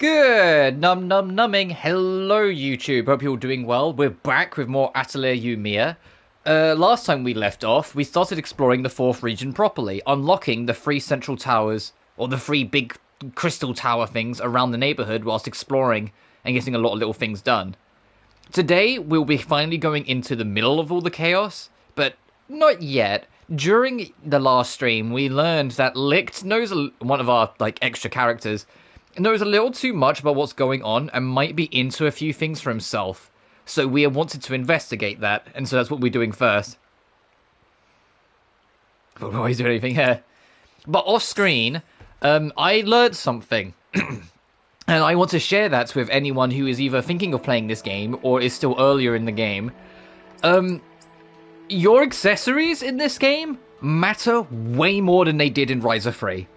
Good numbing. Hello YouTube, hope you're all doing well. We're back with more Atelier Yumia. Last time we left off, we started exploring the 4th region properly, unlocking the 3 central towers, or the 3 big crystal tower things around the neighborhood whilst exploring and getting a lot of little things done. Today, we'll be finally going into the middle of all the chaos, but not yet. During the last stream, we learned that Licht knows one of our extra characters knows a little too much about what's going on and might be into a few things for himself. So we wanted to investigate that, and so that's what we're doing first. Before we do anything here. But off screen, I learned something. And I want to share that with anyone who is either thinking of playing this game or is still earlier in the game. Your accessories in this game matter way more than they did in Rise of 3.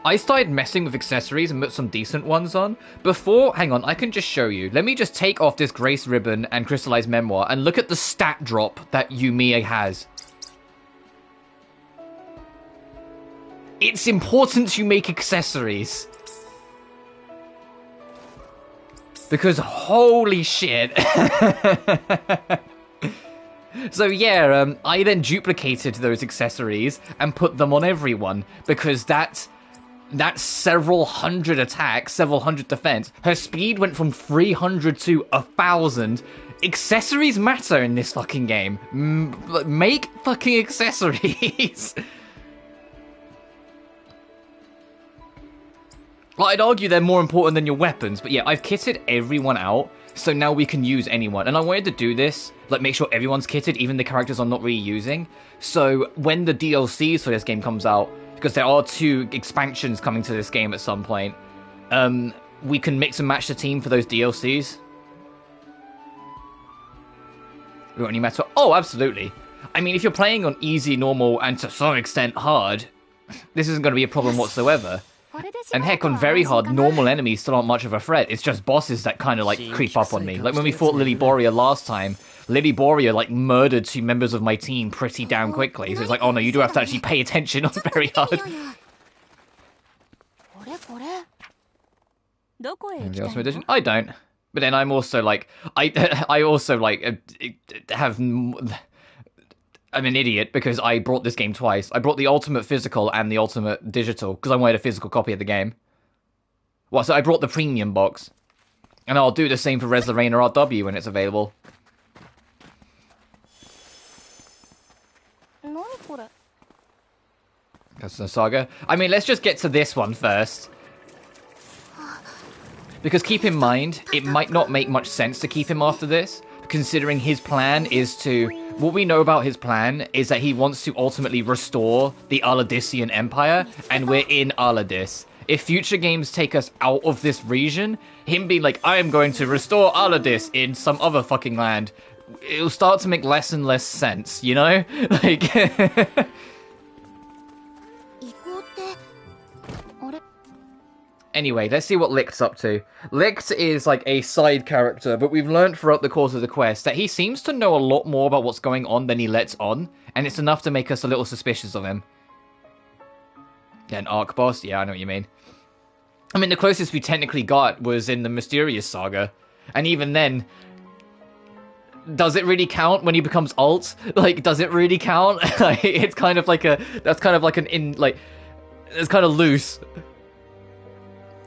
I started messing with accessories and put some decent ones on. Before, hang on, I can just show you. Let me just take off this Grace Ribbon and Crystallized Memoir and look at the stat drop that Yumia has. It's important you make accessories. Because holy shit. So yeah, I then duplicated those accessories and put them on everyone. Because that's several hundred attacks, several hundred defense. Her speed went from 300 to 1,000. Accessories matter in this fucking game. Make fucking accessories. Well, I'd argue they're more important than your weapons, but yeah, I've kitted everyone out, so now we can use anyone. And I wanted to do this, make sure everyone's kitted, even the characters I'm not really using. So when the DLCs for this game comes out, because there are 2 expansions coming to this game at some point, we can mix and match the team for those DLCs. We got any metal? Oh, absolutely. I mean, if you're playing on easy, normal, and to some extent hard, this isn't going to be a problem whatsoever. And heck, on very hard, normal enemies still aren't much of a threat. It's just bosses that kind of, creep up on me. Like when we fought Lily Boria last time, Lily Boria, murdered 2 members of my team pretty damn quickly. So it's like, oh no, you do have to actually pay attention on very hard. I don't. But then I'm also, I also, have... I'm an idiot because I brought this game twice. I brought the Ultimate Physical and the Ultimate Digital because I wanted a physical copy of the game. Well, so I brought the Premium box. And I'll do the same for Res Lorraine or RW when it's available. That's the saga. I mean, let's just get to this one first. Because keep in mind, it might not make much sense to keep him after this, considering his plan is to... What we know about his plan is that he wants to ultimately restore the Aladisian Empire, and we're in Aladis. If future games take us out of this region, him being like, I am going to restore Aladis in some other fucking land, it'll start to make less and less sense, you know? Anyway, let's see what Licht's up to. Licht is a side character, but we've learned throughout the course of the quest that he seems to know a lot more about what's going on than he lets on, and it's enough to make us a little suspicious of him. Yeah, an arc boss? Yeah, I know what you mean. I mean, the closest we technically got was in the Mysterious Saga, and even then, does it really count when he becomes alt? Does it really count? It's kind of like it's kind of loose.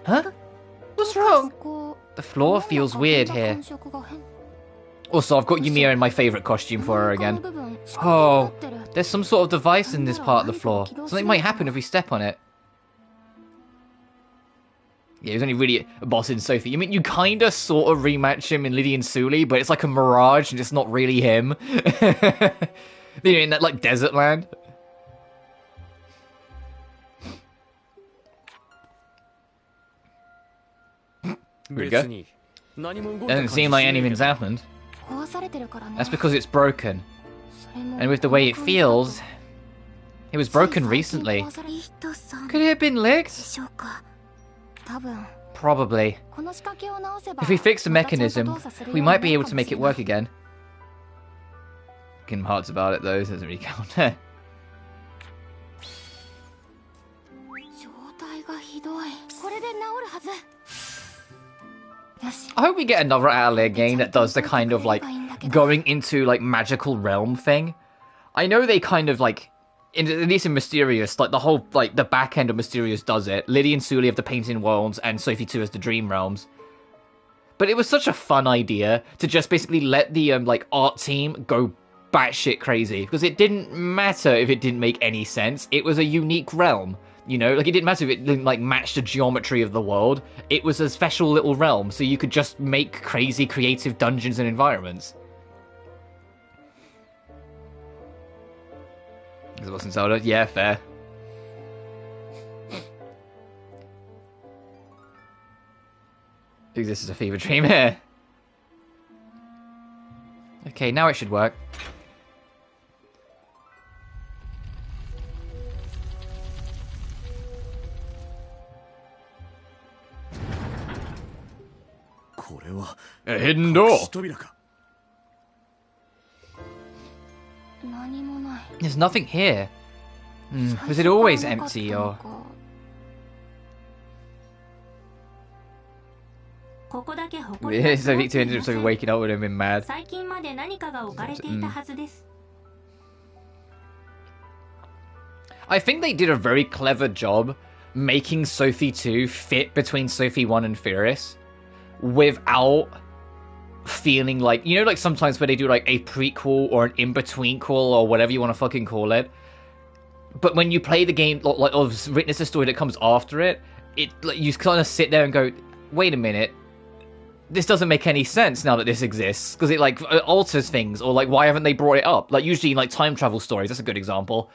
Huh? What's wrong? The floor feels weird here. Also, I've got Yumia in my favourite costume for her again. Oh, there's some sort of device in this part of the floor. Something might happen if we step on it. Yeah, he was only really a boss in Sophie. You mean you kinda sort of rematch him in Lydian Suli, but it's like a mirage and it's not really him. You in that desert land? Here we go. Doesn't seem like anything's happened. That's because it's broken. And with the way it feels, it was broken recently. Could it have been Licht? Probably. If we fix the mechanism, we might be able to make it work again. Kingdom Hearts about it though, so it doesn't really count. I hope we get another Atelier game that does the kind of like going into like magical realm thing. I know they kind of like, at least in Mysterious, like the whole like the back end of Mysterious does it. Lily and Sully have the Painting Worlds, and Sophie 2 has the Dream Realms. But it was such a fun idea to just basically let the like art team go batshit crazy, because it didn't matter if it didn't make any sense. It was a unique realm. You know, like, it didn't matter if it didn't, like, match the geometry of the world. It was a special little realm, so you could just make crazy, creative dungeons and environments. Is it wasn't Zelda? Yeah, fair. This is a fever dream here. Okay, now it should work. A hidden door. There's nothing here. Was it always empty, or... So Victor ended up waking up with him and mad. I think they did a very clever job making Sophie 2 fit between Sophie 1 and Furious without feeling like, you know, like sometimes where they do like a prequel or an in-between-quel or whatever you want to fucking call it, but when you play the game, like, or witness the story that comes after it, like, you kind of sit there and go, wait a minute, this doesn't make any sense now that this exists, because it like alters things, or like, why haven't they brought it up? Like, usually in like time travel stories, that's a good example.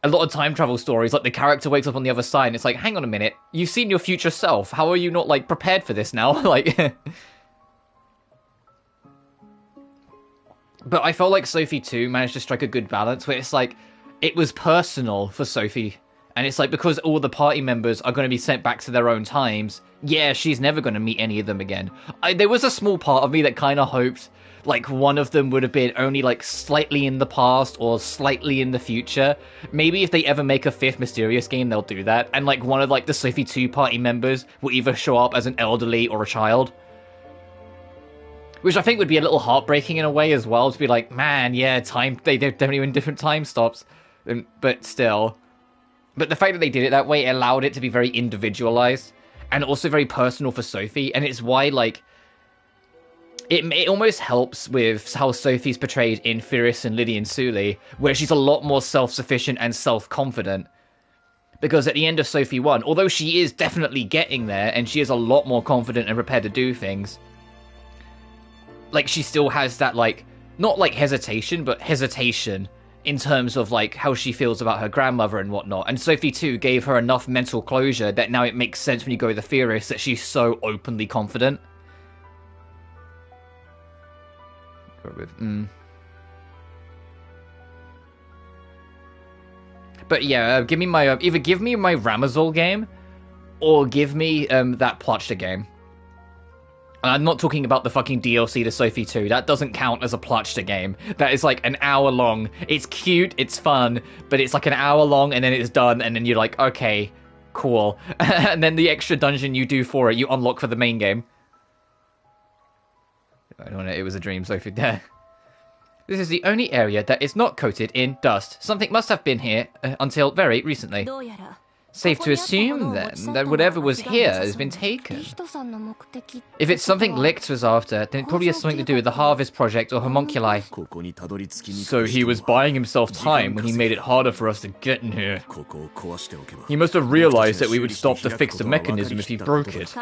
A lot of time travel stories, like the character wakes up on the other side and it's like, hang on a minute, you've seen your future self, how are you not like prepared for this now? Like, but I felt like Sophie 2 managed to strike a good balance where it's like, it was personal for Sophie, and it's like, because all the party members are going to be sent back to their own times, yeah, she's never going to meet any of them again. There was a small part of me that kind of hoped like one of them would have been only like slightly in the past or slightly in the future. Maybe if they ever make a 5th Mysterious game, they'll do that, and like one of like the Sophie 2 party members will either show up as an elderly or a child. Which I think would be a little heartbreaking in a way as well, to be like, man, yeah, they're definitely in different time stops, but still. But the fact that they did it that way allowed it to be very individualized, and also very personal for Sophie, and it's why, like, it almost helps with how Sophie's portrayed in Furious and Lily and Sully, where she's a lot more self-sufficient and self-confident. Because at the end of Sophie 1, although she is definitely getting there, and she is a lot more confident and prepared to do things, like, she still has that, like, not like hesitation, but hesitation in terms of like how she feels about her grandmother and whatnot. And Sophie 2 gave her enough mental closure that now it makes sense when you go to the Furious that she's so openly confident. But yeah, give me my either give me my Ramazol game, or give me that Plotchta game. And I'm not talking about the fucking DLC to Sophie 2. That doesn't count as a Plotchta game. That is like an hour long. It's cute, it's fun, but it's like an hour long and then it's done, and then you're like, okay, cool. And then the extra dungeon you do for it, you unlock for the main game. I don't know, it was a dream, Sophie. This is the only area that is not coated in dust. Something must have been here until very recently. Safe to assume, then, that whatever was here has been taken. If it's something Licht was after, then it probably has something to do with the Harvest Project or Homunculi. So he was buying himself time when he made it harder for us to get in here. He must have realized that we would stop to fix the mechanism if he broke it.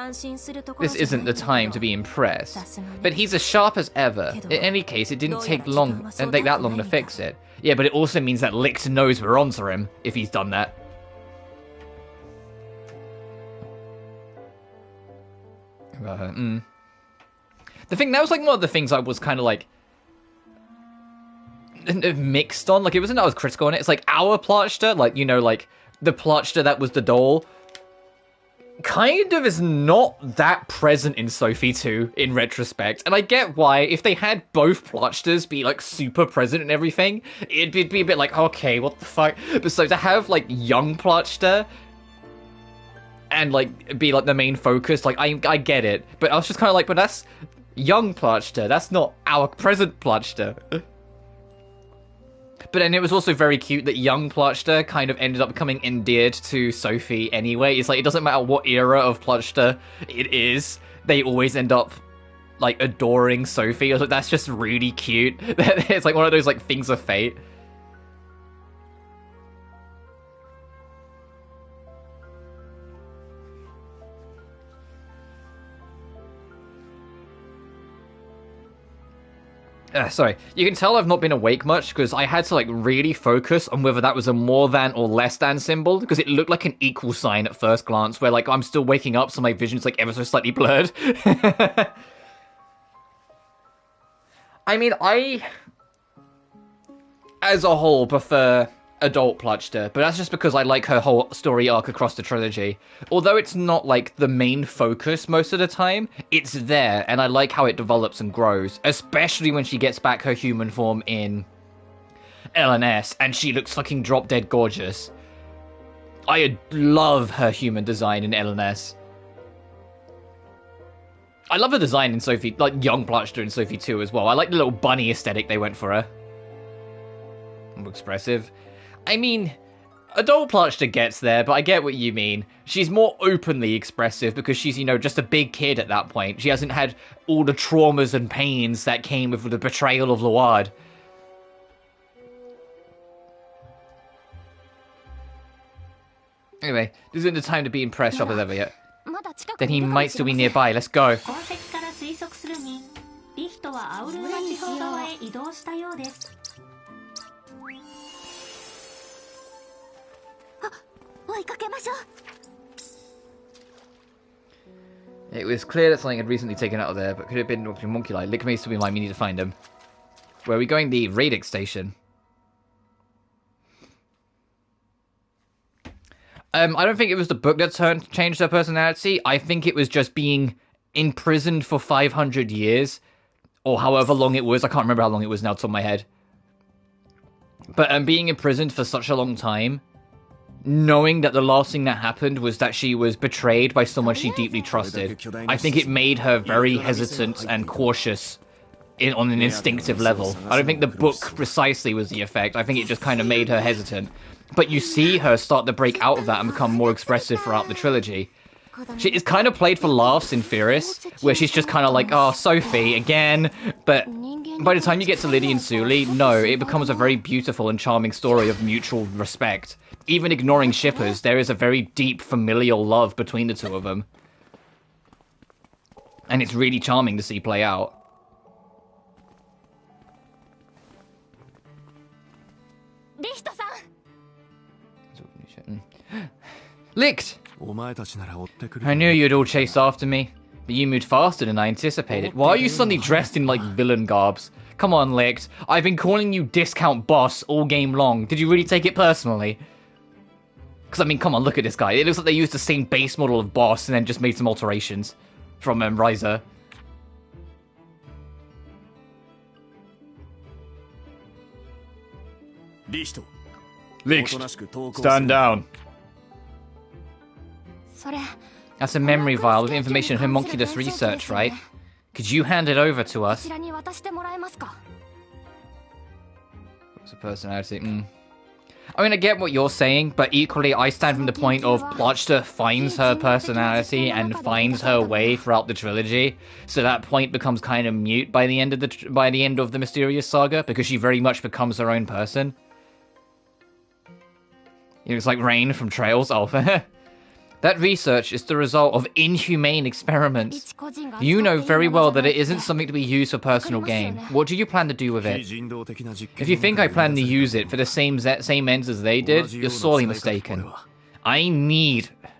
This isn't the time to be impressed. But he's as sharp as ever. In any case, it didn't take that long to fix it. Yeah, but it also means that Licht knows we're onto him, if he's done that. The thing, that was like one of the things I was kind of like mixed on. Like, it wasn't that I was critical on it. It's like our Plotchta, like, you know, like the Plotchta that was the doll, kind of is not that present in Sophie 2 in retrospect. And I get why. If they had both Plotchtas be like super present and everything, it'd be a bit like, okay, what the fuck. But so to have like young Plotchta and like be like the main focus. Like I get it, but I was just kind of like, but that's young Plachta. That's not our present Plachta. But then it was also very cute that young Plachta kind of ended up becoming endeared to Sophie anyway. It's like, it doesn't matter what era of Plachta it is, they always end up, like, adoring Sophie. I was like, that's just really cute. It's like one of those, like, things of fate. Sorry, you can tell I've not been awake much because I had to like really focus on whether that was a more than or less than symbol because it looked like an equal sign at first glance where like I'm still waking up so my vision's like ever so slightly blurred. I mean, I as a whole prefer adult Plachta, but that's just because I like her whole story arc across the trilogy. Although it's not like the main focus most of the time, it's there, and I like how it develops and grows, especially when she gets back her human form in LNS, and she looks fucking drop dead gorgeous. I love her human design in LNS. I love the design in Sophie, like young Plachta in Sophie 2 as well. I like the little bunny aesthetic they went for her. More expressive. I mean, adult Plachta gets there, but I get what you mean. She's more openly expressive because she's, you know, just a big kid at that point. She hasn't had all the traumas and pains that came with the betrayal of Luard. Anyway, this isn't the time to be impressed up as ever yet. Then he might still be nearby. Let's go. It was clear that something had recently taken out of there, but could it have been homunculi? Lick may still be mine, we need to find him. Where are we going? The Radix station. I don't think it was the book that changed her personality. I think it was just being imprisoned for 500 years. Or however long it was. I can't remember how long it was now, top of my head. But being imprisoned for such a long time, knowing that the last thing that happened was that she was betrayed by someone she deeply trusted, I think it made her very hesitant and cautious on an instinctive level. I don't think the book precisely was the effect. I think it just kind of made her hesitant. But you see her start to break out of that and become more expressive throughout the trilogy. She is kind of played for laughs in Furious, where she's just kind of like, oh, Sophie, again. But by the time you get to Liddy and Sully, no, it becomes a very beautiful and charming story of mutual respect. Even ignoring shippers, there is a very deep familial love between the two of them. And it's really charming to see play out. Licked! I knew you'd all chase after me, but you moved faster than I anticipated. Why are you suddenly dressed in, like, villain garbs? Come on, Licked. I've been calling you Discount Boss all game long. Did you really take it personally? Because, I mean, come on, look at this guy. It looks like they used the same base model of Boss and then just made some alterations from Riser. Licked, stand down. That's a memory vial with information on homunculus research, right? Could you hand it over to us? What's a personality? I mean, I get what you're saying, but equally, I stand from the point of Plachta finds her personality and finds her way throughout the trilogy, so that point becomes kind of mute by the end of the Mysterious Saga, because she very much becomes her own person. You know, it's like Rain from Trails Alpha. That research is the result of inhumane experiments. You know very well that it isn't something to be used for personal gain. What do you plan to do with it? If you think I plan to use it for the same ends as they did, you're sorely mistaken.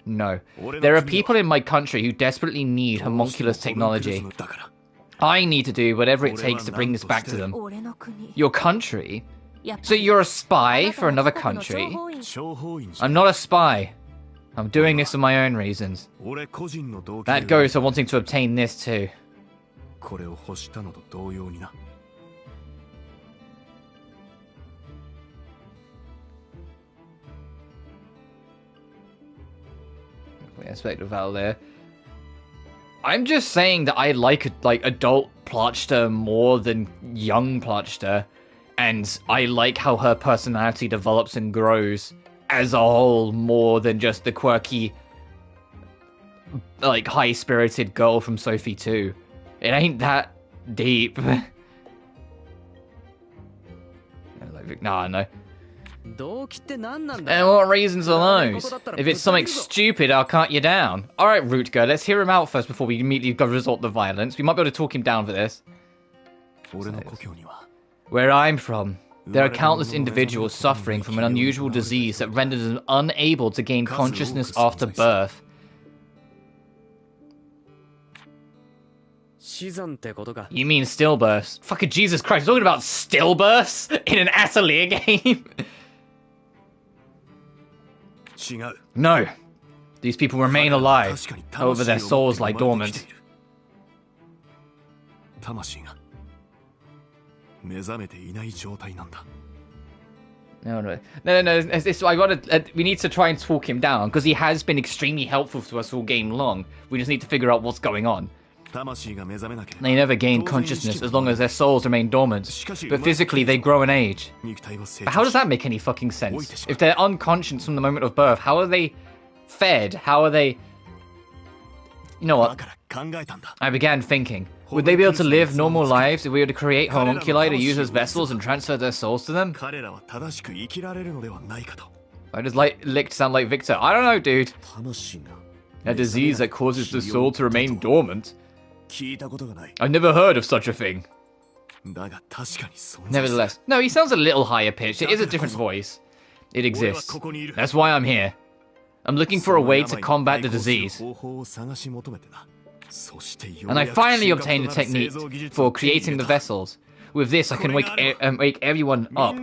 No. There are people in my country who desperately need homunculus technology. I need to do whatever it takes to bring this back to them. Your country? So you're a spy for another country? I'm not a spy. I'm doing this for my own reasons. That goes for wanting to obtain this too. Aspect of Atelier. I'm just saying that I like adult Plotchta more than young Plotchta, and I like how her personality develops and grows as a whole more than just the quirky, like, high-spirited girl from Sophie 2. It ain't that deep. Nah, no. And what reasons are those? If it's something stupid, I'll cut you down. Alright, Rootger, let's hear him out first before we immediately go resort to violence. We might be able to talk him down for this. Where I'm from, there are countless individuals suffering from an unusual disease that renders them unable to gain consciousness after birth. You mean stillbirths? Fucking Jesus Christ, you're talking about stillbirths in an Atelier game? No. These people remain alive. However, their souls lie dormant. No. We need to try and talk him down, because he has been extremely helpful to us all game long. We just need to figure out what's going on. They never gain consciousness as long as their souls remain dormant, but physically they grow in age. But how does that make any fucking sense? If they're unconscious from the moment of birth, how are they fed? How are they... You know what? I began thinking, would they be able to live normal lives if we were to create homunculi to use as vessels and transfer their souls to them? Why does Licht sound like Victor? I don't know, dude. A disease that causes the soul to remain dormant? I've never heard of such a thing. Nevertheless, no, he sounds a little higher pitched. It is a different voice. It exists. That's why I'm here. I'm looking for a way to combat the disease. And I finally obtained a technique for creating the vessels. With this, I can wake everyone up.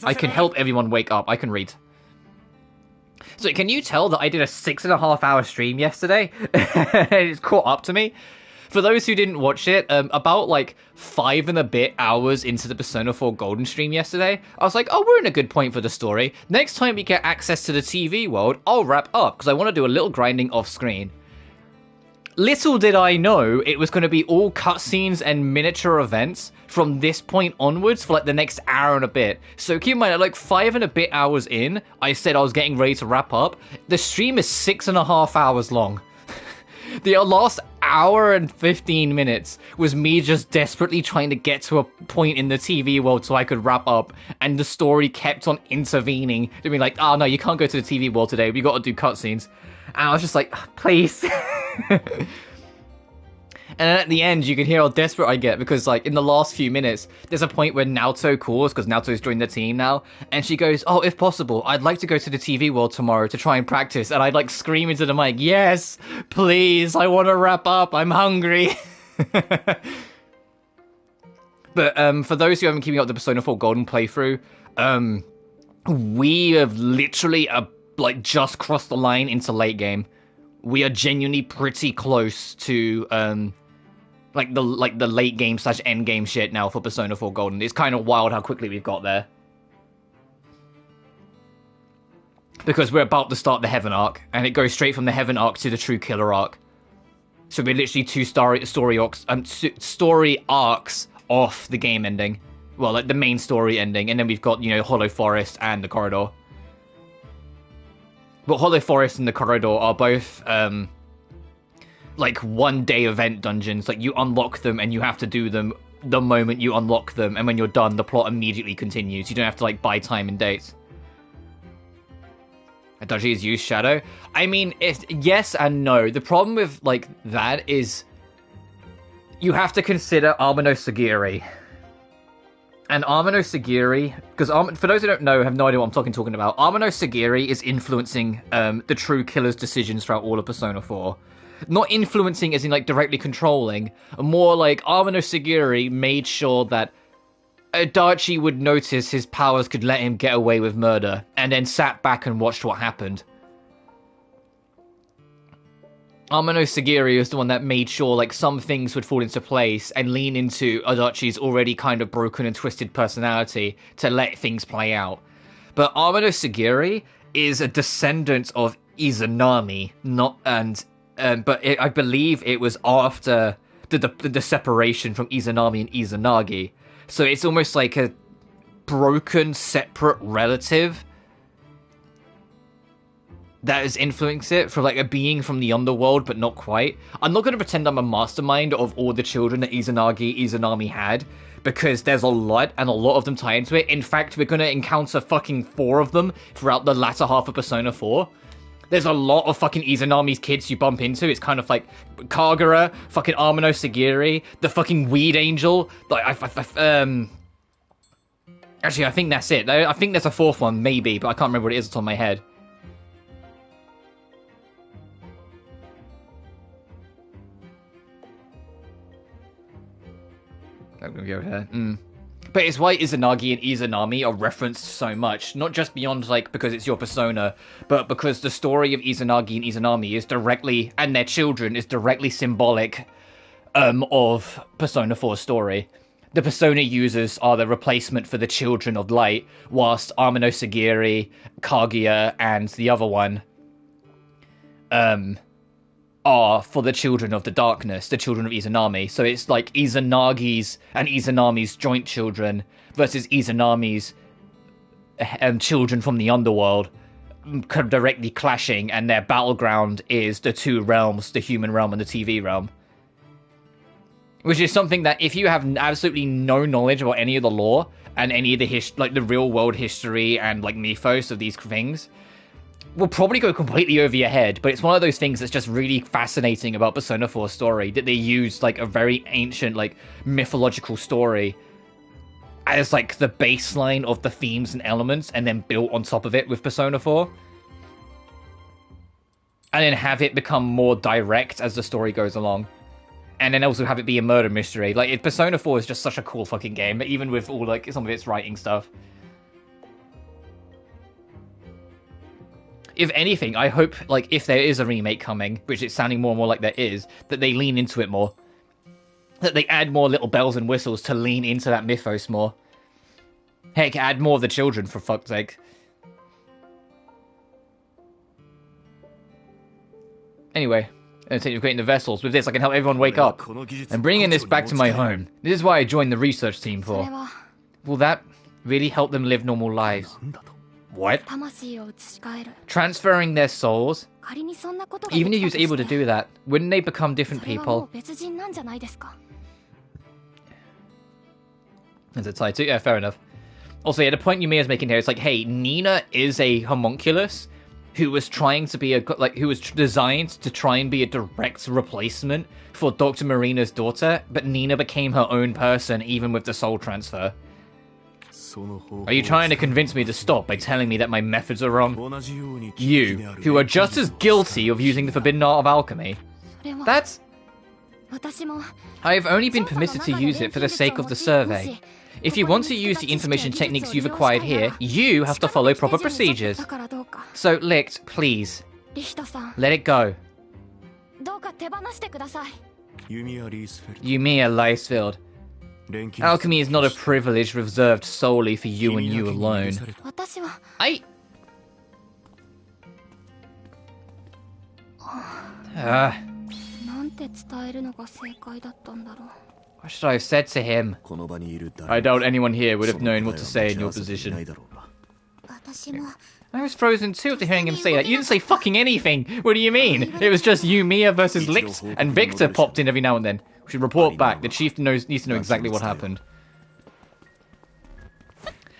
I can help everyone wake up. I can read. So can you tell that I did a 6.5 hour stream yesterday? It's caught up to me. For those who didn't watch it, about like 5 and a bit hours into the Persona 4 Golden stream yesterday, I was like, oh, we're in a good point for the story. Next time we get access to the TV world, I'll wrap up, because I want to do a little grinding off screen. Little did I know it was going to be all cutscenes and miniature events from this point onwards for like the next hour and a bit. So keep in mind, at like 5 and a bit hours in, I said I was getting ready to wrap up. The stream is 6.5 hours long. The last hour and 15 minutes was me just desperately trying to get to a point in the TV world so I could wrap up, and the story kept on intervening to be like, oh no, you can't go to the TV world today, we got to do cutscenes. And I was just like, please. And then at the end, you can hear how desperate I get, because like in the last few minutes, there's a point where Naoto calls, because Naoto's joined the team now, and she goes, oh, if possible, I'd like to go to the TV world tomorrow to try and practice. And I'd like scream into the mic, yes, please, I want to wrap up, I'm hungry. But for those who haven't keeping up the Persona 4 Golden playthrough, we have literally like just crossed the line into late game. We are genuinely pretty close to like the late game / end game shit now for Persona 4 Golden. It's kind of wild how quickly we've got there. Because we're about to start the Heaven arc, and it goes straight from the Heaven arc to the True Killer arc. So we're literally 2 story arcs off the game ending. Well, like the main story ending, and then we've got, you know, Hollow Forest and the Corridor. But Hollow Forest and the Corridor are both like 1-day event dungeons. Like you unlock them and you have to do them the moment you unlock them, and when you're done, the plot immediately continues. You don't have to like buy time and dates. Adachi's use Shadow. I mean, it's yes and no. The problem with like that is you have to consider Amano Sagiri. And Amano Sagiri, because for those who don't know, have no idea what I'm talking about, Amano Sagiri is influencing the True Killer's decisions throughout all of Persona 4. Not influencing as in like directly controlling, more like Amano Sagiri made sure that Adachi would notice his powers could let him get away with murder, and then sat back and watched what happened. Amano Sagiri is the one that made sure like some things would fall into place and lean into Adachi's already kind of broken and twisted personality to let things play out. But Amano Sagiri is a descendant of Izanami, not but I believe it was after the separation from Izanami and Izanagi. So it's almost like a broken, separate relative that has influenced it for like a being from the underworld, but not quite. I'm not going to pretend I'm a mastermind of all the children that Izanami had, because there's a lot, and a lot of them tie into it. In fact, we're going to encounter fucking 4 of them throughout the latter half of Persona 4. There's a lot of fucking Izanami's kids you bump into. It's kind of like Kagura, fucking Amano Sagiri, the fucking Weed Angel. Like, actually, I think that's it. I think there's a 4th one, maybe, but I can't remember what it is off the top of my head. I'm gonna go with her. But it's why Izanagi and Izanami are referenced so much, not just beyond like because it's your persona, but because the story of Izanagi and Izanami is directly, and their children is directly symbolic of Persona 4's story. The persona users are the replacement for the children of light, whilst Amano Sagiri, Kaguya, and the other one are for the children of the darkness, the children of Izanami. So it's like Izanagi's and Izanami's joint children versus Izanami's children from the underworld directly clashing, and their battleground is the 2 realms, the human realm and the TV realm. Which is something that if you have absolutely no knowledge about any of the lore and any of the like the real world history and like mythos of these things, will probably go completely over your head. But it's one of those things that's just really fascinating about Persona 4's story, that they use like a very ancient, like mythological story as like the baseline of the themes and elements, and then built on top of it with Persona 4. And then have it become more direct as the story goes along. And then also have it be a murder mystery. Like, Persona 4 is just such a cool fucking game, even with all like some of its writing stuff. If anything, I hope, like, if there is a remake coming, which it's sounding more and more like there is, that they lean into it more. That they add more little bells and whistles to lean into that mythos more. Heck, add more of the children, for fuck's sake. Anyway, I'm creating the vessels. With this, I can help everyone wake up. I'm bringing this back to my home. This is why I joined the research team for. Will that really help them live normal lives? What? Transferring their souls? Even if he was able to do that, wouldn't they become different people? As a title, yeah, fair enough. Also, yeah, the point Yumiya's making here is like, hey, Nina is a homunculus who was trying to be who was designed to try and be a direct replacement for Dr. Marina's daughter, but Nina became her own person even with the soul transfer. Are you trying to convince me to stop by telling me that my methods are wrong? You, who are just as guilty of using the forbidden art of alchemy. That's... I have only been permitted to use it for the sake of the survey. If you want to use the information techniques you've acquired here, you have to follow proper procedures. So, Licht, please, let it go. Yumia Leisfeld. Alchemy is not a privilege reserved solely for you and you alone. What should I have said to him? I doubt anyone here would have known what to say in your position. I was frozen too after hearing him say that. You didn't say fucking anything! What do you mean? It was just Yumiya versus Licht, and Victor popped in every now and then. We should report back. The chief needs to know exactly what happened.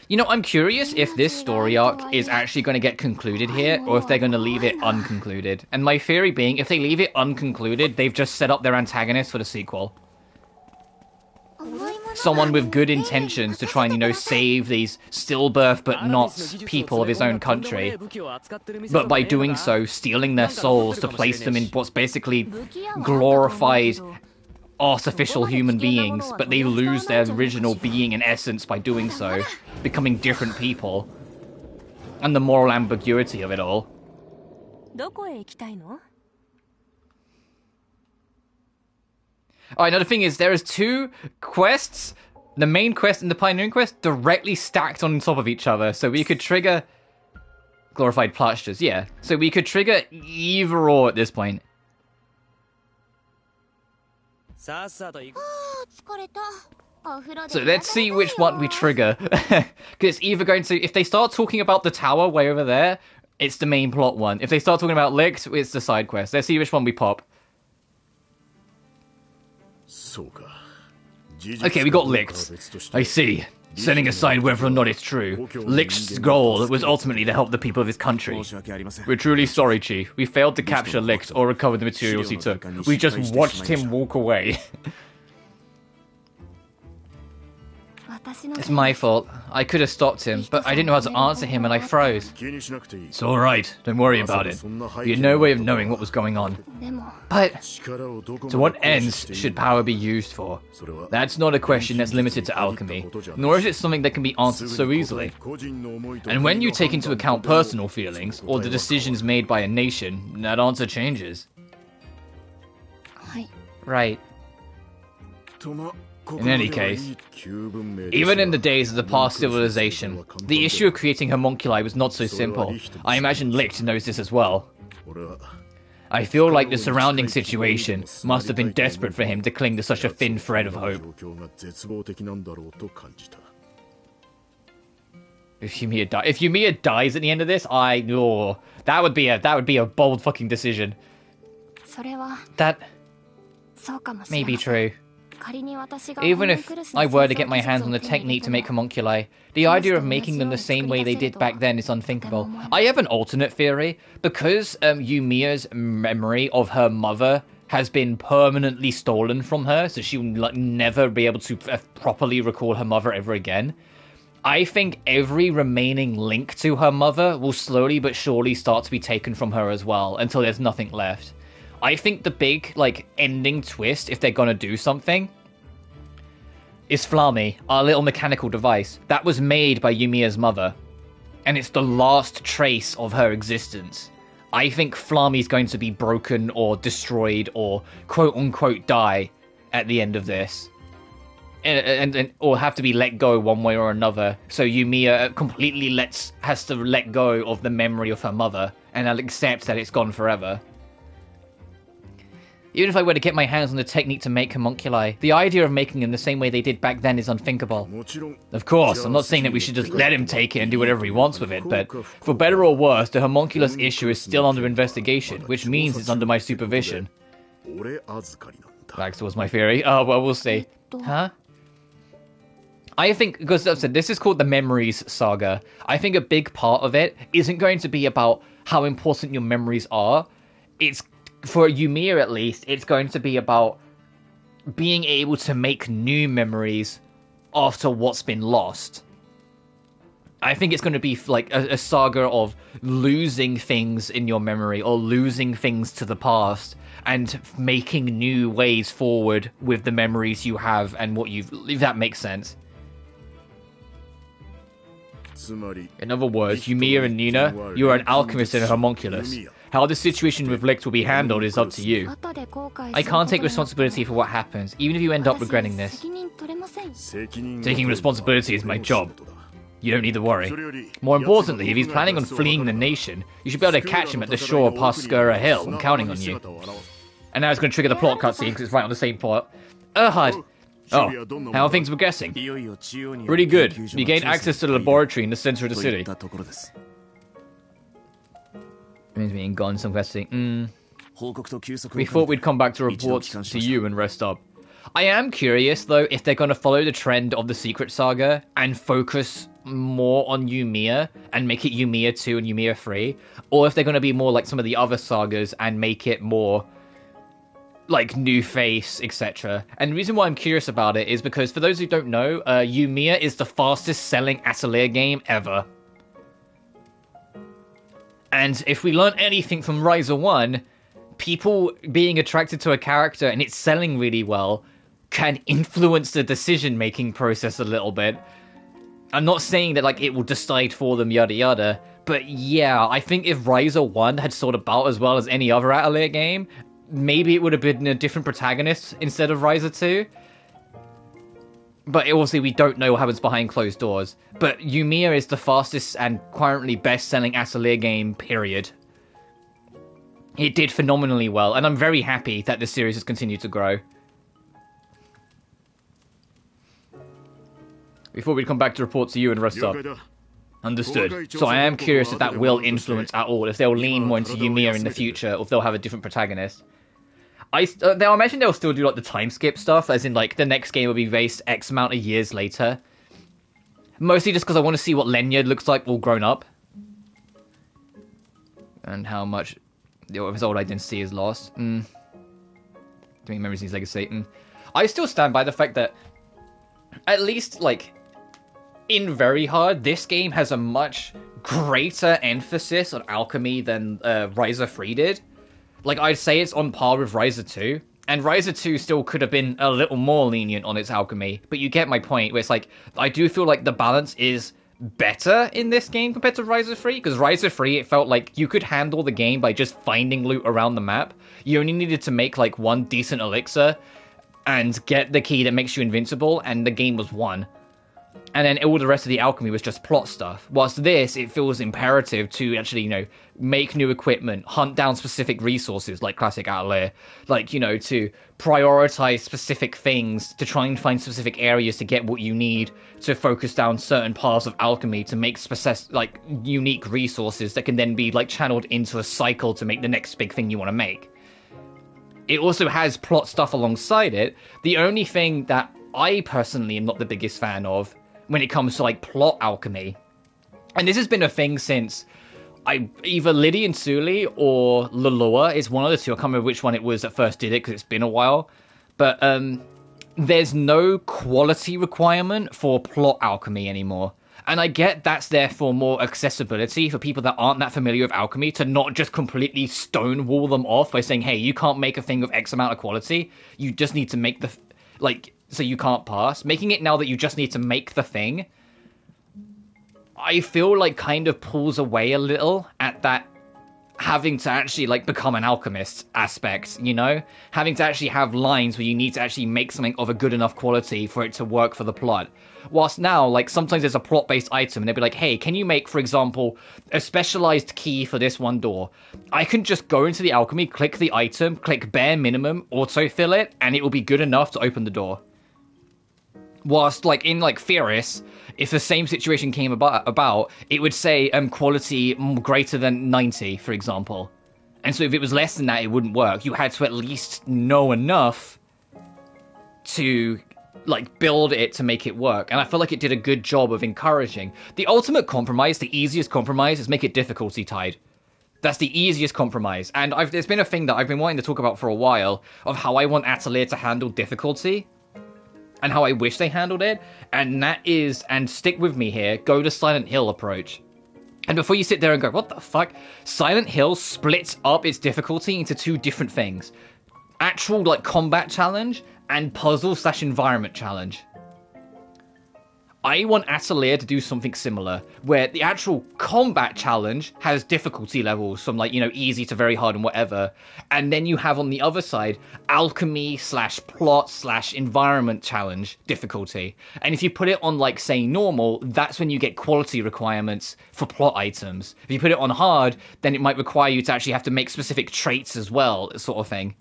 You know, I'm curious if this story arc is actually going to get concluded here, or if they're going to leave it unconcluded. And my theory being, if they leave it unconcluded, they've just set up their antagonist for the sequel. Someone with good intentions to try and, you know, save these stillbirth but not people of his own country. But by doing so, stealing their souls to place them in what's basically glorified artificial human beings, but they lose their original being and essence by doing so, becoming different people. And the moral ambiguity of it all. Alright, now the thing is, there is 2 quests, the main quest and the pioneering quest, directly stacked on top of each other, so we could trigger glorified plasters, yeah. So we could trigger either or at this point. So let's see which one we trigger. Because it's either going to... If they start talking about the tower way over there, it's the main plot one. If they start talking about Licht, it's the side quest. Let's see which one we pop. Okay, we got Licht. I see. Setting aside whether or not it's true, Licht's goal was ultimately to help the people of his country. We're truly sorry, Chief. We failed to capture Licht or recover the materials he took. We just watched him walk away. It's my fault. I could have stopped him, but I didn't know how to answer him and I froze. It's alright, don't worry about it. We had no way of knowing what was going on. But, to what ends should power be used for? That's not a question that's limited to alchemy, nor is it something that can be answered so easily. And when you take into account personal feelings, or the decisions made by a nation, that answer changes. Right. In any case, even in the days of the past civilization, the issue of creating homunculi was not so simple. I imagine Licht knows this as well. I feel like the surrounding situation must have been desperate for him to cling to such a thin thread of hope. If Yumia dies at the end of this, that would be a bold fucking decision. That may be true. Even if I were to get my hands on the technique to make homunculi, the idea of making them the same way they did back then is unthinkable. I have an alternate theory. Because Yumia's memory of her mother has been permanently stolen from her, so she will never be able to properly recall her mother ever again, I think every remaining link to her mother will slowly but surely start to be taken from her as well, until there's nothing left. I think the big, ending twist, if they're gonna do something, is Flammy, our little mechanical device. That was made by Yumia's mother, and it's the last trace of her existence. I think Flammy's going to be broken or destroyed or quote-unquote die at the end of this. Or have to be let go one way or another. So Yumiya completely has to let go of the memory of her mother, and accepts that it's gone forever. Even if I were to get my hands on the technique to make homunculi, the idea of making them the same way they did back then is unthinkable. Of course, I'm not saying that we should just let him take it and do whatever he wants with it, but for better or worse, the homunculus issue is still under investigation, which means it's under my supervision. That was my theory. Oh, well, we'll see. Huh? I think, because as I said, this is called the Memories Saga. I think a big part of it isn't going to be about how important your memories are. For Yumiya at least, it's going to be about being able to make new memories after what's been lost. I think it's going to be like a saga of losing things in your memory or losing things to the past and making new ways forward with the memories you have and if that makes sense. In other words, Yumiya and Nina, you are an alchemist and a homunculus. How the situation with Licht will be handled is up to you. I can't take responsibility for what happens, even if you end up regretting this. Taking responsibility is my job. You don't need to worry. More importantly, if he's planning on fleeing the nation, you should be able to catch him at the shore past Skura Hill. I'm counting on you. And now it's going to trigger the plot cutscene because it's right on the same plot. Erhard! Oh, how are things progressing? Pretty good. You gained access to the laboratory in the center of the city. Means being gone some questing. We thought we'd come back to report to you and rest up. I am curious, though, if they're going to follow the trend of the Secret Saga and focus more on Yumiya and make it Yumiya 2 and Yumiya 3, or if they're going to be more like some of the other sagas and make it more like New Face, etc. And the reason why I'm curious about it is because, for those who don't know, Yumiya is the fastest selling Atelier game ever. And if we learn anything from Ryza 1, people being attracted to a character and it's selling really well can influence the decision-making process a little bit. I'm not saying that it will decide for them, yada yada, but yeah, I think if Ryza 1 had sold about as well as any other Atelier game, maybe it would have been a different protagonist instead of Ryza 2. But obviously we don't know what happens behind closed doors. But Yumia is the fastest and currently best-selling Atelier game, period. It did phenomenally well, and I'm very happy that the series has continued to grow. Before we come back to report to you and rest up. Understood. So I am curious if that will influence at all, if they'll lean more into Yumia in the future, or if they'll have a different protagonist. I imagine they'll still do like the time skip stuff, as in like the next game will be based X amount of years later. Mostly just because I want to see what Lenya looks like all grown up. And how much of his old identity is lost. Doing Memories of His Legacy. I still stand by the fact that, at least like, in Very Hard, this game has a much greater emphasis on alchemy than Ryza 3 did. Like, I'd say it's on par with Ryza 2. And Ryza 2 still could have been a little more lenient on its alchemy. But you get my point, where it's like, I do feel like the balance is better in this game compared to Ryza 3. Because Ryza 3, it felt like you could handle the game by just finding loot around the map. You only needed to make, like, one decent elixir and get the key that makes you invincible, and the game was won. And then all the rest of the alchemy was just plot stuff. Whilst this, it feels imperative to actually, you know, make new equipment, hunt down specific resources like classic Atelier, like, you know, to prioritize specific things, to try and find specific areas to get what you need, to focus down certain paths of alchemy to make like unique resources that can then be like channeled into a cycle to make the next big thing you want to make. It also has plot stuff alongside it. The only thing that I personally am not the biggest fan of when it comes to like plot alchemy, and this has been a thing since either Lydian Suli or Lulua is one of the two. I can't remember which one it was that first did it because it's been a while, but there's no quality requirement for plot alchemy anymore. And I get that's there for more accessibility for people that aren't that familiar with alchemy, to not just completely stonewall them off by saying, hey, you can't make a thing of X amount of quality. You just need to make the, like, so you can't pass. Making it now that you just need to make the thing, I feel like kind of pulls away a little at that having to actually, like, become an alchemist aspect, you know? Having to actually have lines where you need to actually make something of a good enough quality for it to work for the plot. Whilst now, like, sometimes there's a plot-based item, and they'll be like, hey, can you make, for example, a specialized key for this one door? I can just go into the alchemy, click the item, click bare minimum, autofill it, and it will be good enough to open the door. Whilst, like, in, like, Theoris, if the same situation came about, it would say quality greater than 90, for example. And so if it was less than that, it wouldn't work. You had to at least know enough to, like, build it to make it work. And I feel like it did a good job of encouraging. The ultimate compromise, the easiest compromise, is make it difficulty tied. That's the easiest compromise. And there's been a thing that I've been wanting to talk about for a while, of how I want Atelier to handle difficulty. And how I wish they handled it, and that is, and stick with me here, go to Silent Hill approach. And before you sit there and go, what the fuck? Silent Hill splits up its difficulty into two different things. Actual, like, combat challenge, and puzzle/environment challenge. I want Atelier to do something similar, where the actual combat challenge has difficulty levels from, like, you know, easy to very hard and whatever. And then you have on the other side, alchemy/plot/environment challenge difficulty. And if you put it on, like, say, normal, that's when you get quality requirements for plot items. If you put it on hard, then it might require you to actually have to make specific traits as well, sort of thing.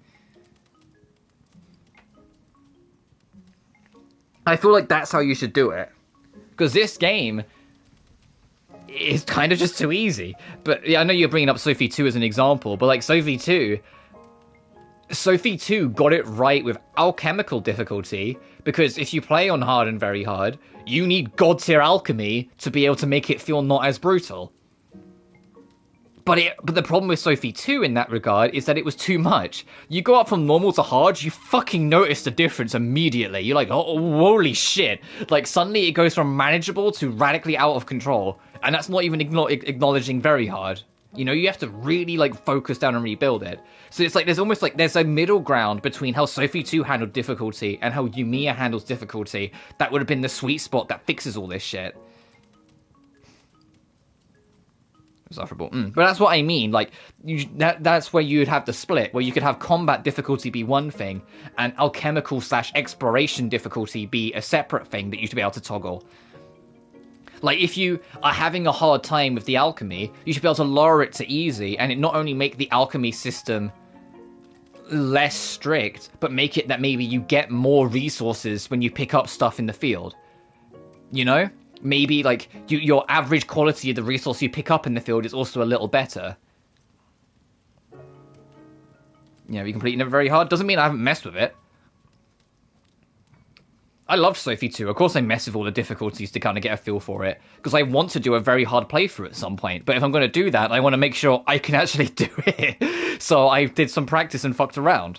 I feel like that's how you should do it. Because this game is kind of just too easy. But yeah, I know you're bringing up Sophie 2 as an example, but like Sophie 2 got it right with alchemical difficulty, because if you play on hard and very hard, you need god tier alchemy to be able to make it feel not as brutal. But the problem with Sophie 2 in that regard is that it was too much. You go up from normal to hard, you fucking notice the difference immediately. You're like, oh, holy shit. Like, suddenly it goes from manageable to radically out of control. And that's not even acknowledging very hard. You know, you have to really, like, focus down and rebuild it. So it's like, there's almost like, there's a middle ground between how Sophie 2 handled difficulty and how Yumia handles difficulty. That would have been the sweet spot that fixes all this shit. Insufferable. But that's what I mean. Like, that's where you'd have the split, where you could have combat difficulty be one thing, and alchemical / exploration difficulty be a separate thing that you should be able to toggle. Like, if you are having a hard time with the alchemy, you should be able to lower it to easy, and it not only make the alchemy system less strict, but make it that maybe you get more resources when you pick up stuff in the field. You know? Maybe, like, your average quality of the resource you pick up in the field is also a little better. Yeah, we completing it very hard. Doesn't mean I haven't messed with it. I love Sophie too. Of course I mess with all the difficulties to kind of get a feel for it, because I want to do a very hard playthrough at some point. But if I'm going to do that, I want to make sure I can actually do it. So I did some practice and fucked around.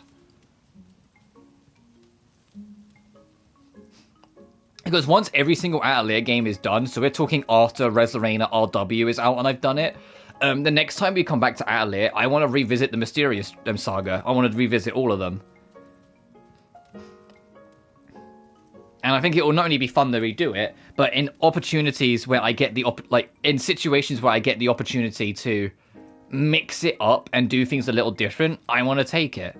Because once every single Atelier game is done, so we're talking after Res Lorena RW is out and I've done it, the next time we come back to Atelier, I want to revisit the Mysterious Saga. I want to revisit all of them. And I think it will not only be fun to redo it, but in opportunities where I get the in situations where I get the opportunity to mix it up and do things a little different, I want to take it.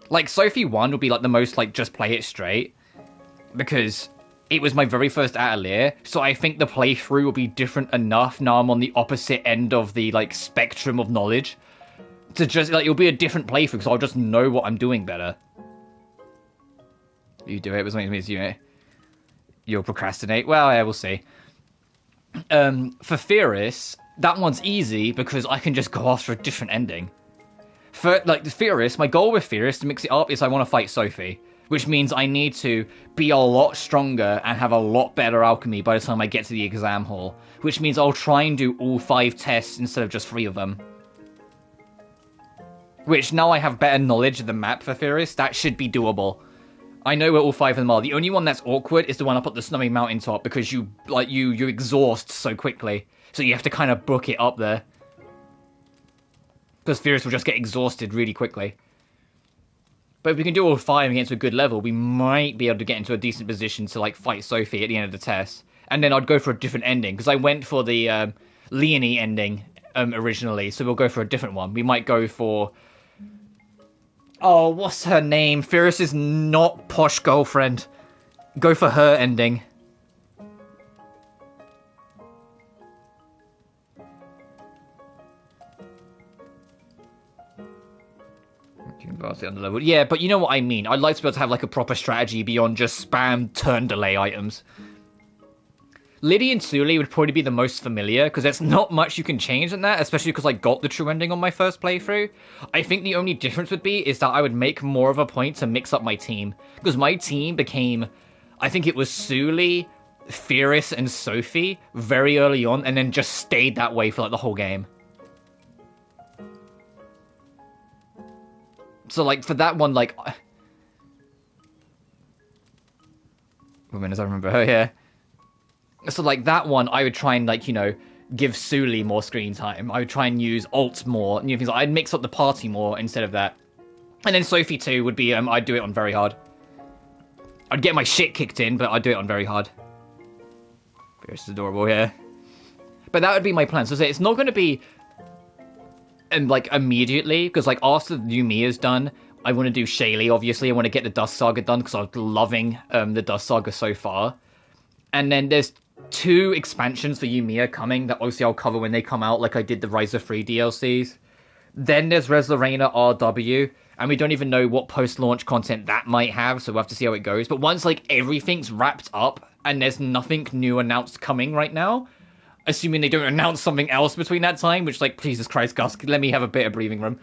Like, Sophie 1 would be, like, the most, like, just play it straight, because it was my very first Atelier, so I think the playthrough will be different enough now I'm on the opposite end of the, like, spectrum of knowledge, to just, like, it'll be a different playthrough, because I'll just know what I'm doing better. You do it, which means you'll procrastinate. Well, yeah, we'll see. For Theoris, that one's easy because I can just go after a different ending. For, like, Theoris, my goal with Theoris to mix it up is I want to fight Sophie, which means I need to be a lot stronger and have a lot better alchemy by the time I get to the exam hall, which means I'll try and do all 5 tests instead of just 3 of them. Which, now I have better knowledge of the map for Theoris, that should be doable. I know where all 5 of them are. The only one that's awkward is the one up at the snowy mountaintop, because you exhaust so quickly. So you have to kind of book it up there. Because Theoris will just get exhausted really quickly. But if we can do all 5 against a good level, we might be able to get into a decent position to, like, fight Sophie at the end of the test. And then I'd go for a different ending, because I went for the Leonie ending originally, so we'll go for a different one. We might go for... Oh, what's her name? Theoris' not posh girlfriend. Go for her ending. Yeah, but you know what I mean. I'd like to be able to have, like, a proper strategy beyond just spam turn delay items. Liddy and Suli would probably be the most familiar, because there's not much you can change in that, especially because I got the true ending on my first playthrough. I think the only difference would be is that I would make more of a point to mix up my team, because my team became, I think it was Suli, Theoris, and Sophie very early on, and then just stayed that way for, like, the whole game. So, like, for that one, like... Woman, as I remember her, yeah. So, like, that one, I would try and, like, you know, give Suli more screen time. I would try and use ult more, you know, things like, I'd mix up the party more instead of that. And then Sophie 2 would be, I'd do it on very hard. I'd get my shit kicked in, but I'd do it on very hard. Fierce is adorable here. But that would be my plan. So it's not going to be, like, immediately, because, like, after Yumia's done, I want to do Shaylee, obviously. I want to get the Dust Saga done, because I'm loving the Dust Saga so far. And then there's 2 expansions for Yumia coming that obviously I'll cover when they come out, like I did the Rise of 3 DLCs. Then there's Res Lorena RW, and we don't even know what post-launch content that might have, so we'll have to see how it goes. But once, like, everything's wrapped up, and there's nothing new announced coming right now, assuming they don't announce something else between that time, which, like, Jesus Christ, Gus, let me have a bit of breathing room.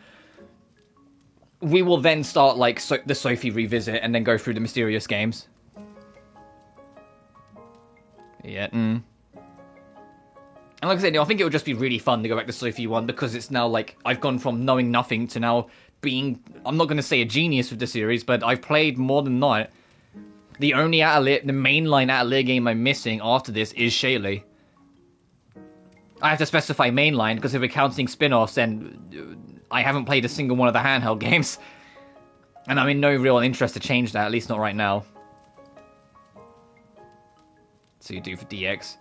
We will then start, like, the Sophie revisit, and then go through the Mysterious games. Yeah, And like I said, I think it would just be really fun to go back to Sophie 1, because it's now, like, I've gone from knowing nothing to now being, I'm not going to say a genius with the series, but I've played more than not. The only Atelier, the mainline Atelier game I'm missing after this is Shaylee. I have to specify mainline, because if we're counting spin-offs, then I haven't played a single one of the handheld games. And I'm in no real interest to change that, at least not right now. So you do for DX.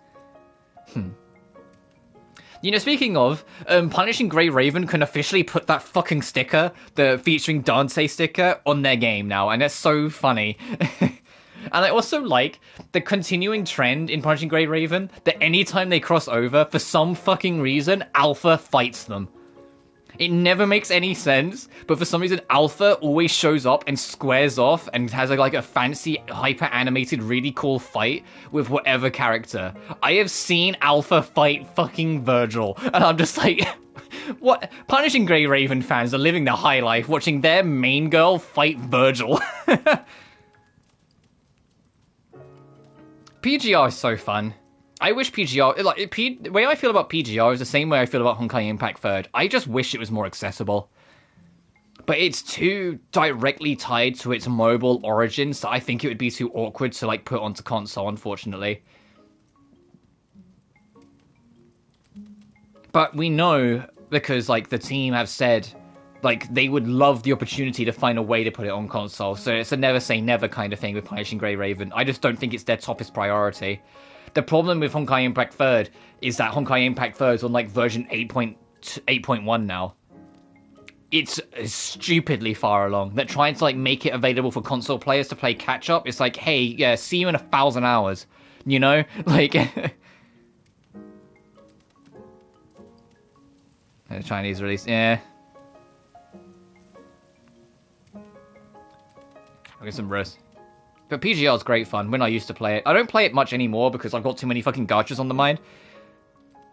You know, speaking of, Punishing Grey Raven can officially put that fucking sticker, the featuring Dante sticker, on their game now, and that's so funny. And I also like the continuing trend in Punishing Grey Raven that anytime they cross over, for some fucking reason, Alpha fights them. It never makes any sense, but for some reason Alpha always shows up and squares off and has like a fancy, hyper-animated, really cool fight with whatever character. I have seen Alpha fight fucking Virgil, and I'm just like, what? Punishing Grey Raven fans are living the high life watching their main girl fight Virgil. PGR is so fun. I wish PGR, like, the way I feel about PGR is the same way I feel about Honkai Impact Third. I just wish it was more accessible. But it's too directly tied to its mobile origins that I think it would be too awkward to, like, put onto console, unfortunately. But we know, because, like, the team have said, like, they would love the opportunity to find a way to put it on console. So it's a never say never kind of thing with Punishing Grey Raven. I just don't think it's their toppest priority. The problem with Honkai Impact Third is that Honkai Impact Third is on, like, version 8.1 now. It's stupidly far along. They're trying to, like, make it available for console players to play catch-up. It's like, hey, yeah, see you in 1,000 hours. You know? Like... the Chinese release, yeah. I'll get some rest. But PGR is great fun when I used to play it. I don't play it much anymore because I've got too many fucking gachas on the mind.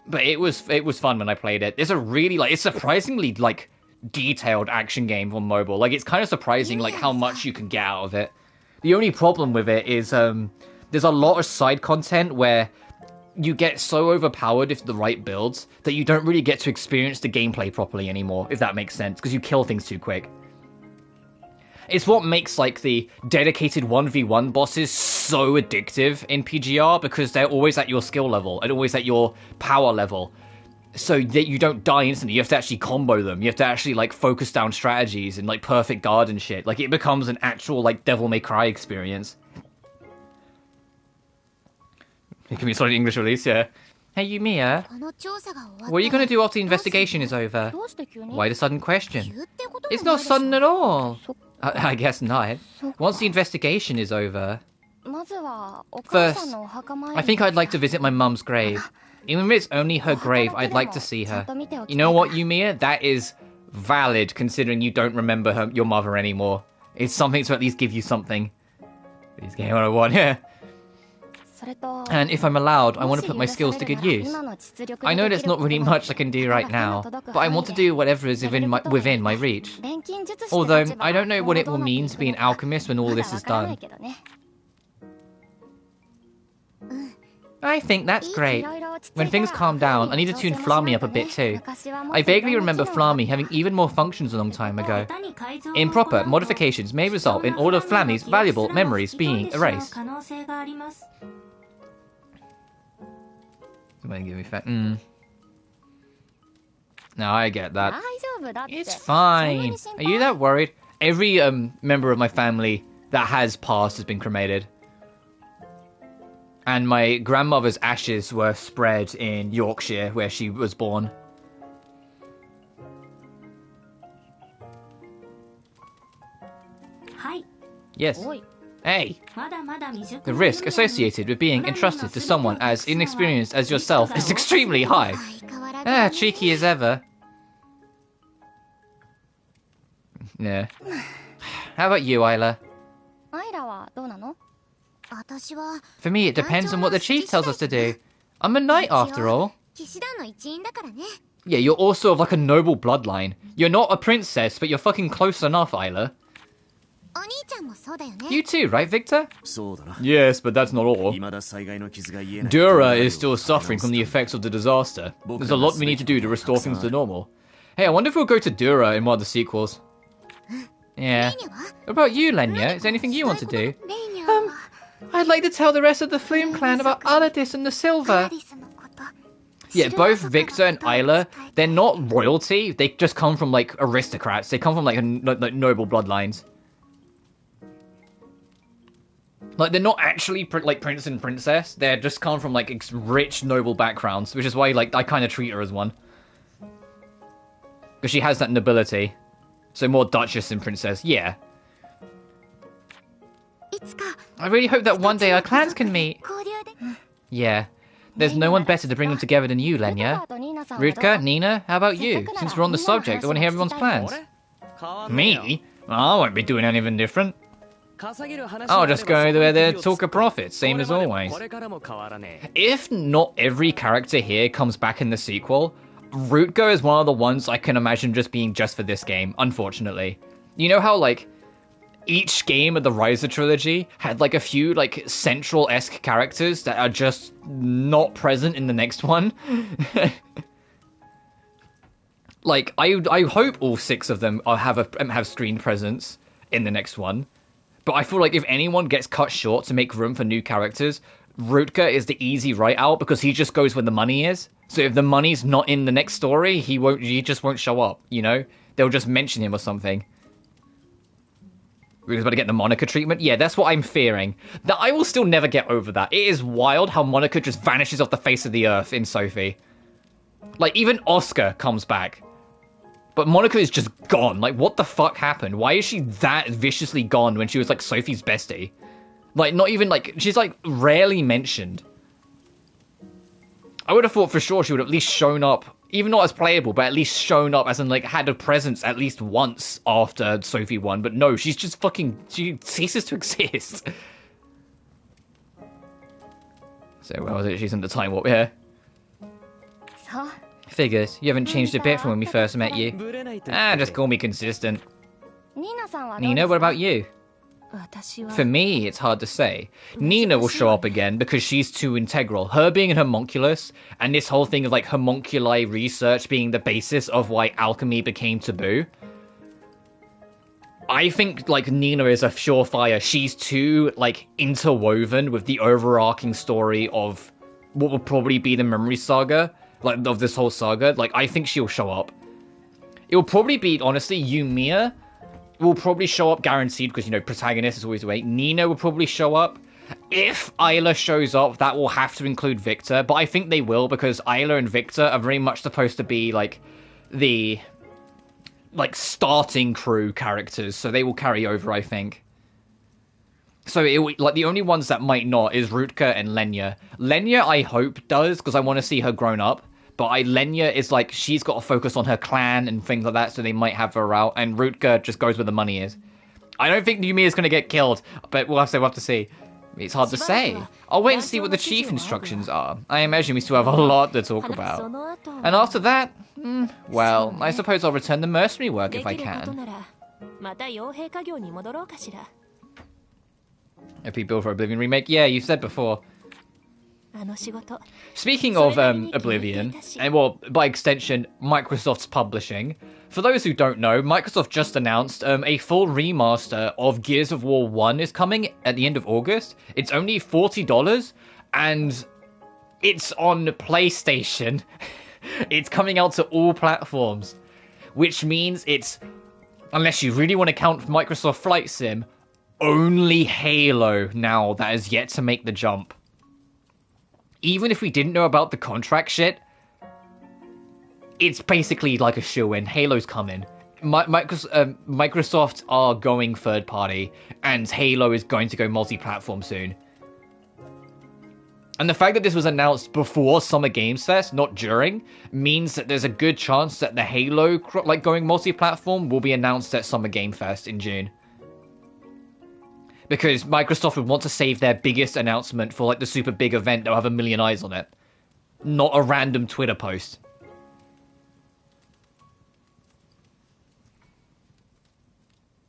But it was fun when I played it. It's a really, like, it's surprisingly, like, detailed action game on mobile. Like, it's kind of surprising, like, how much you can get out of it. The only problem with it is, there's a lot of side content where you get so overpowered if the right builds that you don't really get to experience the gameplay properly anymore, if that makes sense, because you kill things too quick. It's what makes, like, the dedicated 1v1 bosses so addictive in PGR, because they're always at your skill level, and always at your power level. So that you don't die instantly, you have to actually combo them, you have to actually, like, focus down strategies and, like, perfect guard and shit. Like, it becomes an actual, like, Devil May Cry experience. It can be sort of English release, yeah. Hey, Yumia, what are you going to do after the investigation is over? Why the sudden question? It's not sudden at all. I guess not. Once the investigation is over... First, I think I'd like to visit my mum's grave. Even if it's only her grave, I'd like to see her. You know what, Yumia? That is valid, considering you don't remember your mother anymore. It's something to at least give you something. Please get what I want, yeah. And if I'm allowed, I want to put my skills to good use. I know there's not really much I can do right now, but I want to do whatever is within my reach. Although, I don't know what it will mean to be an alchemist when all this is done. I think that's great. When things calm down, I need to tune Flammy up a bit too. I vaguely remember Flammy having even more functions a long time ago. Improper modifications may result in all of Flammy's valuable memories being erased. Somebody give me fat. No, I get that. It's fine. Are you that worried? Every member of my family that has passed has been cremated. And my grandmother's ashes were spread in Yorkshire, where she was born. Yes. Hey! The risk associated with being entrusted to someone as inexperienced as yourself is extremely high. Cheeky as ever. Yeah. How about you, Isla? For me, it depends on what the chief tells us to do. I'm a knight, after all. Yeah, you're also of, like, a noble bloodline. You're not a princess, but you're fucking close enough, Isla. You too, right, Victor? Yes, but that's not all. Dura is still suffering from the effects of the disaster. There's a lot we need to do to restore things to normal. Hey, I wonder if we'll go to Dura in one of the sequels. Yeah. What about you, Lenya? Is there anything you want to do? I'd like to tell the rest of the Flume clan about Aladis and the Silver. Yeah, both Victor and Isla, they're not royalty. They just come from, like, aristocrats. They come from, like, noble bloodlines. Like, they're not actually like prince and princess. They're just come from like rich, noble backgrounds, which is why like I kind of treat her as one. Because she has that nobility. So more duchess than princess, yeah. I really hope that one day our clans can meet. Yeah. There's no one better to bring them together than you, Lenya. Rutka, Nina, how about you? Since we're on the subject, I want to hear everyone's plans. Me? I won't be doing anything different. I'll just go there to talk a profit, same as always. If not every character here comes back in the sequel, Rutka is one of the ones I can imagine just being just for this game, unfortunately. You know how, like, each game of the Riser trilogy had, like, a few, like, central-esque characters that are just not present in the next one? Like, I hope all 6 of them have screen presence in the next one. But I feel like if anyone gets cut short to make room for new characters, Rutka is the easy write out because he just goes where the money is. So if the money's not in the next story, he just won't show up, you know? They'll just mention him or something. We're about to get the Monica treatment? Yeah, that's what I'm fearing. That I will still never get over that. It is wild how Monica just vanishes off the face of the earth in Sophie. Like, even Oscar comes back. But Monica is just gone. Like, what the fuck happened? Why is she that viciously gone when she was, like, Sophie's bestie? Like, not even, like, she's, like, rarely mentioned. I would have thought for sure she would have at least shown up, even not as playable, but at least shown up as in, like, had a presence at least once after Sophie won. But no, she's just fucking, she ceases to exist. So, where was it? She's in the time warp here. Figures, you haven't changed a bit from when we first met you. Just call me consistent. Nina, what about you? For me, it's hard to say. Nina will show up again because she's too integral. Her being an homunculus, and this whole thing of like homunculi research being the basis of why alchemy became taboo. I think like Nina is a surefire. She's too like interwoven with the overarching story of what will probably be the memory saga, like of this whole saga. Like I think she'll show up. It will probably be honestly Yumia will probably show up guaranteed because, you know, protagonist is always the way. Nina will probably show up. If Isla shows up, that will have to include Victor, but I think they will because Isla and Victor are very much supposed to be, like, the, like, starting crew characters, so they will carry over, I think. So, like, the only ones that might not is Rutka and Lenya. Lenya, I hope, does, because I want to see her grown up. But Lenya is like, she's got to focus on her clan and things like that, so they might have her out. And Rutka just goes where the money is. I don't think Yumi is going to get killed, but we'll have to see. It's hard to say. I'll wait and see what the chief instructions are. I imagine we still have a lot to talk about. And after that, well, I suppose I'll return to mercenary work if I can. If we build for Oblivion Remake? Yeah, you said before. Speaking of Oblivion, and well, by extension, Microsoft's publishing, for those who don't know, Microsoft just announced a full remaster of Gears of War 1 is coming at the end of August. It's only $40, and it's on PlayStation. It's coming out to all platforms, which means it's, unless you really want to count Microsoft Flight Sim, only Halo now that is yet to make the jump. Even if we didn't know about the contract shit, it's basically like a shoo-in. Halo's coming. Microsoft are going third party, and Halo is going to go multi-platform soon. And the fact that this was announced before Summer Games Fest, not during, means that there's a good chance that the Halo like going multi-platform will be announced at Summer Game Fest in June. Because Microsoft would want to save their biggest announcement for, like, the super big event that will have 1 million eyes on it. Not a random Twitter post.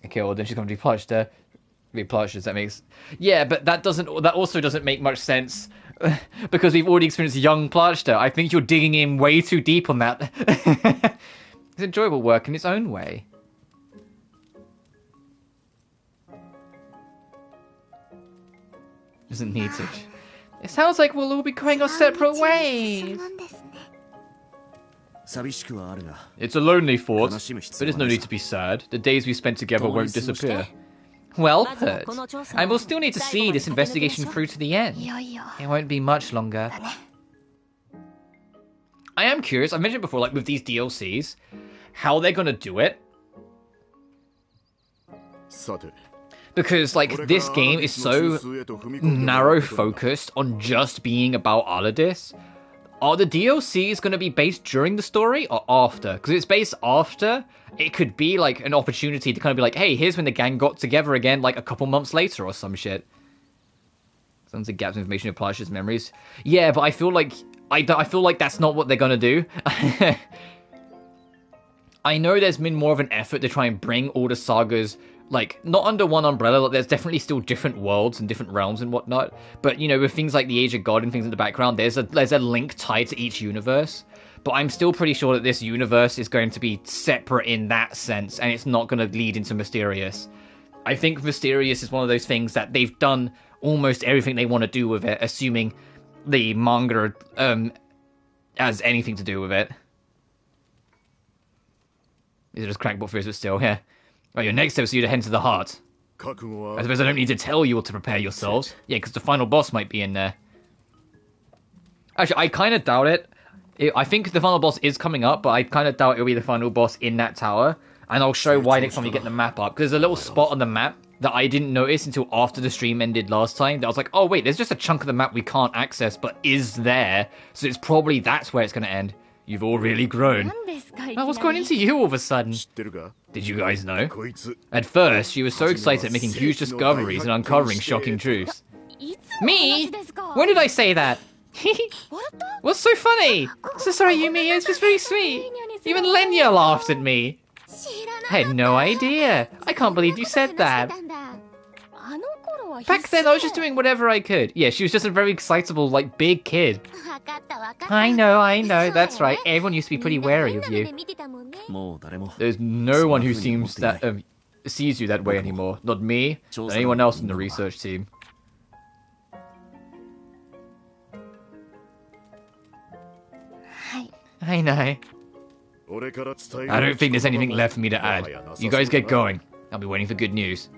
Okay, well, then she's going to be plushed. That makes... Yeah, but that also doesn't make much sense. Because we've already experienced young Plachta. I think you're digging in way too deep on that. It's enjoyable work in its own way. Doesn't need to. It sounds like we'll all be going our separate ways. It's a lonely thought, but there's no need to be sad. The days we spent together won't disappear. Well heard. I will still need to see this investigation through to the end. It won't be much longer. I am curious, I mentioned before, like with these DLCs, how they're gonna do it. Because, like, this game is so narrow focused on just being about Aladis. Are the DLCs going to be based during the story or after? Because if it's based after, it could be, like, an opportunity to kind of be like, hey, here's when the gang got together again, like, a couple months later or some shit. Sounds like gaps in information of Plash's memories. Yeah, but I feel like... I feel like that's not what they're going to do. I know there's been more of an effort to try and bring all the sagas, like, not under one umbrella. Like, there's definitely still different worlds and different realms and whatnot. But, you know, with things like the Age of God and things in the background, there's a link tied to each universe. But I'm still pretty sure that this universe is going to be separate in that sense, and it's not going to lead into Mysterious. I think Mysterious is one of those things that they've done almost everything they want to do with it, assuming the manga has anything to do with it. These are just crackpot fears, but still, yeah. Right, your next step is for you to head to the heart. I suppose I don't need to tell you what to prepare yourselves. Yeah, because the final boss might be in there. Actually, I kind of doubt it. I think the final boss is coming up, but I kind of doubt it'll be the final boss in that tower. And I'll show why next time we get the map up. Because there's a little spot on the map that I didn't notice until after the stream ended last time. That I was like, oh wait, there's just a chunk of the map we can't access, but is there. So it's probably that's where it's going to end. You've all really grown. Oh, what's going into you all of a sudden? Did you guys know? At first, she was so excited at making huge discoveries and uncovering shocking truths. Me? When did I say that? What's so funny? So sorry, Yumi, it's just very sweet. Even Lenya laughed at me. I had no idea. I can't believe you said that. Back then, I was just doing whatever I could. Yeah, she was just a very excitable, like, big kid. I know, that's right. Everyone used to be pretty wary of you. There's no one who seems that sees you that way anymore. Not me, not anyone else in the research team. I know. I don't think there's anything left for me to add. You guys get going. I'll be waiting for good news.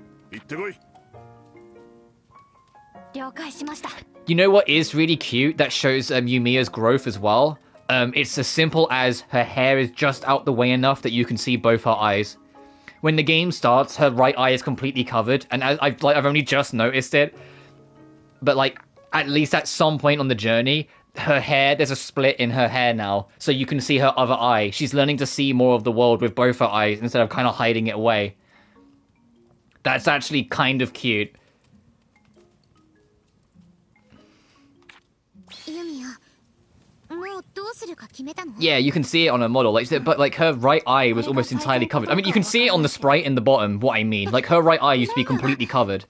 You know what is really cute that shows Yumiya's growth as well? It's as simple as her hair is just out the way enough that you can see both her eyes. When the game starts, her right eye is completely covered, and I've only just noticed it. But like, at least at some point on the journey, her hair, there's a split in her hair now, so you can see her other eye. She's learning to see more of the world with both her eyes instead of kind of hiding it away. That's actually kind of cute. Yeah, you can see it on her model, like, but like her right eye was almost entirely covered. I mean, you can see it on the sprite in the bottom, what I mean. Like, her right eye used to be completely covered.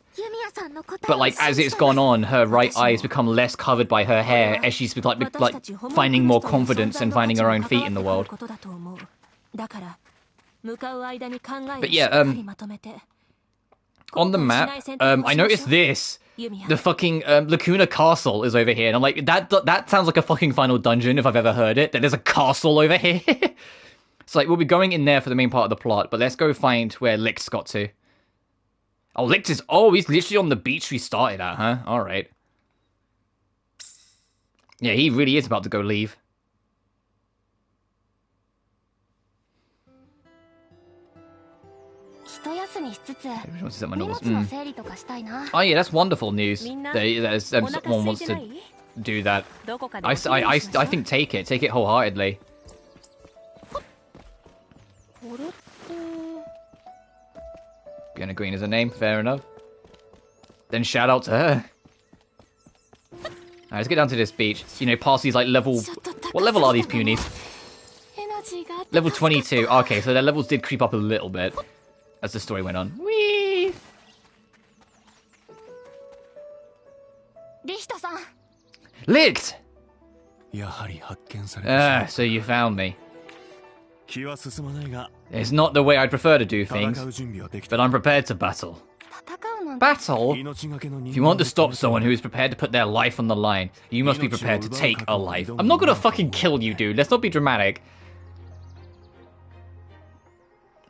But like, as it's gone on, her right eye has become less covered by her hair as she's like finding more confidence and finding her own feet in the world. But yeah, on the map, I noticed this. The fucking Lacuna Castle is over here, and I'm like, that sounds like a fucking final dungeon if I've ever heard it. That there's a castle over here. It's like, we'll be going in there for the main part of the plot, but let's go find where Licht's got to. Oh, Licht is... Oh, he's literally on the beach we started at, huh? Alright. Yeah, he really is about to go leave. Oh yeah, that's wonderful news. Someone wants to do that. I think take it wholeheartedly. Fiona Green is her name, fair enough. Then shout out to her. Alright, let's get down to this beach. You know, past these like level... What level are these punies? Level 22. Okay, so their levels did creep up a little bit as the story went on. Whee! Licht! So you found me. It's not the way I'd prefer to do things, but I'm prepared to battle. Battle? If you want to stop someone who is prepared to put their life on the line, you must be prepared to take a life. I'm not gonna fucking kill you, dude. Let's not be dramatic.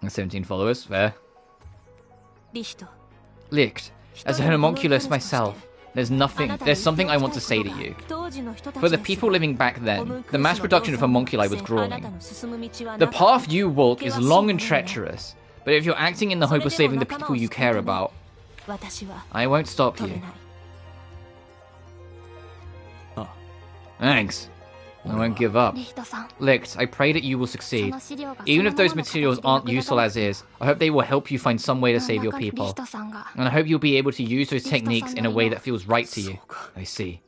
17 followers, fair. Licht, as a homunculus myself, there's something I want to say to you. For the people living back then, the mass production of homunculi was grueling. The path you walk is long and treacherous, but if you're acting in the hope of saving the people you care about, I won't stop you. Thanks. I won't give up. Licht, I pray that you will succeed. Even if those materials aren't useful as is, I hope they will help you find some way to save your people. And I hope you'll be able to use those techniques in a way that feels right to you. I see.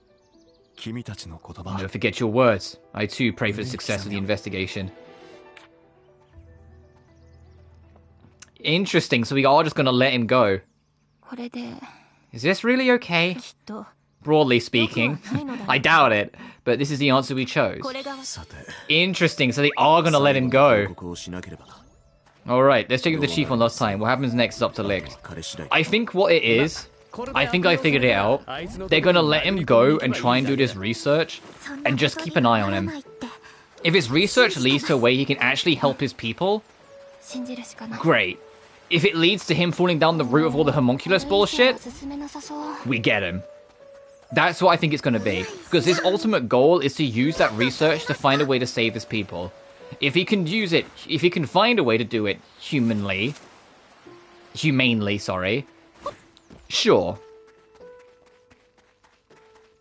Don't forget your words. I too pray for the success of the investigation. Interesting, so we are just gonna let him go. Is this really okay? Broadly speaking. I doubt it, but this is the answer we chose. Interesting, so they are gonna let him go. Alright, let's check if the chief one last time. What happens next is up to Licht. I think what it is, I think I figured it out. They're gonna let him go and try and do this research, and just keep an eye on him. If his research leads to a way he can actually help his people, great. If it leads to him falling down the route of all the homunculus bullshit, we get him. That's what I think it's going to be. Because his ultimate goal is to use that research to find a way to save his people. If he can use it, if he can find a way to do it humanely, sorry, sure.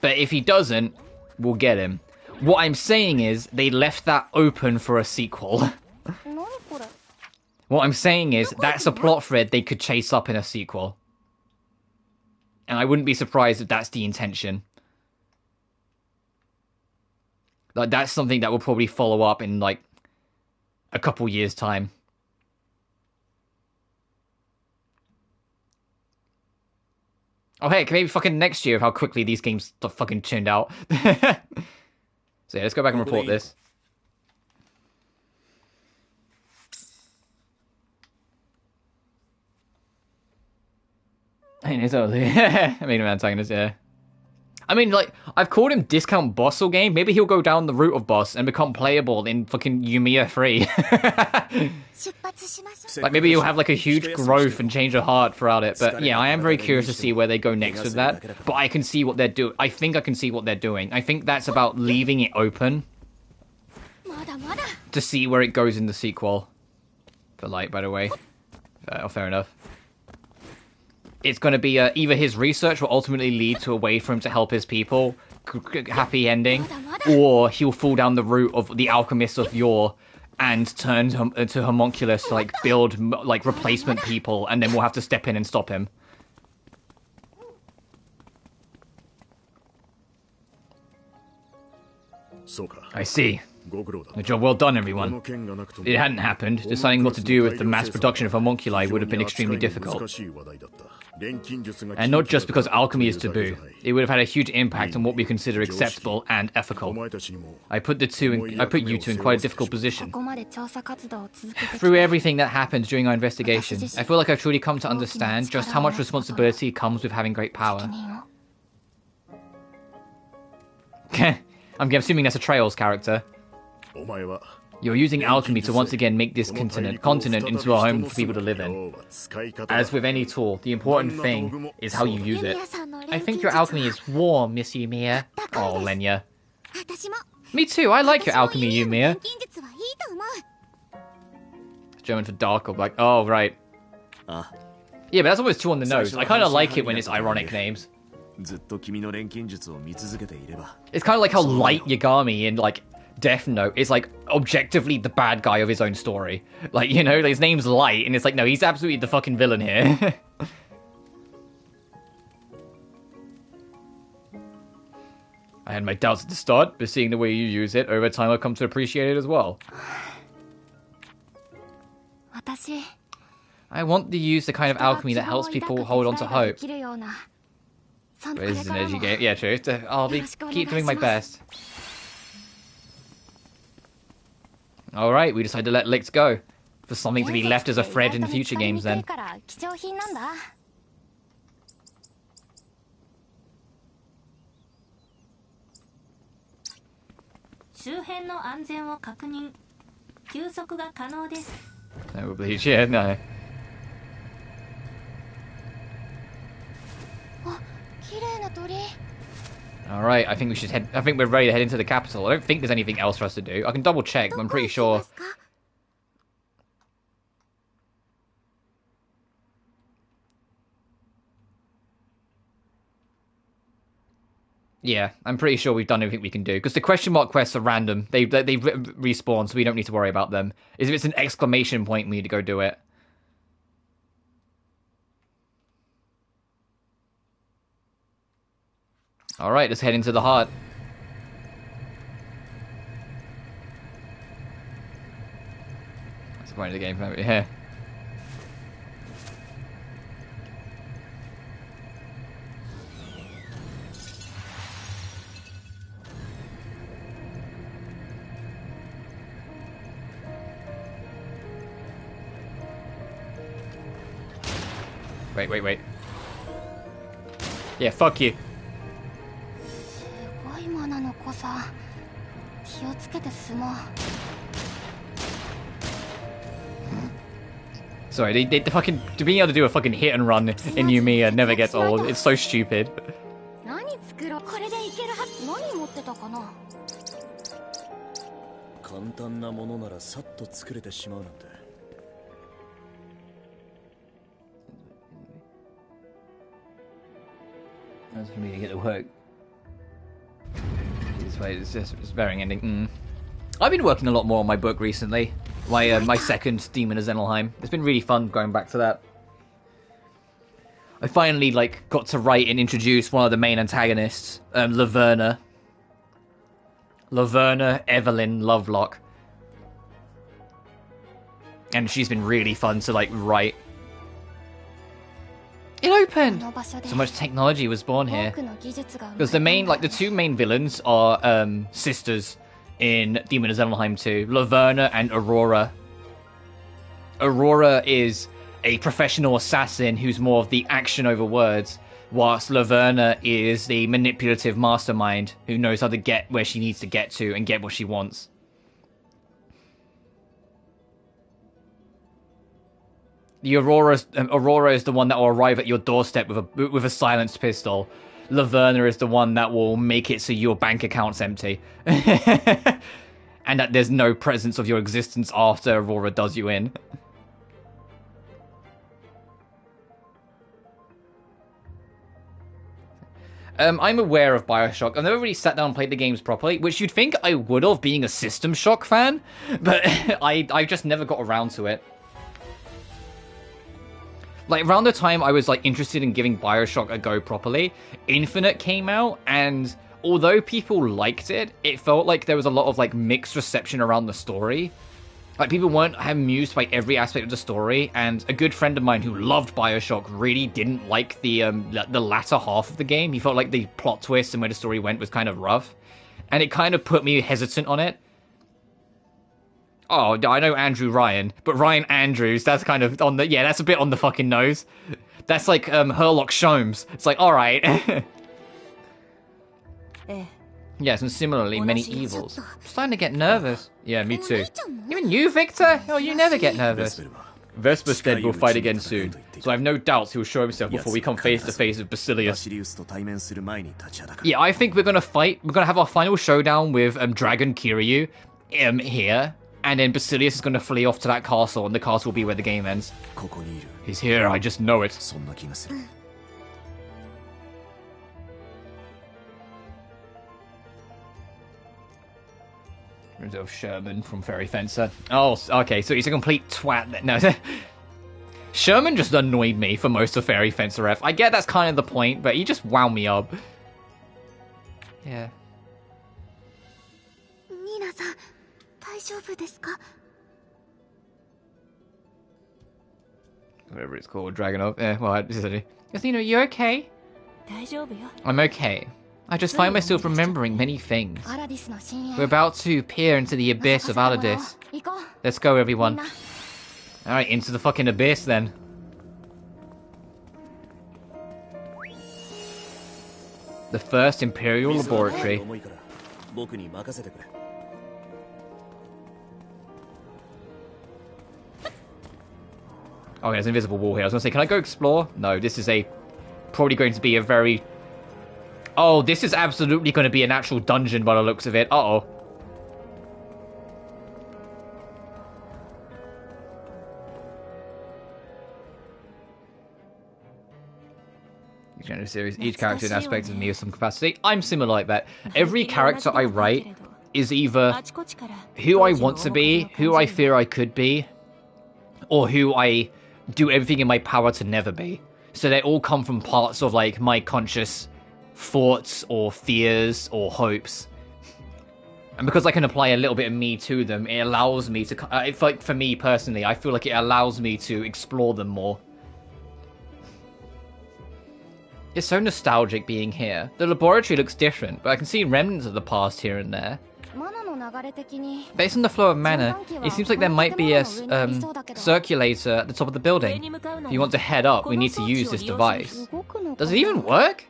But if he doesn't, we'll get him. What I'm saying is, they left that open for a sequel. What I'm saying is, that's a plot thread they could chase up in a sequel. And I wouldn't be surprised if that's the intention. Like, that's something that will probably follow up in, like, a couple years' time. Oh, heck, maybe fucking next year of how quickly these games fucking churned out. So yeah, let's go back and report this. I mean, it's only I mean, an antagonist, yeah. I mean, like, I've called him Discount Boss all game. Maybe he'll go down the route of Boss and become playable in fucking Yumia 3. Like, maybe he'll have, like, a huge growth and change of heart throughout it. But, yeah, I am very curious to see where they go next with that. But I can see what they're doing. I think I can see what they're doing. I think that's about leaving it open to see where it goes in the sequel. For light, by the way. Oh, fair enough. It's going to be either his research will ultimately lead to a way for him to help his people, happy ending, or he'll fall down the route of the alchemist of yore and turn into homunculus to, like, build, like, replacement people, and then we'll have to step in and stop him. I see. A job well done, everyone. If it hadn't happened, deciding what to do with the mass production of homunculi would have been extremely difficult. And not just because alchemy is taboo. It would have had a huge impact on what we consider acceptable and ethical. I put you two in quite a difficult position. Through everything that happened during our investigation, I feel like I've truly come to understand just how much responsibility comes with having great power. I'm assuming that's a Trails character. You're using alchemy to once again make this continent into a home for people to live in. As with any tool, the important thing is how you use it. I think your alchemy is warm, Miss Yumia. Oh, Lenya. Me too, I like your alchemy, Yumia. German for dark or black. Oh, right. Yeah, but that's always two on the nose. I kind of like it when it's ironic names. It's kind of like how Light Yagami in, like, Death Note is, like, objectively the bad guy of his own story. Like, you know, his name's Light, and it's like, no, he's absolutely the fucking villain here. I had my doubts at the start, but seeing the way you use it, over time I've come to appreciate it as well. I want to use the kind of alchemy that helps people hold on to hope. But this is an edgy game. Yeah, true. I'll keep doing my best. Alright, we decided to let Licht go. For something to be left as a thread in future games then. No bleach, yeah, no. Alright, I think we should head... I think we're ready to head into the capital. I don't think there's anything else for us to do. I can double check, but I'm pretty sure... Yeah, I'm pretty sure we've done everything we can do. Because the question mark quests are random. They respawn, so we don't need to worry about them. If it's an exclamation point, we need to go do it. Alright, let's head into the heart. That's the point of the game over here. Wait. Yeah, fuck you. Sorry, they fucking... being able to do a fucking hit and run in Yumia never gets old. It's so stupid. That's for me to get to work. This way, it's varying ending. I've been working a lot more on my book recently. My second Demon of Zenelheim. It's been really fun going back to that. I finally got to write and introduce one of the main antagonists, Laverna. Laverna Evelyn Lovelock. And she's been really fun to write. It opened! So much technology was born here. Because the two main villains are sisters in Demon of Zenelheim 2. Laverna and Aurora. Aurora is a professional assassin who's more of the action over words, whilst Laverna is the manipulative mastermind who knows how to get where she needs to get to and get what she wants. The Aurora is the one that will arrive at your doorstep with a silenced pistol. Laverna is the one that will make it so your bank account's empty. And that there's no presence of your existence after Aurora does you in. I'm aware of Bioshock. I've never really sat down and played the games properly, which you'd think I would have, being a System Shock fan, but I just never got around to it. Around the time I was interested in giving Bioshock a go properly, Infinite came out, and although people liked it, it felt like there was a lot of mixed reception around the story. People weren't amused by every aspect of the story, and a good friend of mine who loved Bioshock really didn't like the latter half of the game. He felt like the plot twist and where the story went was kind of rough, and it kind of put me hesitant on it. Oh, I know Andrew Ryan, but Ryan Andrews, that's kind of on the... Yeah, that's a bit on the fucking nose. That's like Herlock Sholmes. It's alright. Yes, and similarly, many evils. I'm starting to get nervous. Yeah, me too. Even you, Victor? Oh, you never get nervous. Vesper's dead will fight again soon, so I have no doubts he will show himself before we come face to face with Basilius. Yeah, I think we're gonna fight. We're gonna have our final showdown with Dragon Kiryu here. And then Basilius is going to flee off to that castle, and the castle will be where the game ends. He's here, I just know it. Of Sherman from Fairy Fencer. Oh, okay, so he's a complete twat. No, Sherman just annoyed me for most of Fairy Fencer F. I get that's kind of the point, but he just wound me up. Yeah. Whatever it's called, Dragonov. Yeah, well, Athena, you okay? I'm okay. I just find myself remembering many things. We're about to peer into the abyss of Aladis. Let's go, everyone. Alright, into the fucking abyss, then. The first Imperial Laboratory. Oh, there's an invisible wall here. I was going to say, can I go explore? No, this is probably going to be a very Oh, this is absolutely going to be an actual dungeon by the looks of it. Uh-oh. Genre series, each character and aspect of me with some capacity. I'm similar like that. Every character I write is either who I want to be, who I fear I could be, or who I do everything in my power to never be. So they all come from parts of like my conscious thoughts or fears or hopes. And because I can apply a little bit of me to them, it allows me to, it's like for me personally, I feel like it allows me to explore them more. It's so nostalgic being here. The laboratory looks different, but I can see remnants of the past here and there. Based on the flow of mana, it seems like there might be a circulator at the top of the building. If you want to head up, we need to use this device. Does it even work?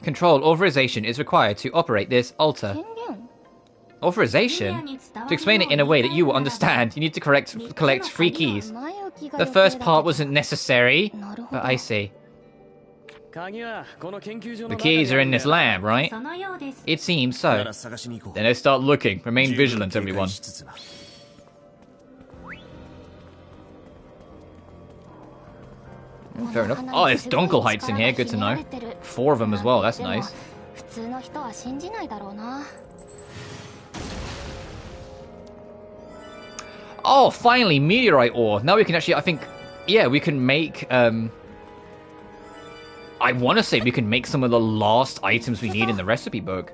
Control authorization is required to operate this altar. Authorization? To explain it in a way that you will understand, you need to collect 3 keys. The first part wasn't necessary, but I see. The keys are in this lab, right? It seems so. Then let's start looking. Remain vigilant, everyone. Fair enough. Oh, there's Dunkelheits in here. Good to know. 4 of them as well. That's nice. Oh, finally, meteorite ore. Now we can actually, I think, yeah, we can make, I want to say we can make some of the last items we need in the recipe book.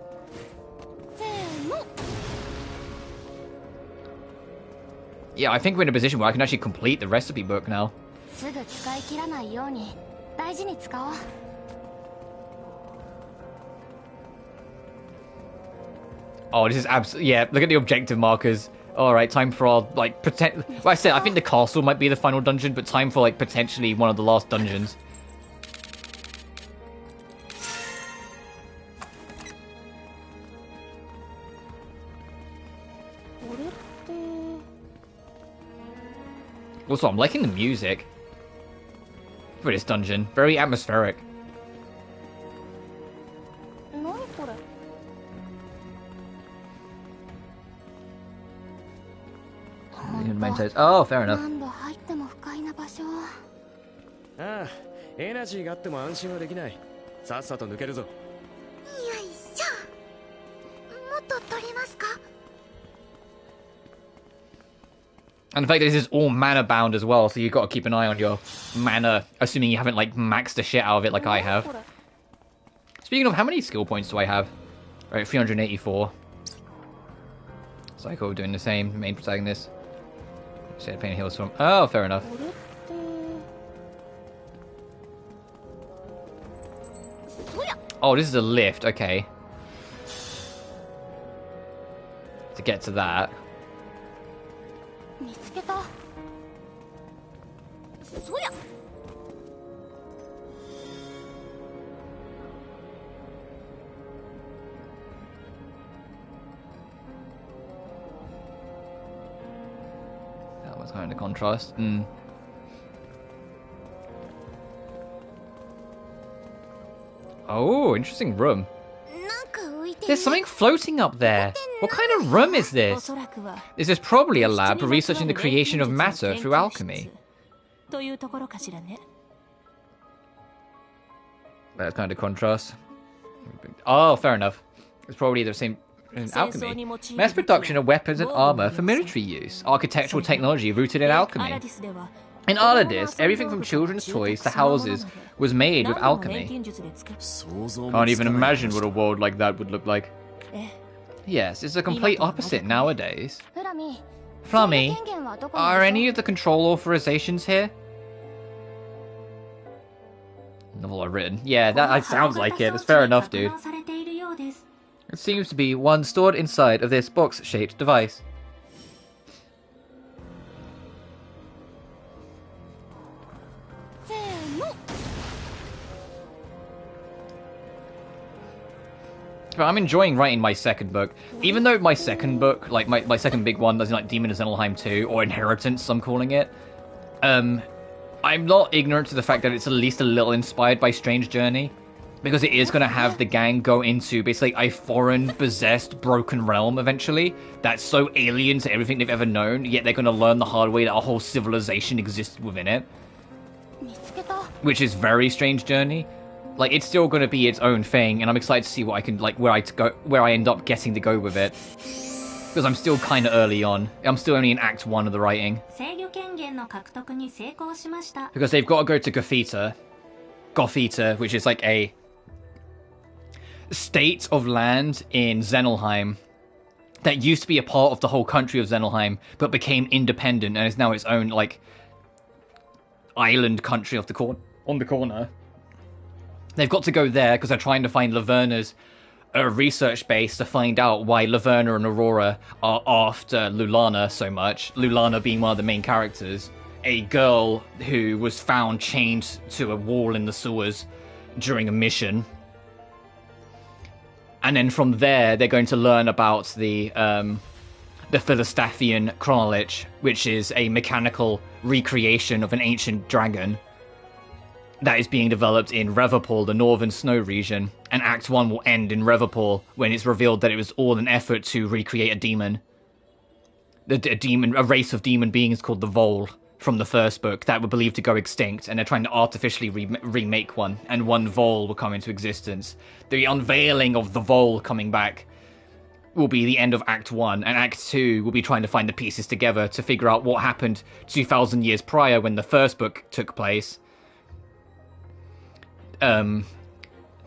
Yeah, I think we're in a position where I can actually complete the recipe book now. Oh, this is absolutely, yeah, look at the objective markers. Alright, time for our, like, well, I said, I think the castle might be the final dungeon, but time for, like, potentially one of the last dungeons. Also, I'm liking the music for this dungeon. Very atmospheric. Oh, fair enough. And the fact that this is all mana bound as well, so you've got to keep an eye on your mana, assuming you haven't like maxed the shit out of it like I have. Speaking of, how many skill points do I have? Right, 384. Psycho doing the same, main protagonist. Set pain heals from. Oh, fair enough. Oh, this is a lift, okay. To get to that. That was kind of contrast. Oh, interesting room. There's something floating up there. What kind of room is this? This is probably a lab for researching the creation of matter through alchemy. That's kind of contrast. Oh, fair enough. It's probably the same in alchemy. Mass production of weapons and armor for military use. Architectural technology rooted in alchemy. In Aladis, everything from children's toys to houses was made with alchemy. Can't even imagine what a world like that would look like. Yes, it's the complete opposite nowadays. Flammy, are any of the control authorizations here? Novel I've written. Yeah, that sounds like it. It's fair enough, dude. It seems to be one stored inside of this box-shaped device. But I'm enjoying writing my second book. Even though my second book, like my second big one, doesn't like Demon of Zenelheim 2, or Inheritance, I'm calling it, I'm not ignorant to the fact that it's at least a little inspired by Strange Journey. Because it is going to have the gang go into basically a foreign, possessed, broken realm eventually. That's so alien to everything they've ever known, yet they're going to learn the hard way that a whole civilization exists within it. Which is very Strange Journey. Like, it's still going to be its own thing, and I'm excited to see what I can, like, where I end up getting to go with it. Because I'm still kind of early on. I'm still only in Act 1 of the writing. Because they've got to go to Gothita, which is like a state of land in Zenelheim that used to be a part of the whole country of Zenelheim, but became independent and is now its own, like, island country on the corner. They've got to go there because they're trying to find Laverna's research base to find out why Laverna and Aurora are after Lulana so much. Lulana being one of the main characters, a girl who was found chained to a wall in the sewers during a mission. And then from there, they're going to learn about the Philistaphian Chronolich, which is a mechanical recreation of an ancient dragon that is being developed in Revapol, the northern snow region. And Act 1 will end in Revapol when it's revealed that it was all an effort to recreate a demon. A race of demon beings called the Vol from the first book that were believed to go extinct, and they're trying to artificially remake one, and one Vol will come into existence. The unveiling of the Vol coming back will be the end of Act 1, and Act 2 will be trying to find the pieces together to figure out what happened 2,000 years prior when the first book took place, to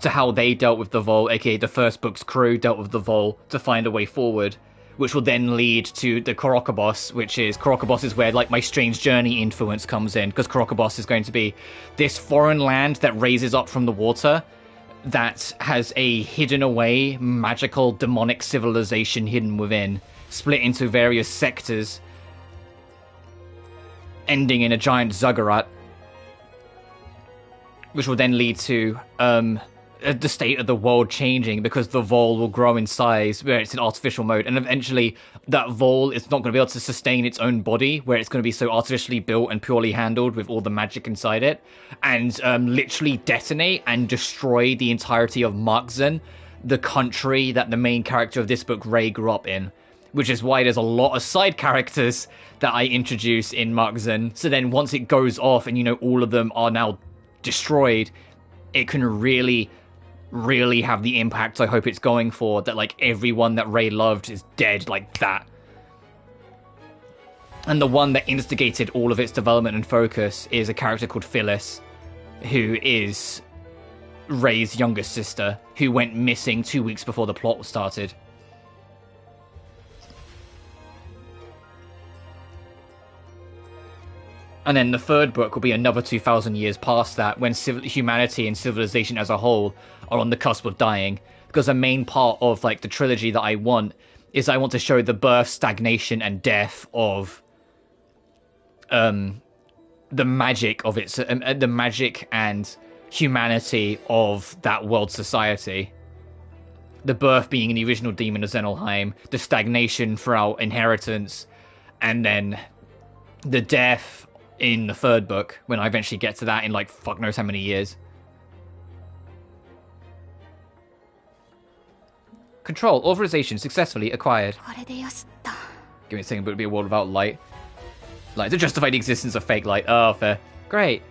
how they dealt with the Vol, aka the first book's crew dealt with the Vol, to find a way forward, which will then lead to the Korokobos is where, like, my Strange Journey influence comes in, because Korokobos is going to be this foreign land that raises up from the water, that has a hidden away, magical, demonic civilization hidden within, split into various sectors, ending in a giant zuggurat, which will then lead to the state of the world changing, because the Vol will grow in size where it's in artificial mode, and eventually that Vol is not going to be able to sustain its own body, where it's going to be so artificially built and purely handled with all the magic inside it, and literally detonate and destroy the entirety of Markzen, the country that the main character of this book, Ray, grew up in. Which is why there's a lot of side characters that I introduce in Markzen, so then once it goes off and, you know, all of them are now destroyed, it can really have the impact I hope it's going for, that, like, everyone that Ray loved is dead like that. And the one that instigated all of its development and focus is a character called Phyllis, who is Ray's youngest sister, who went missing 2 weeks before the plot started. And then the third book will be another 2,000 years past that, when humanity and civilization as a whole are on the cusp of dying. Because a main part of, like, the trilogy that I want is I want to show the birth, stagnation, and death of the magic of its the magic and humanity of that world society. The birth being the original demon of Zenelheim, the stagnation throughout Inheritance, and then the death in the third book, when I eventually get to that in, like, fuck knows how many years. Control authorization successfully acquired. Give me a second, but it'll be a world without light. Like, to justify the existence of fake light. Oh, fair. Great.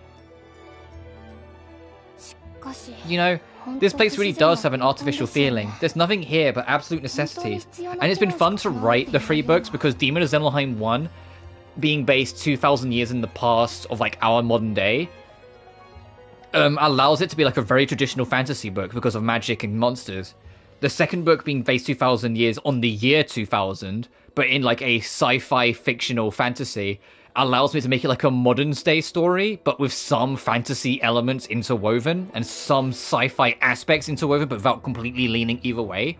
You know, this place really does have an artificial feeling. There's nothing here but absolute necessity. And it's been fun to write the 3 books, because Demon of Zenelheim 1, being based 2,000 years in the past of, like, our modern day, allows it to be, like, a very traditional fantasy book because of magic and monsters. The second book being based 2,000 years on the year 2000, but in, like, a sci-fi fictional fantasy, allows me to make it like a modern day story, but with some fantasy elements interwoven and some sci-fi aspects interwoven, but without completely leaning either way.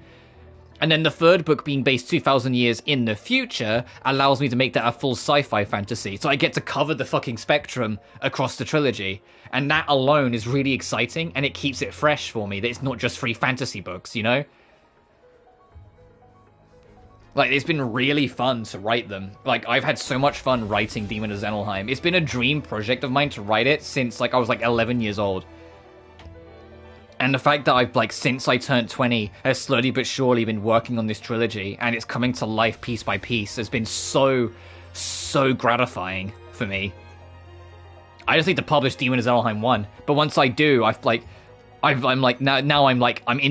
And then the third book being based 2,000 years in the future allows me to make that a full sci-fi fantasy. So I get to cover the fucking spectrum across the trilogy. And that alone is really exciting, and it keeps it fresh for me, that it's not just 3 fantasy books, you know? Like, it's been really fun to write them. Like, I've had so much fun writing Demon of Xenolheim. It's been a dream project of mine to write it since, like, I was, like, 11 years old. And the fact that I've, like, since I turned 20, has slowly but surely been working on this trilogy, and it's coming to life piece by piece, has been so gratifying for me. I just need to publish Demon of Xenolheim 1, but once I do, I'm in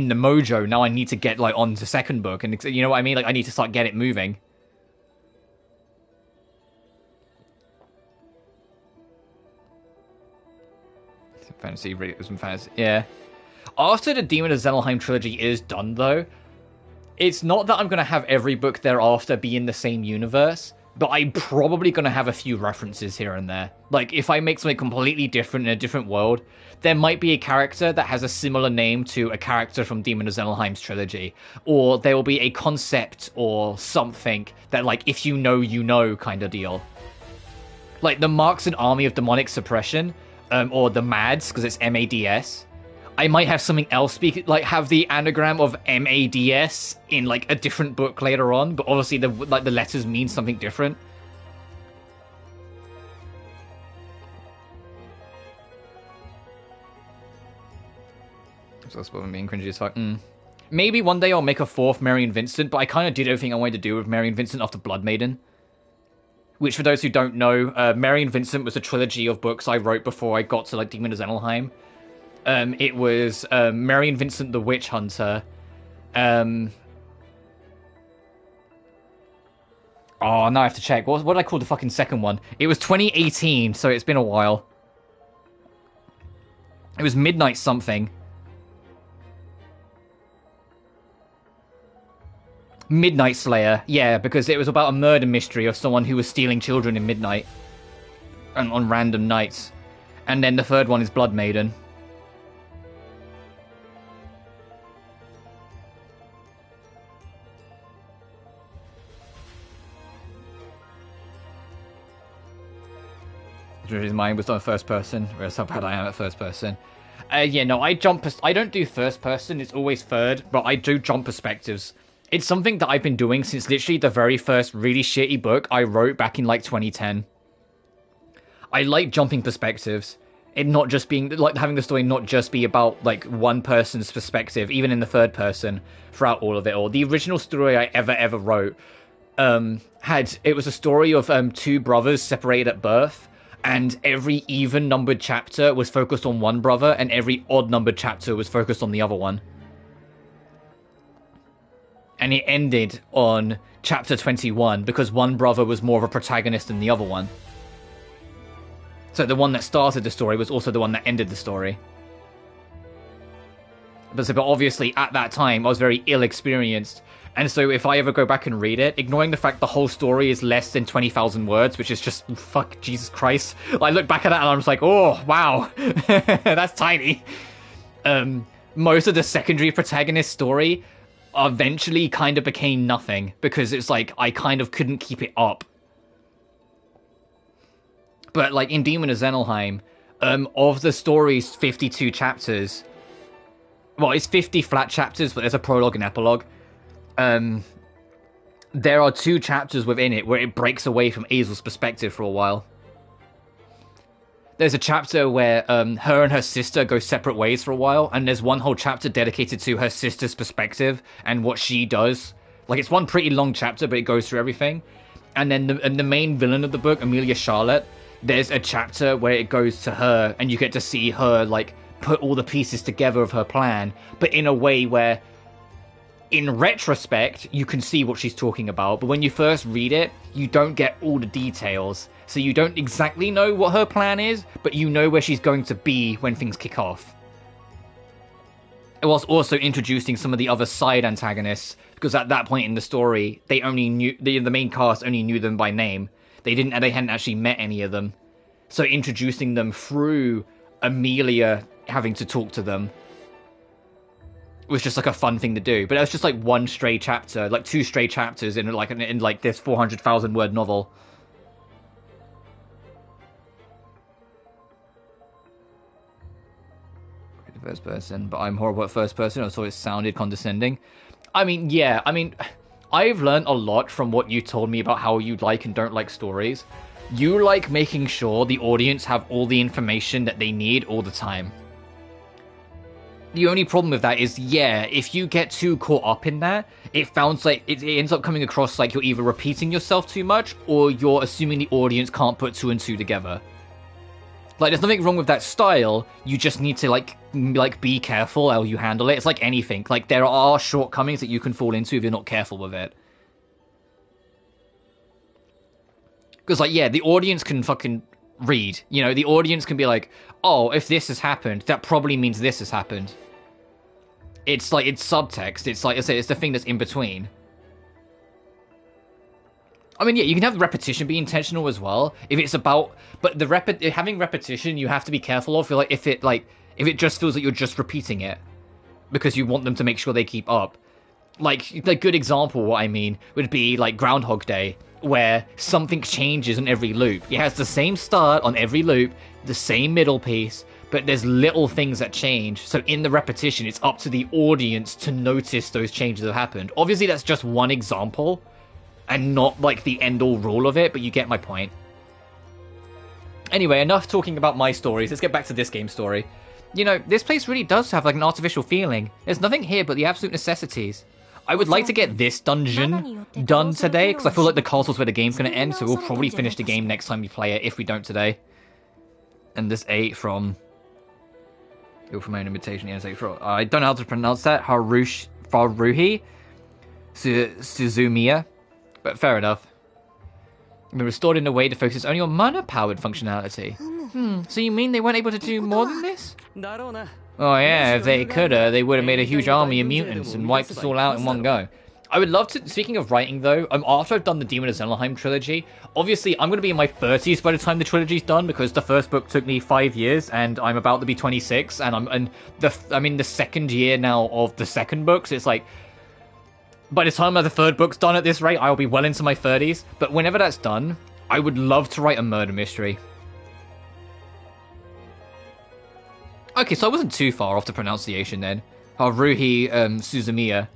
the mojo. Now I need to get, like, on to second book, and you know what I mean? Like, I need to start get it moving. Fantasy, some fantasy, yeah. After the Demon of Xenolheim trilogy is done, though, it's not that I'm going to have every book thereafter be in the same universe, but I'm probably going to have a few references here and there. Like, if I make something completely different in a different world, there might be a character that has a similar name to a character from Demon of Xenolheim's trilogy. Or there will be a concept or something that, like, if you know kind of deal. Like, the Marks and Army of Demonic Suppression, or the MADS, because it's MADS. I might have something else have the anagram of MADS in, like, a different book later on, but obviously the letters mean something different. So that's what being cringy as fuck. Maybe one day I'll make a fourth Mary and Vincent, but I kind of did everything I wanted to do with Mary and Vincent after Blood Maiden. Which, for those who don't know, Mary and Vincent was a trilogy of books I wrote before I got to, like, Demon of Xenolheim. It was Mary and Vincent the Witch Hunter. Oh, now I have to check. What did I call the fucking second one? It was 2018, so it's been a while. It was Midnight something. Midnight Slayer, yeah, because it was about a murder mystery of someone who was stealing children in midnight. And on random nights. And then the third one is Blood Maiden. His mind was on first person, whereas how bad I am at first person. Yeah, no, I don't do first person, it's always third, but I do jump perspectives. It's something that I've been doing since literally the very first really shitty book I wrote back in, like, 2010. I like jumping perspectives. It not just being, like, having the story not just be about, like, one person's perspective, even in the third person, throughout all of it all. The original story I ever wrote, it was a story of two brothers separated at birth, and every even-numbered chapter was focused on one brother, and every odd-numbered chapter was focused on the other one. And it ended on chapter 21, because one brother was more of a protagonist than the other one. So the one that started the story was also the one that ended the story. But obviously, at that time, I was very ill-experienced. And so if I ever go back and read it, ignoring the fact the whole story is less than 20,000 words, which is just, fuck, Jesus Christ. I look back at that and I'm just like, oh, wow, that's tiny. Most of the secondary protagonist story eventually kind of became nothing, because it's like, I kind of couldn't keep it up. But, like, in Demon of Xenolheim, of the story's 52 chapters, well, it's 50 flat chapters, but there's a prologue and epilogue. There are 2 chapters within it where it breaks away from Azel's perspective for a while. There's a chapter where her and her sister go separate ways for a while, and there's one whole chapter dedicated to her sister's perspective and what she does. Like, it's one pretty long chapter, but it goes through everything. And then the main villain of the book, Amelia Charlotte, there's a chapter where it goes to her, and you get to see her, like, put all the pieces together of her plan, but in a way where, in retrospect, you can see what she's talking about, but when you first read it, you don't get all the details. So you don't exactly know what her plan is, but you know where she's going to be when things kick off. It was also introducing some of the other side antagonists, because at that point in the story, they only knew the main cast only knew them by name. They hadn't actually met any of them. So introducing them through Amelia having to talk to them was just like a fun thing to do. But it was just like one stray chapter, like 2 stray chapters in this 400,000 word novel. First person, but I'm horrible at first person. I thought it sounded condescending. I mean, yeah, I've learned a lot from what you told me about how you like and don't like stories. You like making sure the audience have all the information that they need all the time. The only problem with that is, yeah, if you get too caught up in that, it ends up coming across like you're either repeating yourself too much or you're assuming the audience can't put two and two together. Like, there's nothing wrong with that style, you just need to, like, be careful how you handle it. It's like anything. Like, there are shortcomings that you can fall into if you're not careful with it. Because, like, yeah, the audience can fucking read. You know, the audience can be like, oh, if this has happened, that probably means this has happened. It's like, it's subtext. It's like I say, it's the thing that's in between. I mean, yeah, you can have the repetition be intentional as well. If it's about, but the having repetition, you have to be careful of. Like, if it just feels like you're just repeating it because you want them to make sure they keep up. Like, the good example, what I mean, would be like Groundhog Day, where something changes in every loop. It has the same start on every loop, the same middle piece, but there's little things that change. So in the repetition, it's up to the audience to notice those changes that have happened. Obviously, that's just one example, and not like the end-all rule of it, but you get my point. Anyway, enough talking about my stories. Let's get back to this game story. You know, this place really does have like an artificial feeling. There's nothing here but the absolute necessities. I would like to get this dungeon done today, because I feel like the castle's where the game's going to end, so we'll probably finish the game next time we play it, if we don't today. And this 8 from... Go for my own imitation, yes, 8 from... I don't know how to pronounce that. Haruhi Suzumiya. But fair enough. Been restored in a way to focus only on mana-powered functionality. So you mean they weren't able to do more than this? Oh yeah, if they coulda, they would have made a huge army of mutants and wiped us all out in one go. I would love to, speaking of writing though, after I've done the Demon of Zelnheim trilogy, obviously I'm going to be in my 30s by the time the trilogy's done, because the first book took me 5 years, and I'm about to be 26, and I'm in the second year now of the second book, so it's like, by the time the third book's done at this rate, I'll be well into my 30s, but whenever that's done, I would love to write a murder mystery. Okay, so I wasn't too far off the pronunciation then. Haruhi Suzumiya.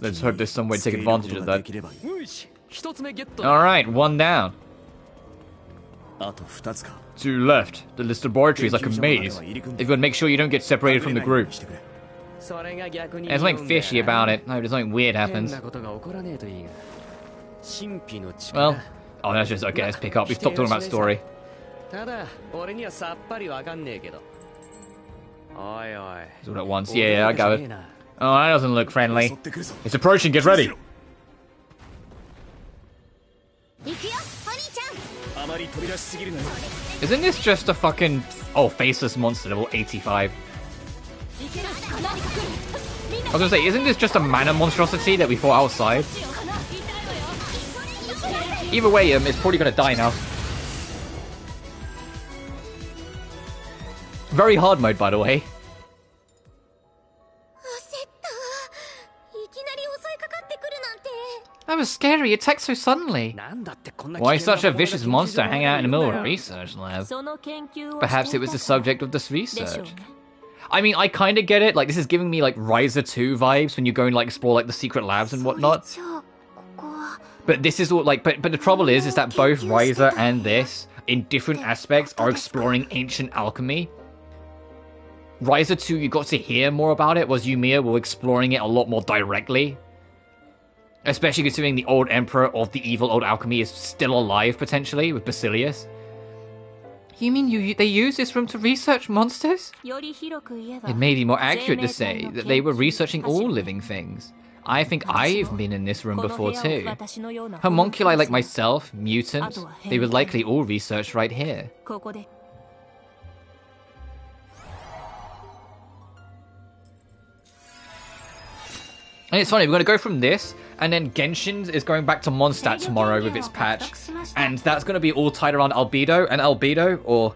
Let's hope there's some way to take advantage of that. Alright, one down. 2 left. The list of laboratories like a maze. If you would make sure you don't get separated from the group. There's something fishy about it. I hope something weird happens. Well, oh, that's just okay. Let's pick up. We've stopped talking about story. All at once. Yeah, I got it. Oh, that doesn't look friendly. It's approaching. Get ready. Isn't this just a fucking faceless monster level 85? I was gonna say, isn't this just a mana monstrosity that we fought outside? Either way, it's probably gonna die now. Very hard mode, by the way. That was scary. It attacked so suddenly. Why such a vicious monster hanging out in the middle of a research lab? Perhaps it was the subject of this research. I mean, I kind of get it. Like, this is giving me like Riser 2 vibes when you go and like explore like the secret labs and whatnot. But this is all like, but the trouble is that both Riser and this, in different aspects, are exploring ancient alchemy. Riser 2, you got to hear more about it, whereas Yumia were exploring it a lot more directly. Especially considering the old emperor of the evil old alchemy is still alive, potentially, with Basilius. You mean they use this room to research monsters? It may be more accurate to say that they were researching all living things. I think I've been in this room before too. Homunculi like myself, mutants, they were likely all researched right here. And it's funny, we're going to go from this, and then Genshin is going back to Mondstadt tomorrow with its patch, and that's going to be all tied around Albedo, and Albedo, or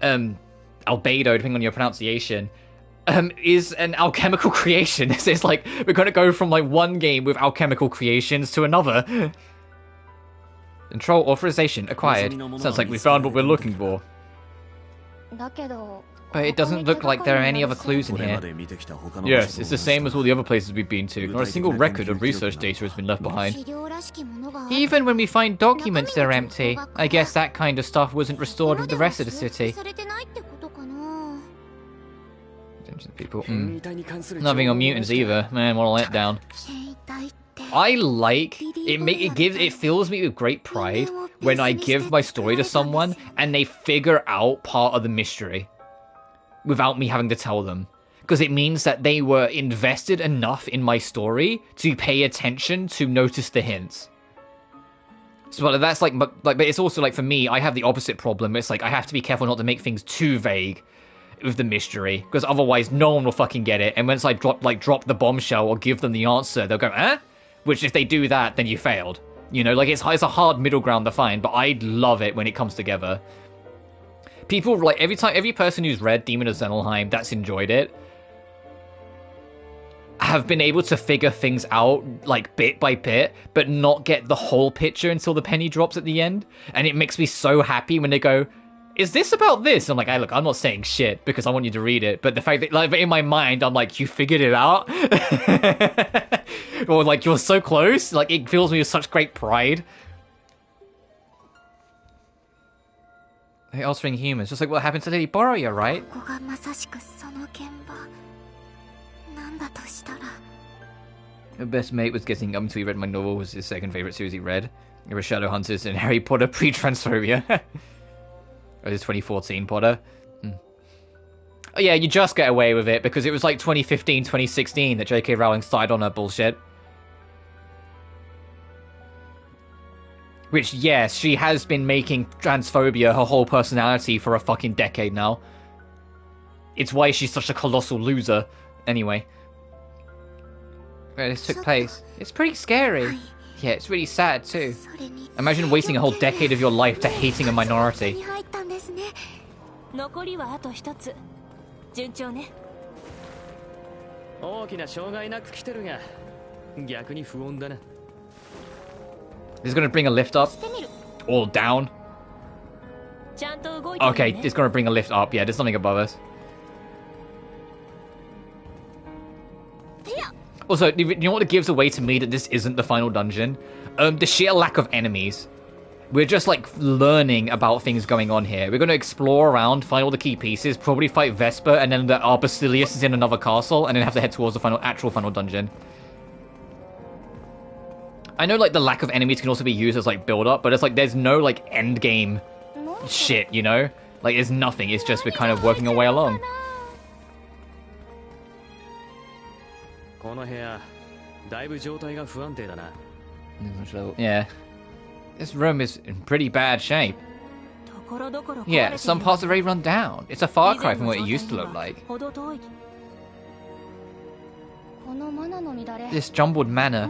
Albedo, depending on your pronunciation, is an alchemical creation. It's like, we're going to go from like one game with alchemical creations to another. Control authorization acquired. Sounds like we found what we're looking for. But it doesn't look like there are any other clues in here. Yes, it's the same as all the other places we've been to. Not a single record of research data has been left behind. Even when we find documents, they're empty. I guess that kind of stuff wasn't restored with the rest of the city. People. Nothing on mutants either. Man, what a letdown. I like it fills me with great pride when I give my story to someone and they figure out part of the mystery without me having to tell them, because it means that they were invested enough in my story to pay attention to notice the hints. So that's like, but it's also like, for me, I have the opposite problem. It's like I have to be careful not to make things too vague with the mystery, because otherwise no one will fucking get it. And once I drop the bombshell or give them the answer, they'll go, eh? Which, if they do that, then you failed. You know, like, it's a hard middle ground to find, but I love it when it comes together. People, like, every person who's read Demon of Zenelheim that's enjoyed it have been able to figure things out, like, bit by bit, but not get the whole picture until the penny drops at the end. And it makes me so happy when they go, is this about this? I'm like, hey, look, I'm not saying shit because I want you to read it. But the fact that, like, in my mind, I'm like, you figured it out? Or, like, you're so close? Like, it fills me with such great pride. Hey, altering humans, just like what happened to Lady Borroya, right? Her best mate was getting until he read my novel, was his second favourite series he read. There were Shadowhunters and Harry Potter pre-transphobia. Or his 2014 Potter. Oh yeah, you just get away with it because it was like 2015, 2016 that J.K. Rowling started on her bullshit. Which, yes, she has been making transphobia her whole personality for a fucking decade now. It's why she's such a colossal loser. Anyway. Where this took place. It's pretty scary. Yeah, it's really sad too. Imagine wasting a whole decade of your life to hating a minority. Is it gonna bring a lift up? Or down? Okay, it's gonna bring a lift up. Yeah, there's something above us. Also, you know what it gives away to me that this isn't the final dungeon? The sheer lack of enemies. We're just, like, learning about things going on here. We're going to explore around, find all the key pieces, probably fight Vesper, and then our Basilius is in another castle, and then have to head towards the actual final dungeon. I know, like, the lack of enemies can also be used as, like, build-up, but it's like, there's no, like, end game shit, you know? Like, there's nothing. It's just we're kind of working our way along. Yeah. This room is in pretty bad shape. Yeah, some parts are very run down. It's a far cry from what it used to look like. This jumbled manner.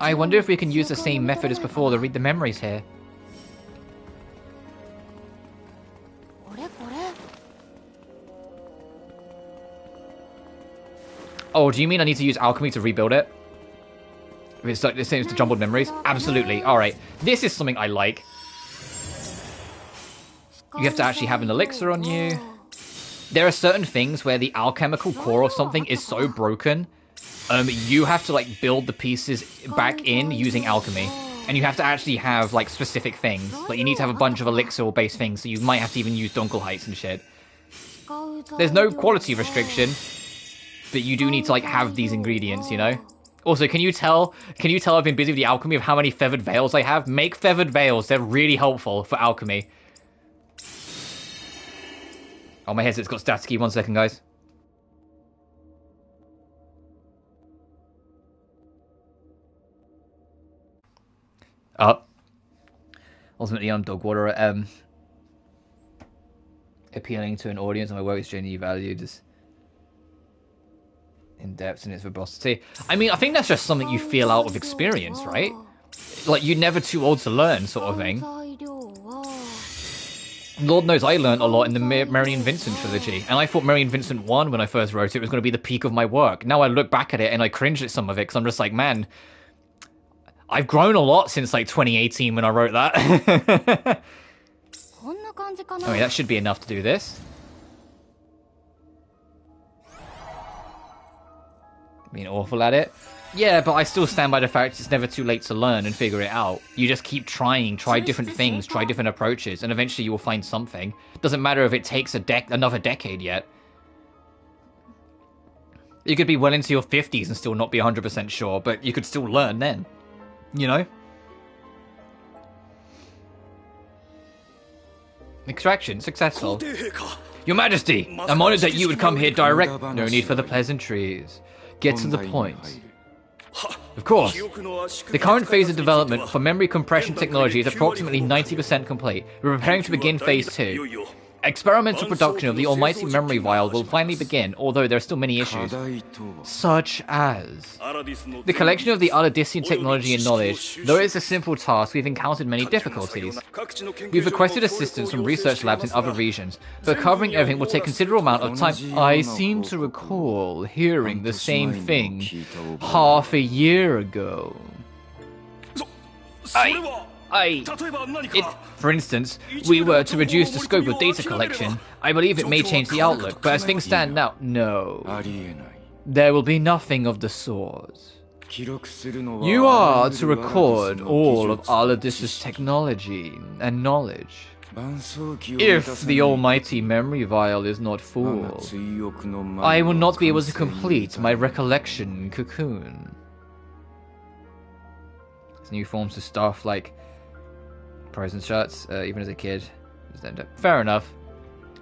I wonder if we can use the same method as before to read the memories here. Oh, do you mean I need to use alchemy to rebuild it? If it's like the same as the jumbled memories? Absolutely. Alright. This is something I like. You have to actually have an elixir on you. There are certain things where the alchemical core or something is so broken, you have to, like, build the pieces back in using alchemy. And you have to actually have, like, specific things. Like, you need to have a bunch of elixir-based things, so you might have to even use Dunkelheits and shit. There's no quality restriction, but you do need to, like, have these ingredients, you know? Also, can you tell I've been busy with the alchemy of how many feathered veils I have? Make feathered veils. They're really helpful for alchemy. Oh, my headset's got staticky. 1 second, guys. Ultimately, I'm Dogwater. Appealing to an audience, and my work is genuinely valued as in depth in its verbosity. I mean, I think that's just something you feel out of experience, right? Like, you're never too old to learn, sort of thing. Lord knows I learned a lot in the Mary and Vincent trilogy, and I thought Mary and Vincent 1, when I first wrote it, was going to be the peak of my work. Now I look back at it and I cringe at some of it, because I'm just like, man, I've grown a lot since, like, 2018 when I wrote that. Okay, that should be enough to do this. Being awful at it. Yeah, but I still stand by the fact it's never too late to learn and figure it out. You just keep trying, try different things, try different approaches, and eventually you will find something. Doesn't matter if it takes another decade yet. You could be well into your 50s and still not be 100% sure, but you could still learn then. You know? Extraction successful. Your Majesty, I'm honored that you would come here direct. No need for the pleasantries. Get to the point. Of course. The current phase of development for memory compression technology is approximately 90% complete. We're preparing to begin phase 2. Experimental production of the almighty memory vial will finally begin, although there are still many issues. Such as... the collection of the Aladisian technology and knowledge. Though it's a simple task, we've encountered many difficulties. We've requested assistance from research labs in other regions, but covering everything will take a considerable amount of time. I seem to recall hearing the same thing half a year ago. For instance, we were to reduce the scope of data collection. I believe it may change the outlook, but as things stand now, no. There will be nothing of the sort. You are to record all of Aladis's technology and knowledge. If the almighty memory vial is not full, I will not be able to complete my recollection cocoon. There's new forms of stuff like Frozen shirts, even as a kid. Fair enough.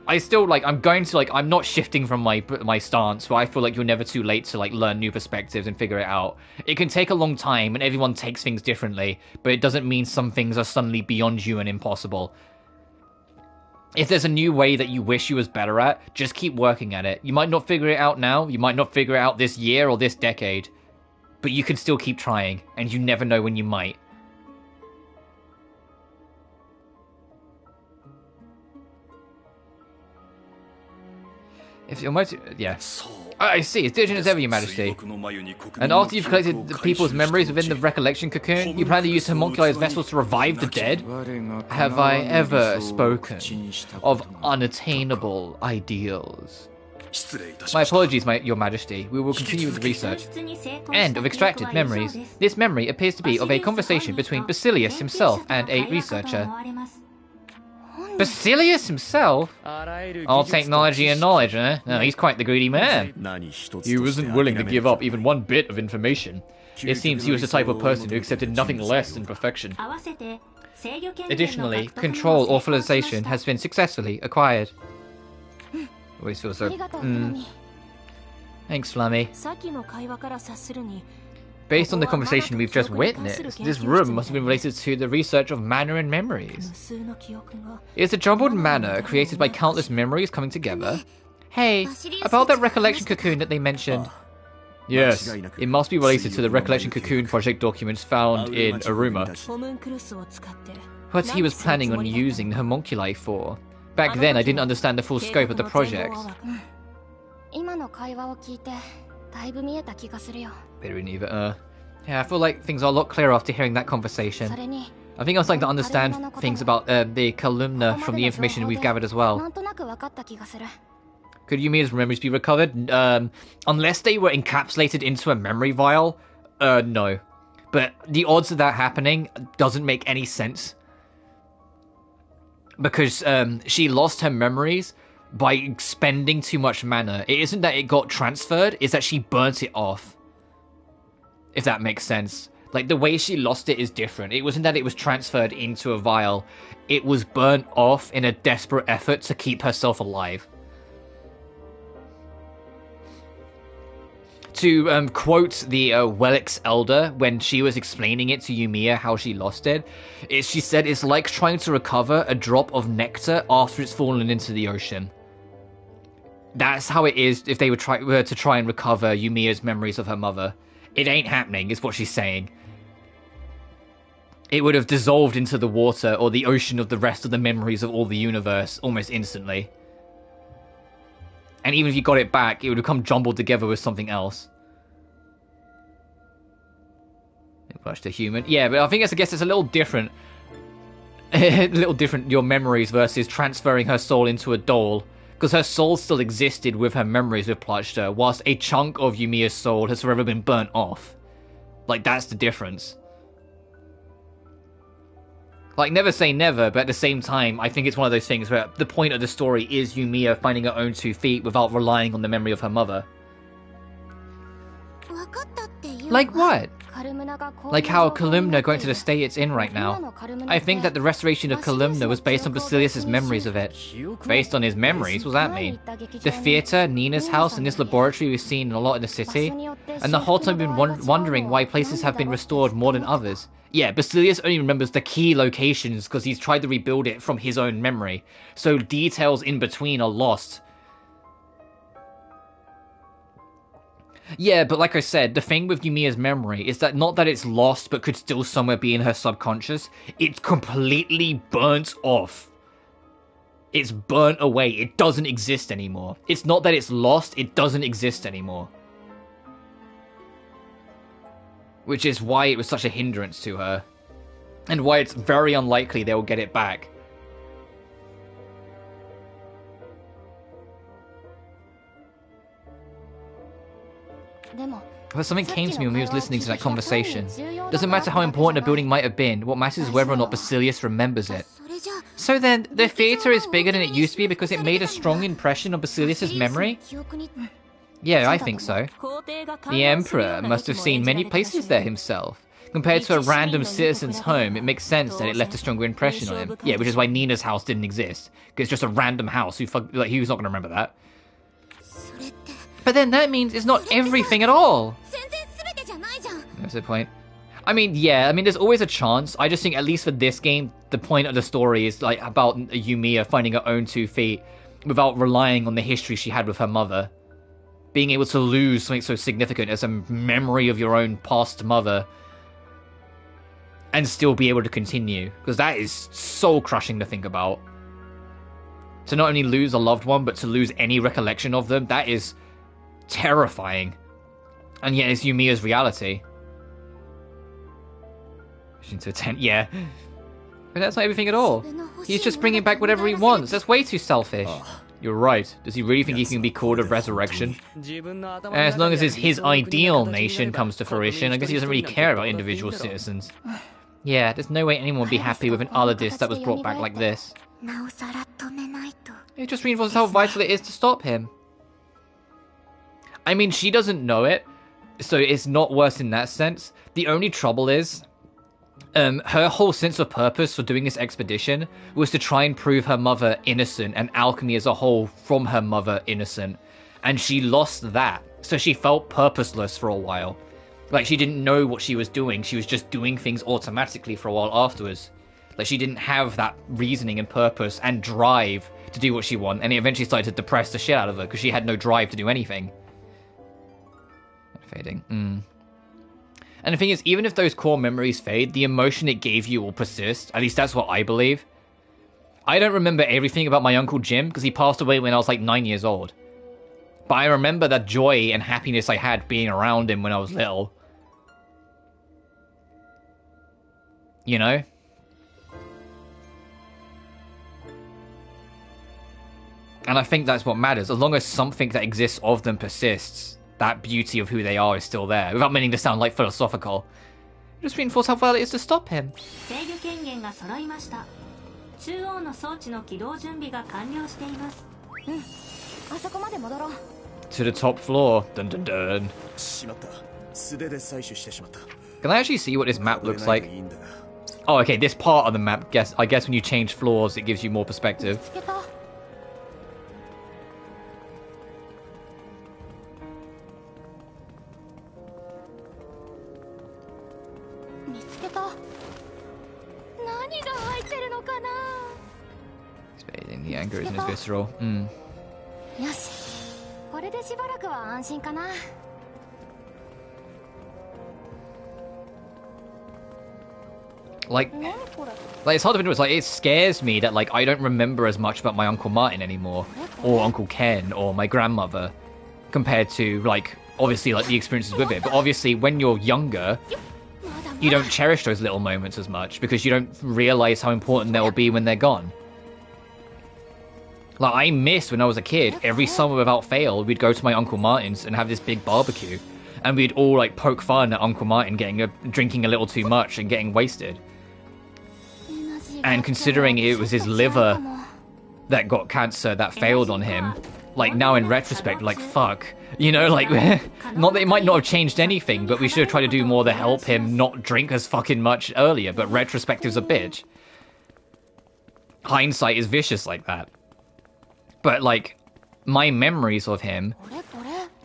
I still, I'm not shifting from my stance, but I feel like you're never too late to, learn new perspectives and figure it out. It can take a long time, and everyone takes things differently, but it doesn't mean some things are suddenly beyond you and impossible. If there's a new way that you wish you was better at, just keep working at it. You might not figure it out now, you might not figure it out this year or this decade, but you can still keep trying, and you never know when you might. If your motive, yeah. I see, it's diligent as ever, Your Majesty. And after you've collected the people's memories within the recollection cocoon, you plan to use homunculi as vessels to revive the dead? Have I ever spoken of unattainable ideals? My apologies, Your Majesty. We will continue with the research. End of extracted memories. This memory appears to be of a conversation between Basilius himself and a researcher. Basilius himself? All technology and knowledge, eh? No, he's quite the greedy man. He wasn't willing to give up even one bit of information. It seems he was the type of person who accepted nothing less than perfection. Additionally, control authorization has been successfully acquired. Always feel so... Thanks, Flammy. Based on the conversation we've just witnessed, this room must have been related to the research of mana and memories. It's a jumbled mana created by countless memories coming together. Hey, about that recollection cocoon that they mentioned. Yes, it must be related to the recollection cocoon project documents found in Aruma. What he was planning on using the homunculi for. Back then, I didn't understand the full scope of the project. Better neither, yeah, I feel like things are a lot clearer after hearing that conversation. I think I was starting to understand things about the columna from the information we've gathered as well. Could Yumia's memories be recovered? Unless they were encapsulated into a memory vial? No. But the odds of that happening doesn't make any sense. Because she lost her memories by spending too much mana. It isn't that it got transferred, it's that she burnt it off. If that makes sense. Like, the way she lost it is different. It wasn't that it was transferred into a vial. It was burnt off in a desperate effort to keep herself alive. To quote the Welix Elder, when she was explaining it to Yumiya how she lost it, she said it's like trying to recover a drop of nectar after it's fallen into the ocean. That's how it is if they were to try and recover Yumiya's memories of her mother. It ain't happening, is what she's saying. It would have dissolved into the water or the ocean of the rest of the memories of all the universe almost instantly. And even if you got it back, it would become jumbled together with something else. Flash to human. Yeah, but I guess it's a little different. A little different, your memories versus transferring her soul into a doll. Because her soul still existed with her memories with Plachta, whilst a chunk of Yumiya's soul has forever been burnt off. Like, that's the difference. Like, never say never, but at the same time, I think it's one of those things where the point of the story is Yumiya finding her own 2 feet without relying on the memory of her mother. Like what? Like how Kalumna going to the state it's in right now. I think that the restoration of Kalumna was based on Basilius' memories of it. Based on his memories? What does that mean? The theatre, Nina's house, and this laboratory we've seen a lot in the city. And the whole time we've been wondering why places have been restored more than others. Yeah, Basilius only remembers the key locations because he's tried to rebuild it from his own memory. So details in between are lost. Yeah, but like I said, the thing with Yumiya's memory is that not that it's lost but could still somewhere be in her subconscious, it's completely burnt off. It's burnt away, it doesn't exist anymore. It's not that it's lost, it doesn't exist anymore. Which is why it was such a hindrance to her. And why it's very unlikely they'll get it back. But something came to me when we was listening to that conversation. Doesn't matter how important a building might have been, what matters is whether or not Basilius remembers it. So then, the theatre is bigger than it used to be because it made a strong impression on Basilius' memory? Yeah, I think so. The Emperor must have seen many places there himself. Compared to a random citizen's home, it makes sense that it left a stronger impression on him. Yeah, which is why Nina's house didn't exist. Because it's just a random house, who's not going to remember that. But then that means it's not everything at all. That's the point. I mean, yeah, there's always a chance. I just think, at least for this game, the point of the story is like about Yumiya finding her own 2 feet without relying on the history she had with her mother. Being able to lose something so significant as a memory of your own past mother and still be able to continue. Because that is soul crushing to think about. To not only lose a loved one, but to lose any recollection of them, that is terrifying. And yet it's Yumiya's reality. Into a tent, yeah. But that's not everything at all. He's just bringing back whatever he wants. That's way too selfish. You're right. Does he really think he can be called a resurrection? As long as his ideal nation comes to fruition, I guess he doesn't really care about individual citizens. Yeah, there's no way anyone would be happy with an Aladis that was brought back like this. It just reinforces how vital it is to stop him. I mean, she doesn't know it, so it's not worse in that sense. The only trouble is, her whole sense of purpose for doing this expedition was to try and prove her mother innocent and alchemy as a whole from her mother innocent. And she lost that, so she felt purposeless for a while. Like, she didn't know what she was doing, she was just doing things automatically for a while afterwards. Like, she didn't have that reasoning and purpose and drive to do what she wanted, and it eventually started to depress the shit out of her, because she had no drive to do anything. Fading. And the thing is, even if those core memories fade, the emotion it gave you will persist. At least that's what I believe. I don't remember everything about my Uncle Jim, because he passed away when I was like 9 years old. But I remember that joy and happiness I had being around him when I was little. You know? And I think that's what matters. As long as something that exists of them persists, that beauty of who they are is still there, without meaning to sound like philosophical. Just reinforce how vital it is to stop him. To the top floor. Dun dun dun. Can I actually see what this map looks like? Oh, okay, this part of the map, I guess when you change floors, it gives you more perspective. The anger isn't as visceral. Like it's hard to admit. It's like, it scares me that like I don't remember as much about my Uncle Martin anymore, or Uncle Ken, or my grandmother, compared to like obviously like the experiences with it. But obviously when you're younger, you don't cherish those little moments as much because you don't realize how important they'll be when they're gone. Like, I missed when I was a kid, every summer without fail, we'd go to my Uncle Martin's and have this big barbecue. And we'd all, like, poke fun at Uncle Martin drinking a little too much and getting wasted. And considering it was his liver that got cancer that failed on him, like, now in retrospect, like, fuck. You know, like, not that it might not have changed anything, but we should have tried to do more to help him not drink as fucking much earlier, but retrospective's a bitch. Hindsight is vicious like that. But, like, my memories of him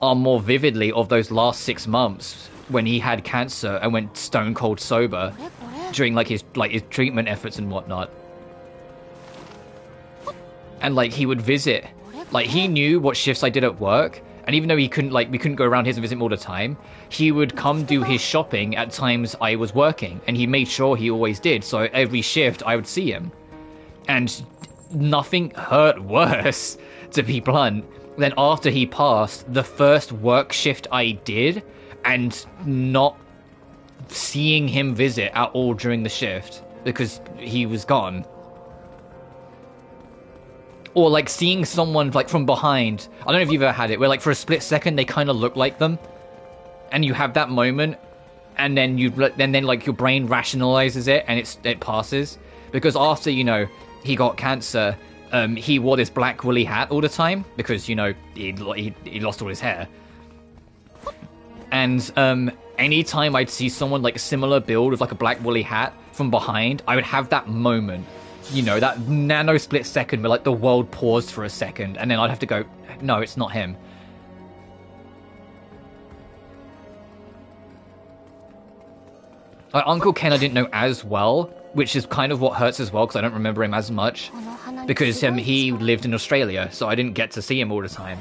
are more vividly of those last 6 months when he had cancer and went stone cold sober during, like, his treatment efforts and whatnot. And, like, he would visit. Like, he knew what shifts I did at work, and even though we couldn't go around his and visit him all the time, he would come do his shopping at times I was working, and he made sure he always did, so every shift I would see him. And nothing hurt worse, to be blunt, than after he passed, the first work shift I did, and not seeing him visit at all during the shift, because he was gone. Or, like, seeing someone, like, from behind. I don't know if you've ever had it, where, like, for a split second, they kind of look like them. And you have that moment, and then like, your brain rationalizes it, and it passes. Because after, you know, he got cancer, he wore this black woolly hat all the time, because, you know, he lost all his hair. And, anytime I'd see someone, like, similar build with, like, a black woolly hat from behind, I would have that moment. You know, that nano split second where, like, the world paused for a second, and then I'd have to go, no, it's not him. Uncle Ken I didn't know as well, which is kind of what hurts as well, because I don't remember him as much. Because he lived in Australia, so I didn't get to see him all the time.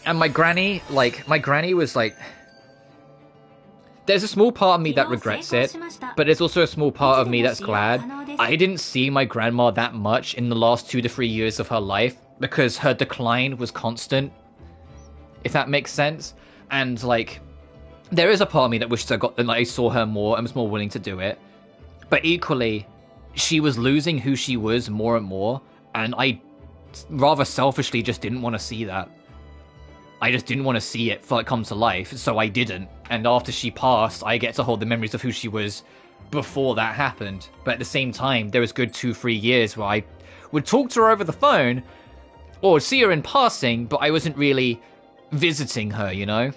And my granny was like... There's a small part of me that regrets it, but there's also a small part of me that's glad. I didn't see my grandma that much in the last 2 to 3 years of her life, because her decline was constant, if that makes sense. And, like, there is a part of me that wishes I saw her more and was more willing to do it. But equally, she was losing who she was more and more, and I rather selfishly just didn't want to see that. I just didn't want to see it come to life, so I didn't. And after she passed, I get to hold the memories of who she was before that happened. But at the same time, there was good 2-3 years where I would talk to her over the phone, or see her in passing, but I wasn't really visiting her, you know?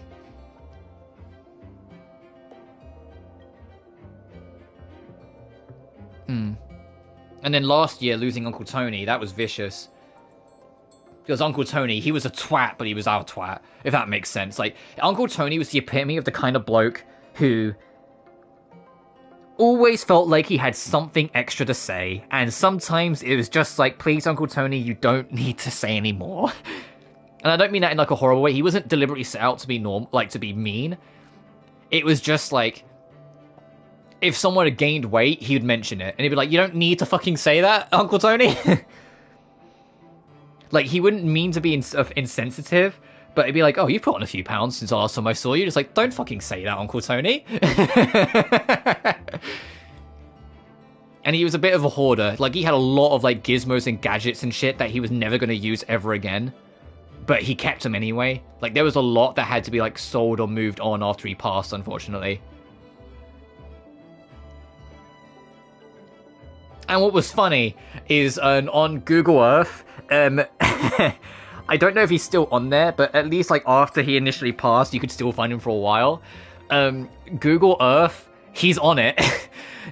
And then last year, losing Uncle Tony, that was vicious. Because Uncle Tony, he was a twat, but he was our twat, if that makes sense. Like, Uncle Tony was the epitome of the kind of bloke who always felt like he had something extra to say, and sometimes it was just like, please, Uncle Tony, you don't need to say anymore. And I don't mean that in, like, a horrible way. He wasn't deliberately set out to be to be mean. It was just like, if someone had gained weight, he would mention it, and he'd be like, you don't need to fucking say that, Uncle Tony. Like, he wouldn't mean to be insensitive, but it'd be like, oh, you've put on a few pounds since the last time I saw you. Just like, don't fucking say that, Uncle Tony. And he was a bit of a hoarder. Like, he had a lot of, like, gizmos and gadgets and shit that he was never going to use ever again. But he kept them anyway. Like, there was a lot that had to be, like, sold or moved on after he passed, unfortunately. And what was funny is on Google Earth, I don't know if he's still on there, but at least, like, after he initially passed, you could still find him for a while. Google Earth, he's on it.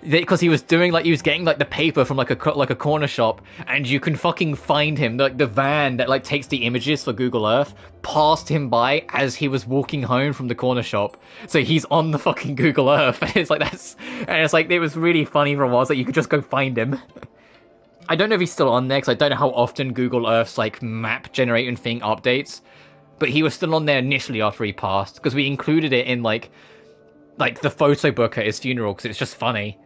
Because he was doing, like, he was getting, like, the paper from, like a corner shop, and you can fucking find him. Like, the van that, like, takes the images for Google Earth passed him by as he was walking home from the corner shop. So he's on the fucking Google Earth, and it's like, it was really funny for a while, so you could just go find him. I don't know if he's still on there, because I don't know how often Google Earth's, like, map generating thing updates. But he was still on there initially after he passed, because we included it in, like the photo book at his funeral, because it's just funny.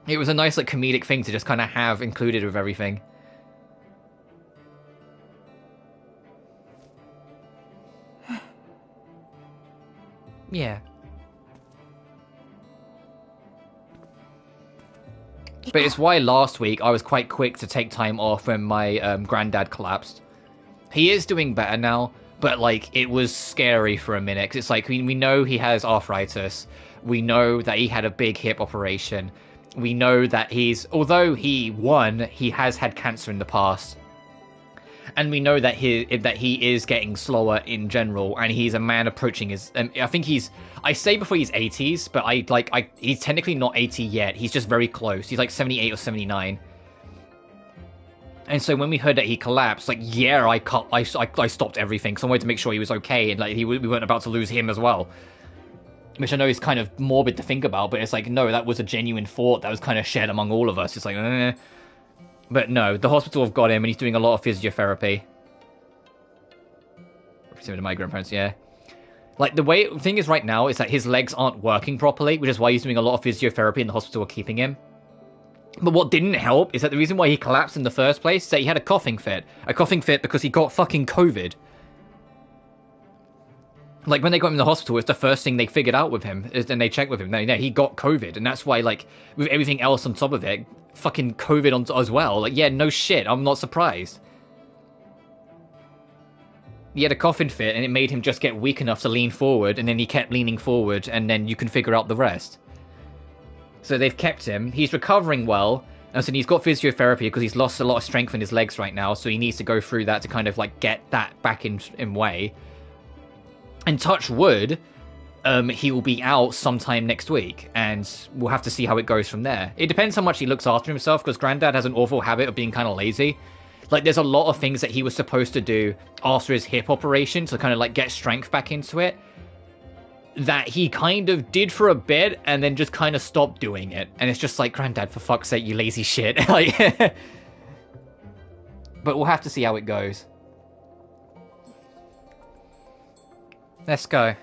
It was a nice, like, comedic thing to just kind of have included with everything. Yeah. But it's why last week I was quite quick to take time off when my granddad collapsed. He is doing better now, but like it was scary for a minute, because it's like we know he has arthritis. We know that he had a big hip operation. We know that although he won, he has had cancer in the past. And we know that he is getting slower in general, and he's a man approaching his. I think I say before he's 80s, but he's technically not 80 yet. He's just very close. He's like 78 or 79. And so when we heard that he collapsed, like yeah, I stopped everything because I wanted to make sure he was okay, and like we weren't about to lose him as well. Which I know is kind of morbid to think about, but it's like no, that was a genuine thought that was kind of shared among all of us. It's like. But no, the hospital have got him, and he's doing a lot of physiotherapy. Similar to my grandparents, yeah. Like, the thing is right now is that his legs aren't working properly, which is why he's doing a lot of physiotherapy, and the hospital are keeping him. But what didn't help is that the reason why he collapsed in the first place is that he had a coughing fit. A coughing fit because he got fucking COVID. Like, when they got him in the hospital, it's the first thing they figured out with him, and they checked with him. No, he got COVID, and that's why, like, with everything else on top of it, fucking COVID on as well. Like, yeah, no shit, I'm not surprised. He had a coughing fit, and it made him just get weak enough to lean forward, and then he kept leaning forward, and then you can figure out the rest. So they've kept him. He's recovering well, and so he's got physiotherapy because he's lost a lot of strength in his legs right now, so he needs to go through that to kind of, like, get that back in way. And touch wood, he will be out sometime next week, and we'll have to see how it goes from there. It depends how much he looks after himself, because Granddad has an awful habit of being kind of lazy. Like, there's a lot of things that he was supposed to do after his hip operation to kind of, like, get strength back into it, that he kind of did for a bit, and then just kind of stopped doing it. And it's just like, Granddad, for fuck's sake, you lazy shit. Like, but we'll have to see how it goes. Let's go.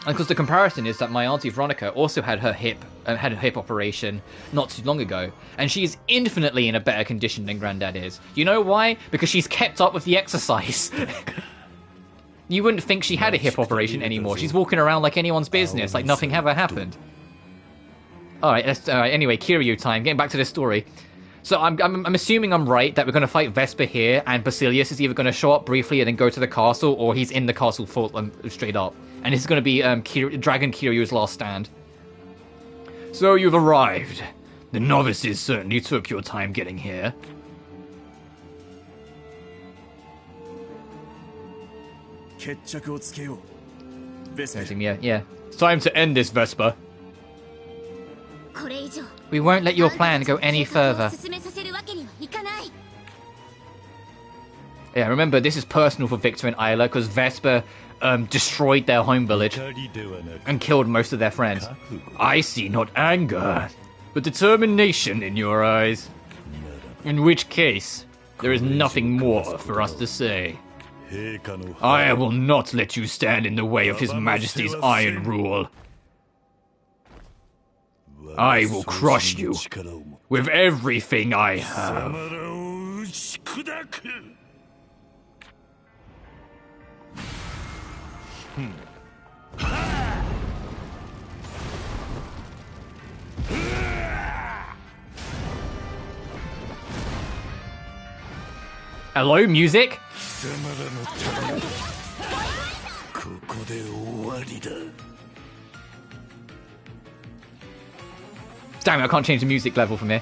Because the comparison is that my auntie Veronica also had a hip operation not too long ago, and she's infinitely in a better condition than Granddad is. You know why? Because she's kept up with the exercise. You wouldn't think she had a hip operation anymore. She's walking around like anyone's business, like nothing ever happened. Alright, anyway, Kiryu time. Getting back to this story. So I'm assuming I'm right that we're going to fight Vesper here, and Basilius is either going to show up briefly and then go to the castle, or he's in the castle straight up. And this is going to be Dragon Kiryu's last stand. So you've arrived. The novices certainly took your time getting here. Yeah. It's time to end this, Vesper. We won't let your plan go any further. Yeah, remember, this is personal for Victor and Isla, because Vesper destroyed their home village and killed most of their friends. I see not anger, but determination in your eyes. In which case, there is nothing more for us to say. I will not let you stand in the way of His Majesty's iron rule. I will crush you with everything I have. Hello, music? Damn it, I can't change the music level from here.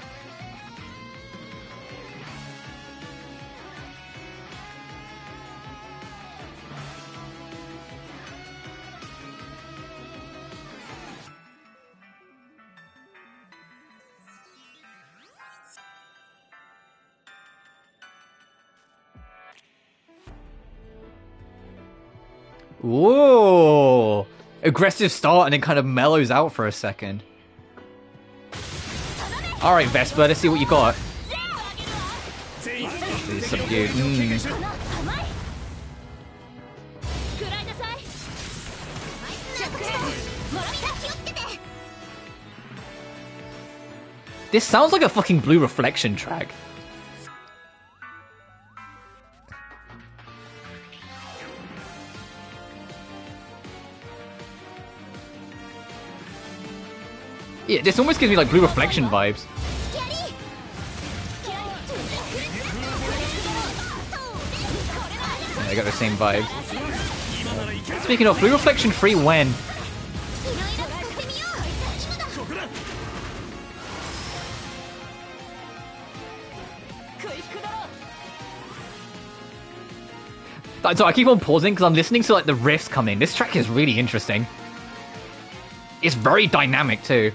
Whoa! Aggressive start and then kind of mellows out for a second. Alright, Vesper, let's see what you got. It's subdued. This sounds like a fucking Blue Reflection track. Yeah, this almost gives me like Blue Reflection vibes. Yeah, I got the same vibes. Speaking of, Blue Reflection 3 when? So I keep on pausing because I'm listening to like the riffs coming. This track is really interesting. It's very dynamic too.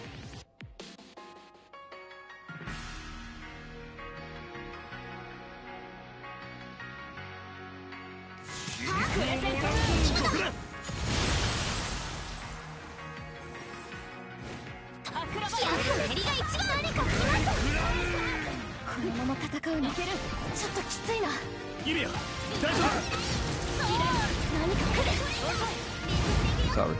Sorry.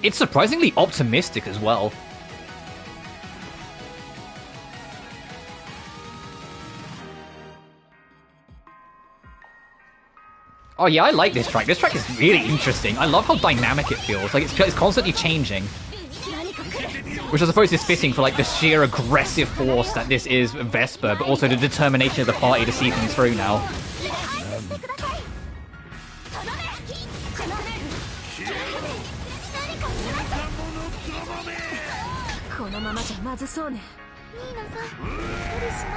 It's surprisingly optimistic as well. Oh yeah, I like this track. This track is really interesting. I love how dynamic it feels. Like it's constantly changing. Which I suppose is fitting for like the sheer aggressive force that this is Vesper, but also the determination of the party to see things through now.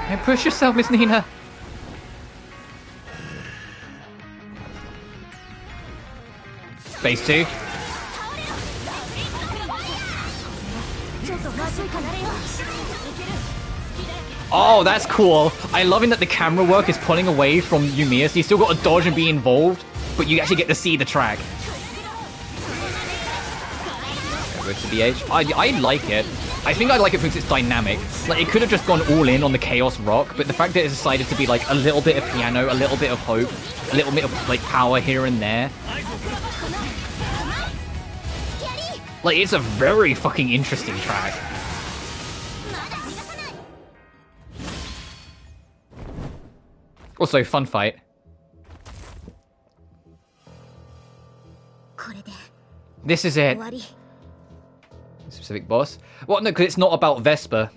Hey, push yourself, Miss Nina. Phase 2. Oh, that's cool. I'm loving that the camera work is pulling away from Yumia, so you still got to dodge and be involved, but you actually get to see the track. Go to the edge. I like it. I think I like it because it's dynamic. Like, it could have just gone all in on the chaos rock, but the fact that it's decided to be like a little bit of piano, a little bit of hope, a little bit of like power here and there. Like, it's a very fucking interesting track. Also, fun fight. This is it. Specific boss. Well, no, because it's not about Vesper.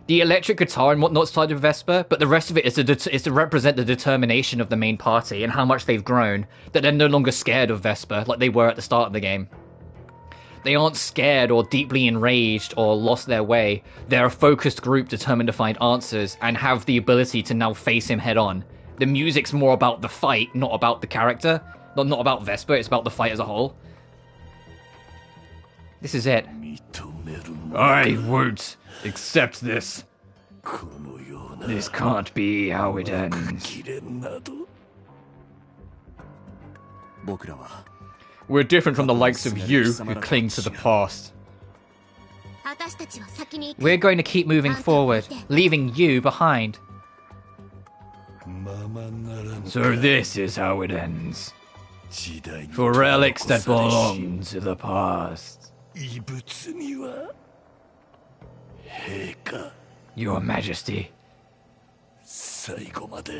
The electric guitar and whatnot's tied to Vesper, but the rest of it is to represent the determination of the main party and how much they've grown, that they're no longer scared of Vesper like they were at the start of the game. They aren't scared or deeply enraged or lost their way. They're a focused group determined to find answers and have the ability to now face him head on. The music's more about the fight, not about the character. Not about Vesper, it's about the fight as a whole. This is it. I won't accept this. This can't be how it ends. We're different from the likes of you who cling to the past. We're going to keep moving forward, leaving you behind. So this is how it ends. For relics that belong to the past. Your Majesty.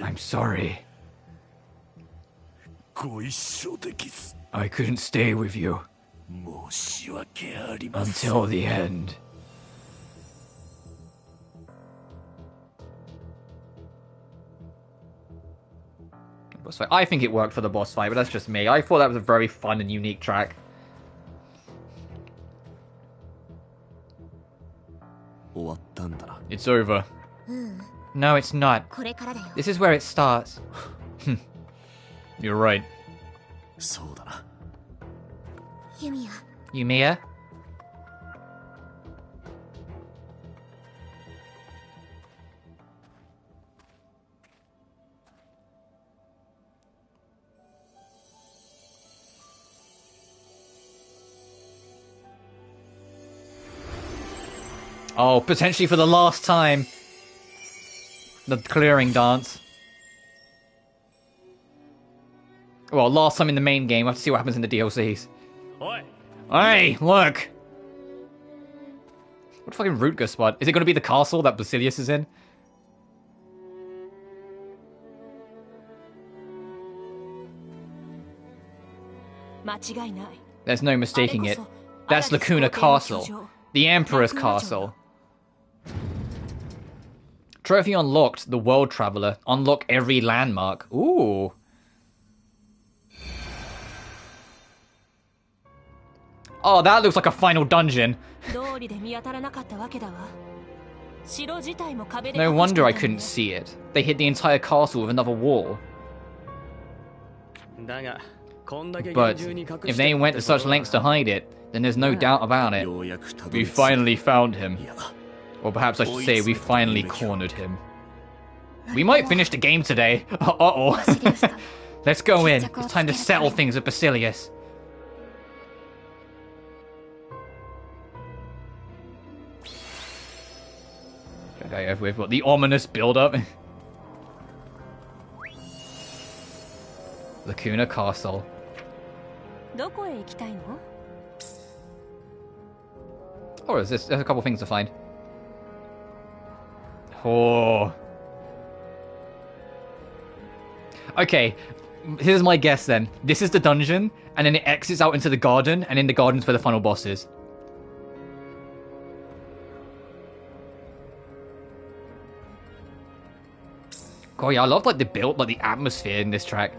I'm sorry. I couldn't stay with you until the end. Boss fight. I think it worked for the boss fight, but that's just me. I thought that was a very fun and unique track. It's over. No, it's not. This is where it starts. You're right. Yumia? Oh, potentially for the last time. The clearing dance. Well, last time in the main game. I have to see what happens in the DLCs. Oi. Hey, look! What fucking Rutger spot? Is it going to be the castle that Basilius is in? There's no mistaking it. That's Lacuna Castle. The Emperor's Castle. Trophy unlocked, the World Traveler. Unlock every landmark. Ooh. Oh, that looks like a final dungeon. No wonder I couldn't see it. They hit the entire castle with another wall. But if they went to such lengths to hide it, then there's no doubt about it. We finally found him. Or perhaps I should say we finally cornered him. We might finish the game today. Uh-oh. Let's go in. It's time to settle things with Basilius. Okay, we've got the ominous build-up. Lacuna Castle. Oh, there's a couple things to find. Oh. Okay, here's my guess then. This is the dungeon, and then it exits out into the garden, and in the garden's where the final boss is. God, yeah, I love like the build, like the atmosphere in this track.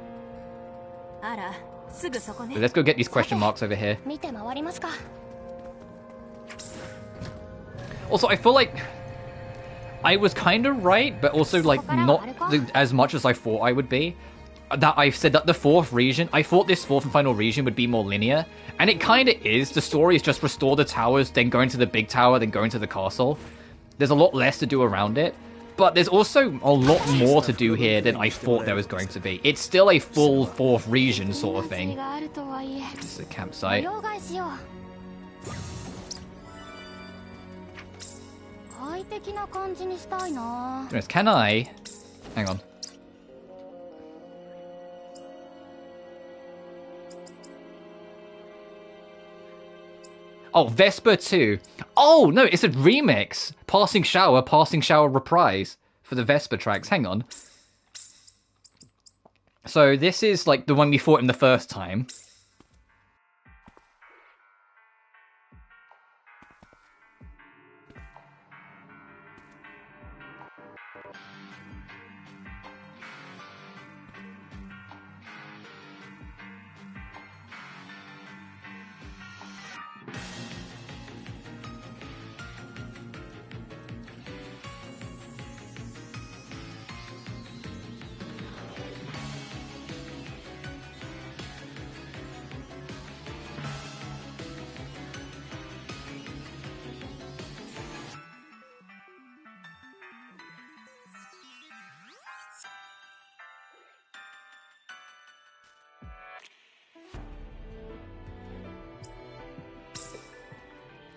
Let's go get these question marks over here. Also, I feel like I was kind of right, but also like not as much as I thought I would be. That I said that the fourth region, I thought this fourth and final region would be more linear, and it kind of is. The story is just restore the towers, then go into the big tower, then go into the castle. There's a lot less to do around it. But there's also a lot more to do here than I thought there was going to be. It's still a full fourth region sort of thing. This is a campsite. Can I? Hang on. Oh, Vesper 2. Oh, no, it's a remix. Passing Shower Reprise for the Vesper tracks. Hang on. So this is like the one we fought in the first time.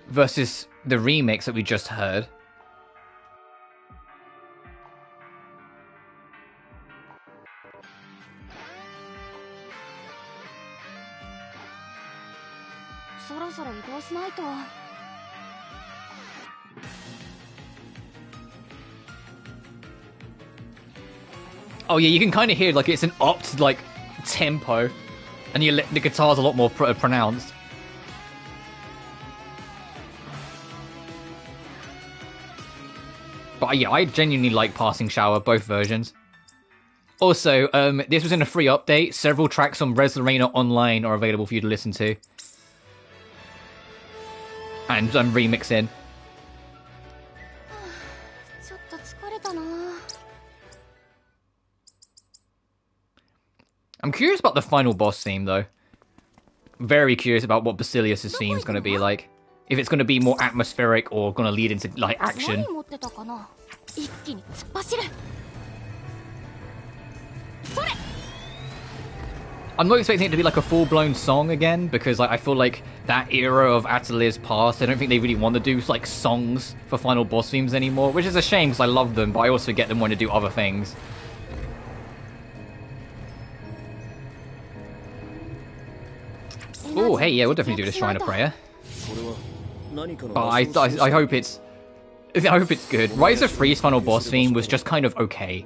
Versus the remix that we just heard. Oh yeah, you can kind of hear like it's an upped like tempo, and the guitar's a lot more pronounced. But yeah, I genuinely like Passing Shower, both versions. Also, this was in a free update. Several tracks on Res Lorena Online are available for you to listen to. And I'm remixing. I'm curious about the final boss theme, though. Very curious about what Basilius' theme is going to be like. If it's going to be more atmospheric or going to lead into, like, action. I'm not expecting it to be like a full-blown song again, because like, I feel like that era of Atelier's past, I don't think they really want to do like songs for final boss themes anymore, which is a shame because I love them, but I also get them wanting to do other things. Oh, hey, yeah, we'll definitely do the Shrine of Prayer. But I hope it's... I hope it's good. Ryza 3's final boss theme was just kind of okay.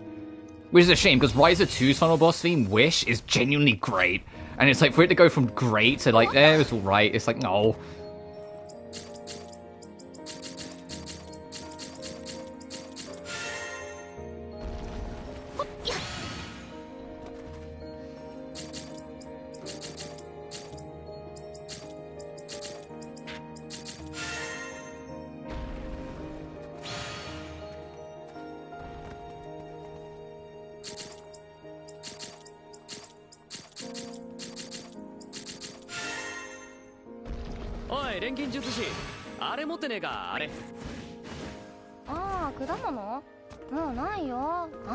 Which is a shame, because Ryza 2's final boss theme, Wish, is genuinely great. And it's like, for it to go from great to like, it's alright, it's like, no.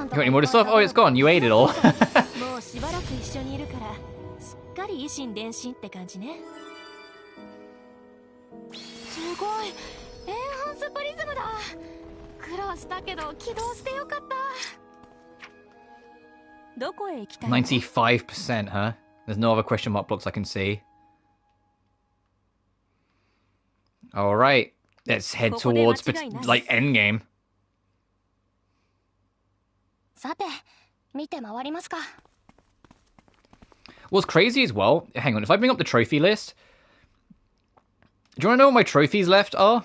You got any more stuff? Oh, it's gone. You ate it all. $95%, huh? There's no other question mark blocks I can see. Alright, let's head towards, like, endgame. What's crazy as well, hang on, if I bring up the trophy list, do you want to know what my trophies left are?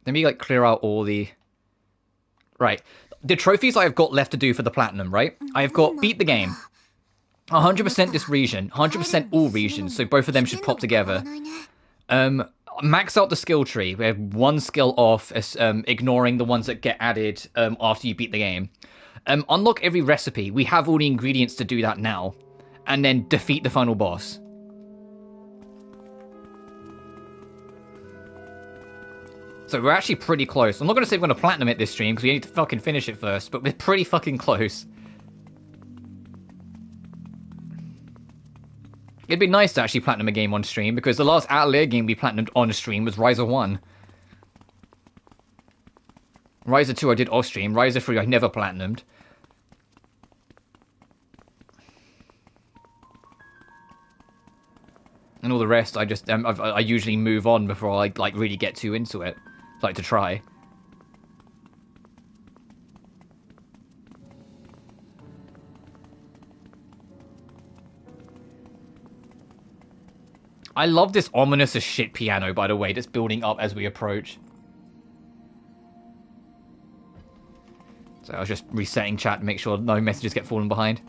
Let me, like, clear out all the... Right, the trophies I've got left to do for the platinum, right? I've got beat the game, 100% this region, 100% all regions, so both of them should pop together. Max out the skill tree. We have one skill off, ignoring the ones that get added after you beat the game. Unlock every recipe. We have all the ingredients to do that now. And then defeat the final boss. So we're actually pretty close. I'm not going to say we're going to platinum it this stream, because we need to fucking finish it first, but we're pretty fucking close. It'd be nice to actually platinum a game on stream, because the last Atelier game we platinumed on stream was Ryza 1. Ryza 2 I did off stream, Ryza 3 I never platinumed. And all the rest I just, I usually move on before I like really get too into it. Like to try. I love this ominous as shit piano, by the way, that's building up as we approach. So I was just resetting chat to make sure no messages get fallen behind.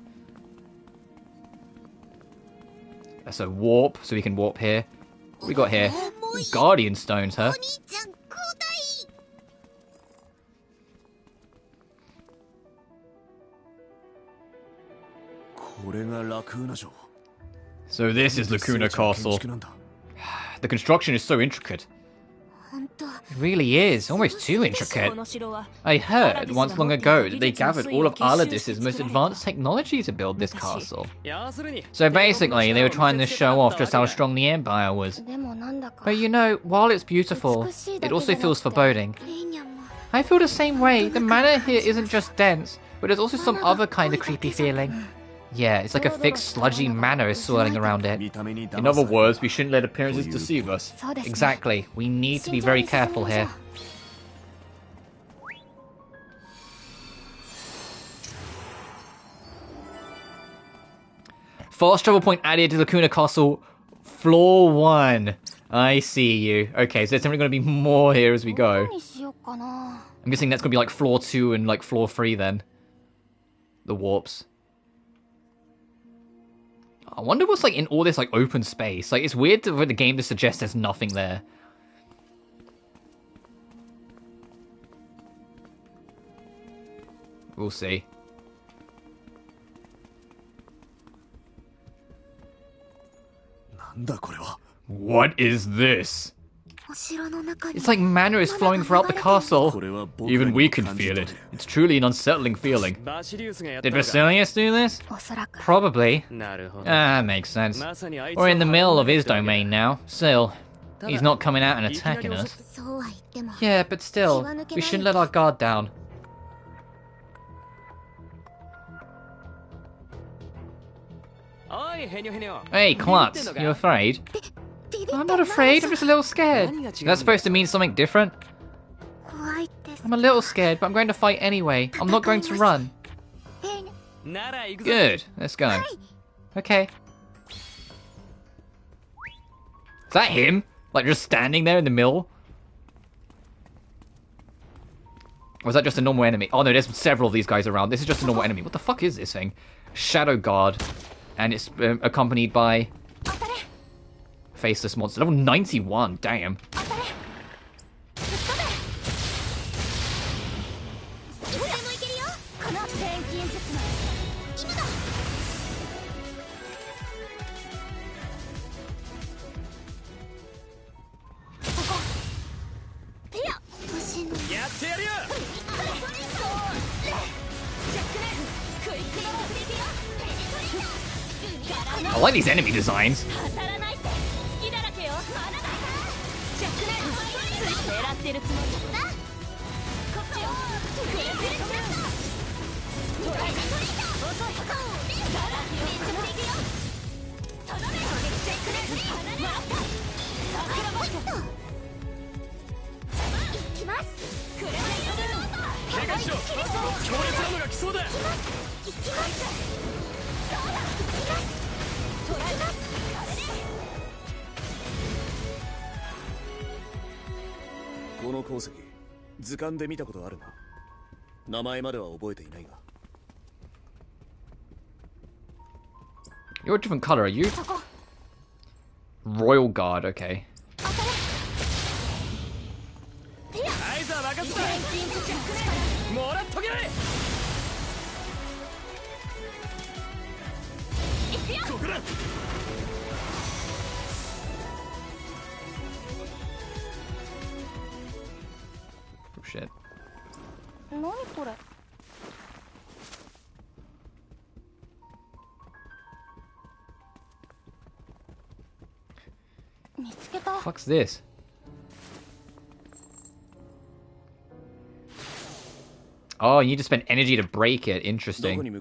That's a warp, so we can warp here. What we got here? Guardian stones, huh? So this is Lacuna Castle. The construction is so intricate. It really is, almost too intricate. I heard once long ago that they gathered all of Aladis's most advanced technology to build this castle. So basically, they were trying to show off just how strong the Empire was. But you know, while it's beautiful, it also feels foreboding. I feel the same way. The manor here isn't just dense, but there's also some other kind of creepy feeling. Yeah, it's like a thick, sludgy manor is swirling around it. In other words, we shouldn't let appearances deceive us. Exactly. We need to be very careful here. Fast travel point added to Lacuna Castle, floor 1. I see you. Okay, so there's definitely going to be more here as we go. I'm guessing that's going to be like floor 2 and like floor 3 then. The warps. I wonder what's like in all this like open space. Like it's weird for the game to suggest there's nothing there. We'll see. What is this? It's like mana is flowing throughout the castle. Even we can feel it. It's truly an unsettling feeling. Did Basilius do this? Probably. Ah, makes sense. We're in the middle of his domain now. Still, he's not coming out and attacking us. Yeah, but still, we shouldn't let our guard down. Hey, Klutz, you afraid? I'm not afraid, I'm just a little scared. That's supposed to mean something different? I'm a little scared, but I'm going to fight anyway. I'm not going to run. Good, let's go. Okay. Is that him? Like, just standing there in the middle? Or is that just a normal enemy? Oh no, there's several of these guys around. This is just a normal enemy. What the fuck is this thing? Shadow Guard. And it's accompanied by... Faceless Monster. Level 91, damn. I like these enemy designs. You're a different color, are you? Royal Guard, okay. Oh shit. Fuck's this? Oh, you need to spend energy to break it. Interesting.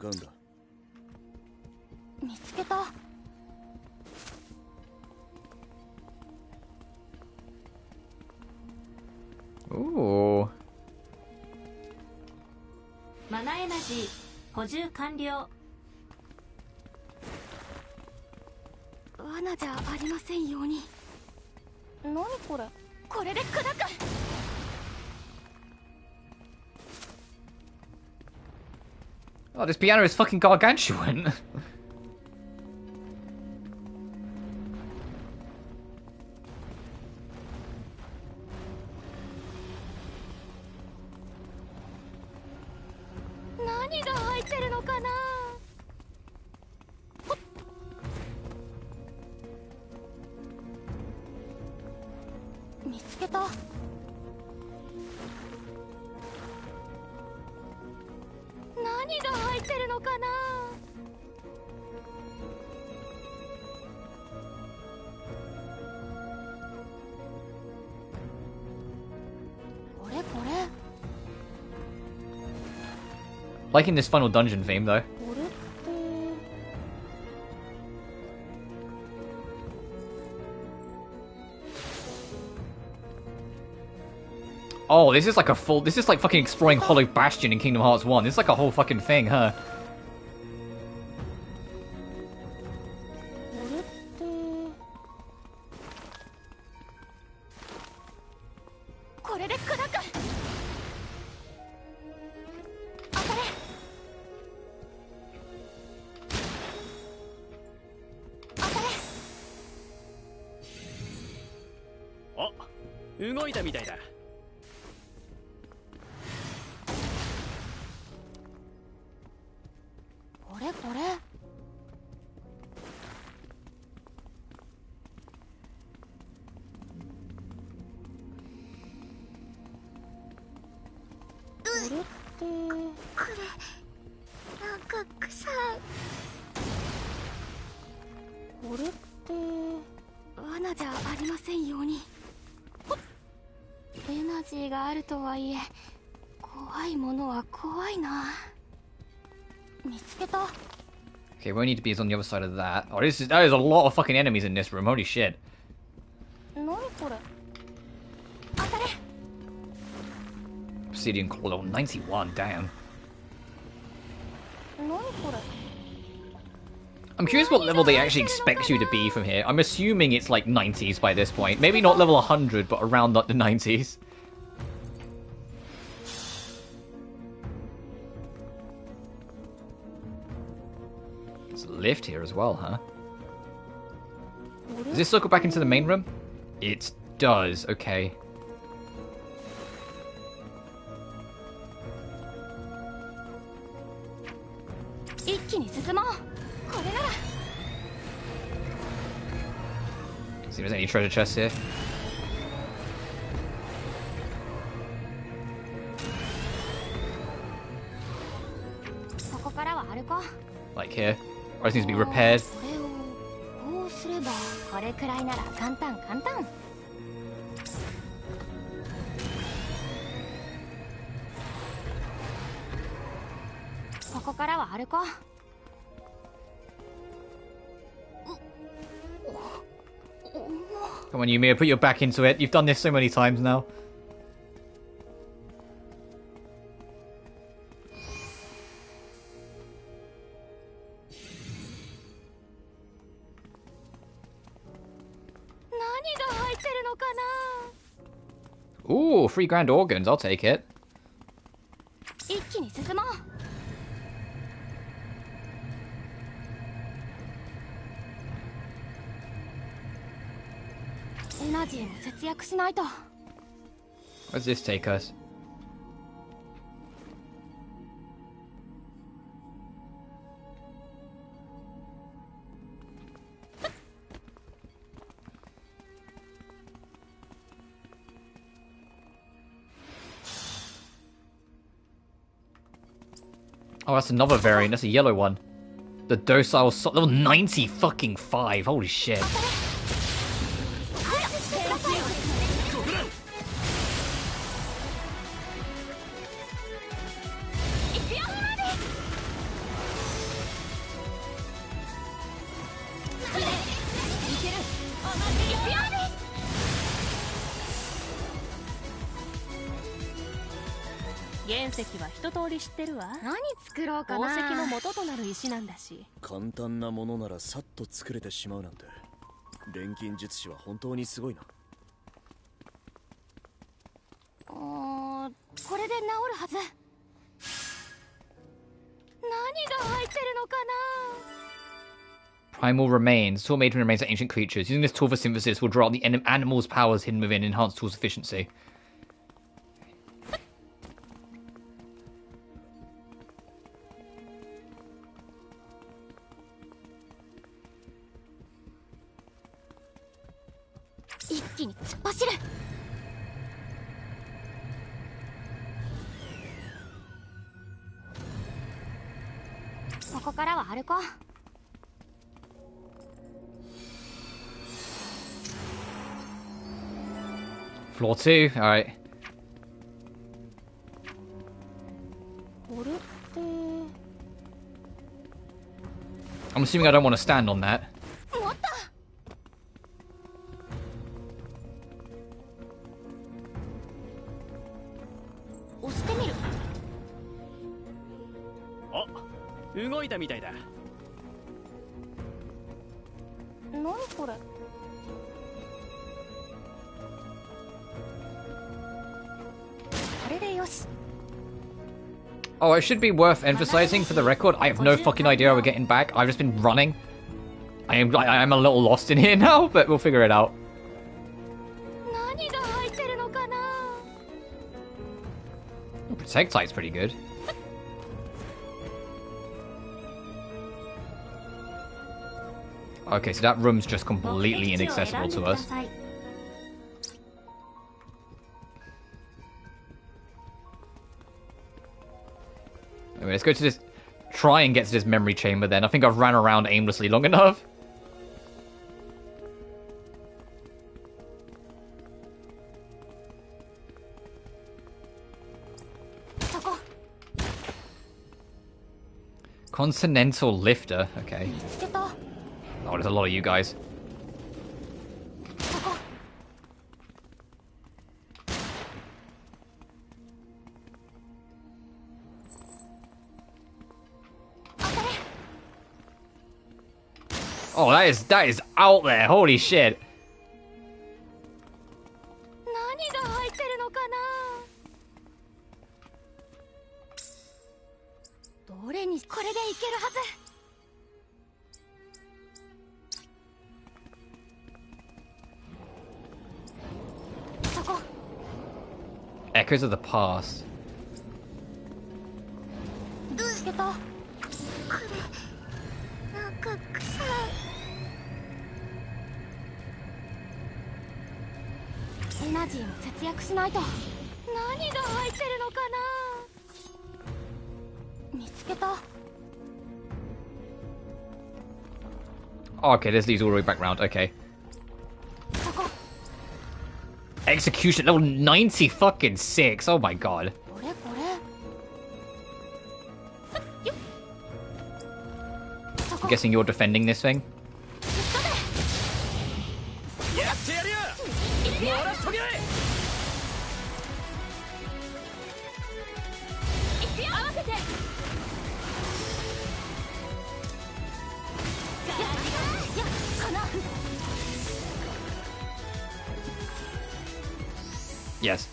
Ooh. Mana energy 補充完了。罠じゃありませんように。何これ？これで砕く。Oh, this piano is fucking gargantuan. Liking this final dungeon theme though. Oh, this is like a full... This is like fucking exploring Hollow Bastion in Kingdom Hearts 1. This is like a whole fucking thing, huh? Okay, where we need to be is on the other side of that. Oh, that is a lot of fucking enemies in this room. Holy shit. 何これ当たれ Obsidian core level 91, damn. 何これ I'm curious what level they actually expect you to be from here. I'm assuming it's like 90s by this point. Maybe not level 100, but around the 90s. There's a lift here as well, huh? Does this circle back into the main room? It does, okay. See if there's any treasure chests here. Like here. Or it needs to be repaired. Come on, Yumia, put your back into it. You've done this so many times now. Ooh, 3 grand organs. I'll take it. Where's this take us? Oh, that's another variant. That's a yellow one. The docile level 90 fucking 5. Holy shit. Primal remains. Tool made from remains of ancient creatures. Using this tool for synthesis will draw out the animal's powers hidden within, enhance tool's efficiency. Floor 2, alright. I'm assuming I don't want to stand on that. Oh, it should be worth emphasizing for the record, I have no fucking idea how we're getting back. I've just been running. I am a little lost in here now, but we'll figure it out. Protectite's pretty good. Okay, so that room's just completely inaccessible to us. Anyway, let's go to this... Try and get to this memory chamber then. I think I've ran around aimlessly long enough. Continental lifter. Okay. 見つけた。 Oh, there's a lot of you guys. そこ。当たれ。 Oh, that is out there. Holy shit. 何が入ってるのかな。どれにこれでいけるはず。 Echoes of the past. 見つけた。これなんか臭い。エナジーも節約しないと。何が入ってるのかな。見つけた。 Oh, okay, this leads all the way back round. Okay. そこ。 Execution level 90 fucking 6. Oh my god. これこれ。よっ。そこ。 I'm guessing you're defending this thing? やってやるよ。もらっとけ。合わせて。やかな。 Yes.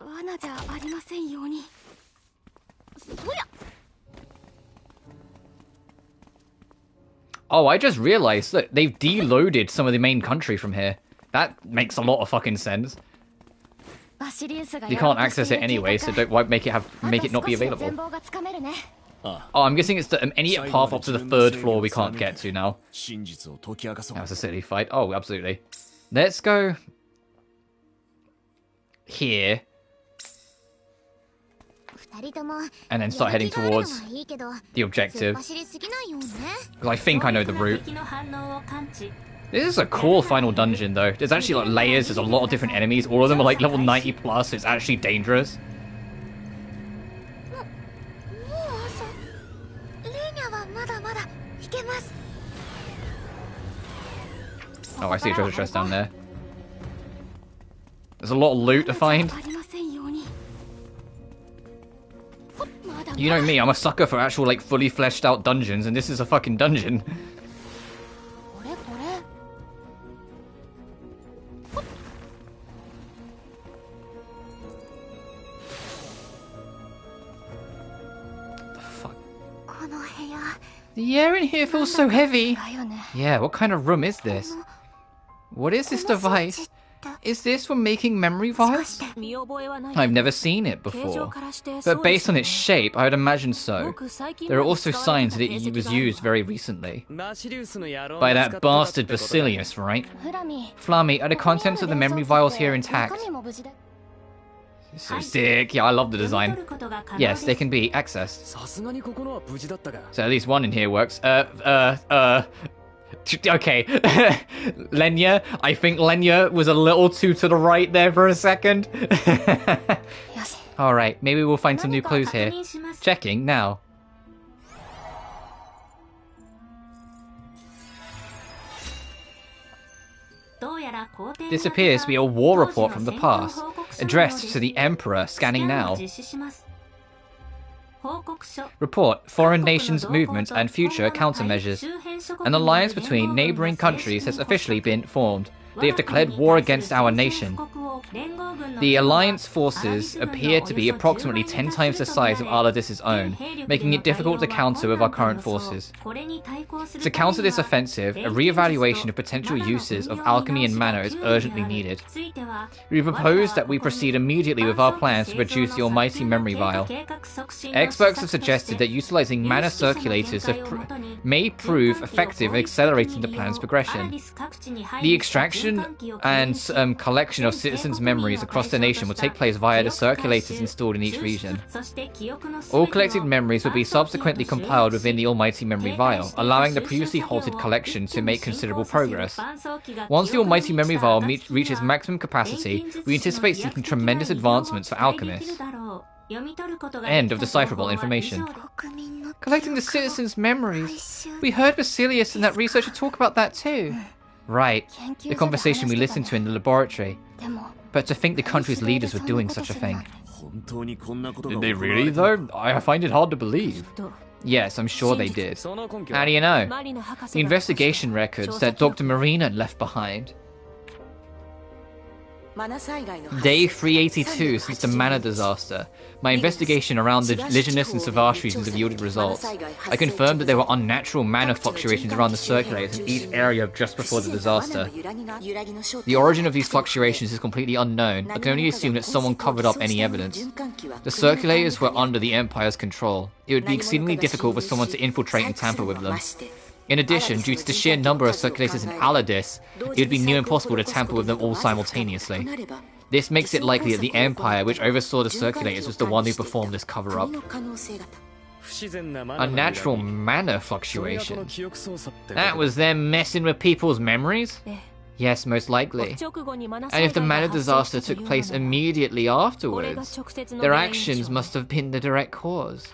罠じゃありませんように。そりゃ。 Oh, I just realized that they've deloaded some of the main country from here. That makes a lot of fucking sense. バシリウスが You can't access it anyway, so don't why make it not be available. 全貌がつかめるね。 Oh, I'm guessing it's the any path up to the third floor we can't get to now. 真実を解き明かそう。 That was a silly fight. Oh, absolutely. Let's go here 二人とも and then start heading towards いいけど the objective. 走りすぎないようにね。 Because I think I know the route. 敵の反応を感知。 This is a cool final dungeon, though. There's actually like layers. There's a lot of different enemies. All of them are like level 90 plus. So it's actually dangerous. もう遅い。レーニャはまだまだいけます。 Oh, I see a treasure chest down there. There's a lot of loot to find. ありませんように。まだまだ You know me, I'm a sucker for actual like fully fleshed out dungeons, and this is a fucking dungeon. これこれ。 Fuck. この部屋 The air in here feels so heavy. だよね。 Yeah, what kind of room is this? What is this device? Is this for making memory もしか vials? して 見覚えはない。 I've never seen it 形状 before. からしてそ But うで based す on ね its shape, I would imagine ご so. く最近 There are まで also 使われ signs て that た it 形 was 跡がある used very recently. バシリウスの野郎 By が that 使ってた bastard ってことだ。 Basilius, right? フラミ Flammy, are the contents of the memory vials here 中 intact? 身も無事で So sick. Yeah, I love the 読み design. 取ることが可能 Yes, で they す can be accessed. さすがにここのは無事だったが。 So at least one in here works. Okay. Lenya, I think Lenya was a little too to the right there for a second. よし Alright, maybe we'll find some new 何か clues 確 here. 認します。 Checking now. This appears to be a war report from the past, addressed to the Emperor, scanning now. Report, foreign nations' movements and future countermeasures. An alliance between neighboring countries has officially been formed. They have declared war against our nation. The alliance forces appear to be approximately 10 times the size of Aladis's own, making it difficult to counter with our current forces. To counter this offensive, a re-evaluation of potential uses of alchemy and mana is urgently needed. We propose that we proceed immediately with our plans to produce the almighty memory vial. Experts have suggested that utilizing mana circulators may prove effective in accelerating the plan's progression. The extraction and collection of citizens' memories across the nation will take place via the circulators installed in each region. All collected memories will be subsequently compiled within the Almighty Memory Vial, allowing the previously halted collection to make considerable progress. Once the Almighty Memory Vial reaches maximum capacity, we anticipate seeing tremendous advancements for alchemists. End of decipherable information. Collecting the citizens' memories. We heard Basilius and that researcher talk about that too. Right, the conversation we listened to in the laboratory. But to think the country's leaders were doing such a thing. Did they really, though? I find it hard to believe. Yes, I'm sure they did. How do you know? The investigation records that Dr. Marina left behind. Day 382 since the Mana disaster. My investigation around the Legioness and Savage regions have yielded results. I confirmed that there were unnatural mana fluctuations around the circulators in each area just before the disaster. The origin of these fluctuations is completely unknown. I can only assume that someone covered up any evidence. The circulators were under the Empire's control. It would be exceedingly difficult for someone to infiltrate and tamper with them. In addition, due to the sheer number of circulators in Aladis, it would be near impossible to tamper with them all simultaneously. This makes it likely that the Empire, which oversaw the circulators, was the one who performed this cover-up. Unnatural mana fluctuation. That was them messing with people's memories? Yes, most likely. And if the mana disaster took place immediately afterwards, their actions must have been the direct cause.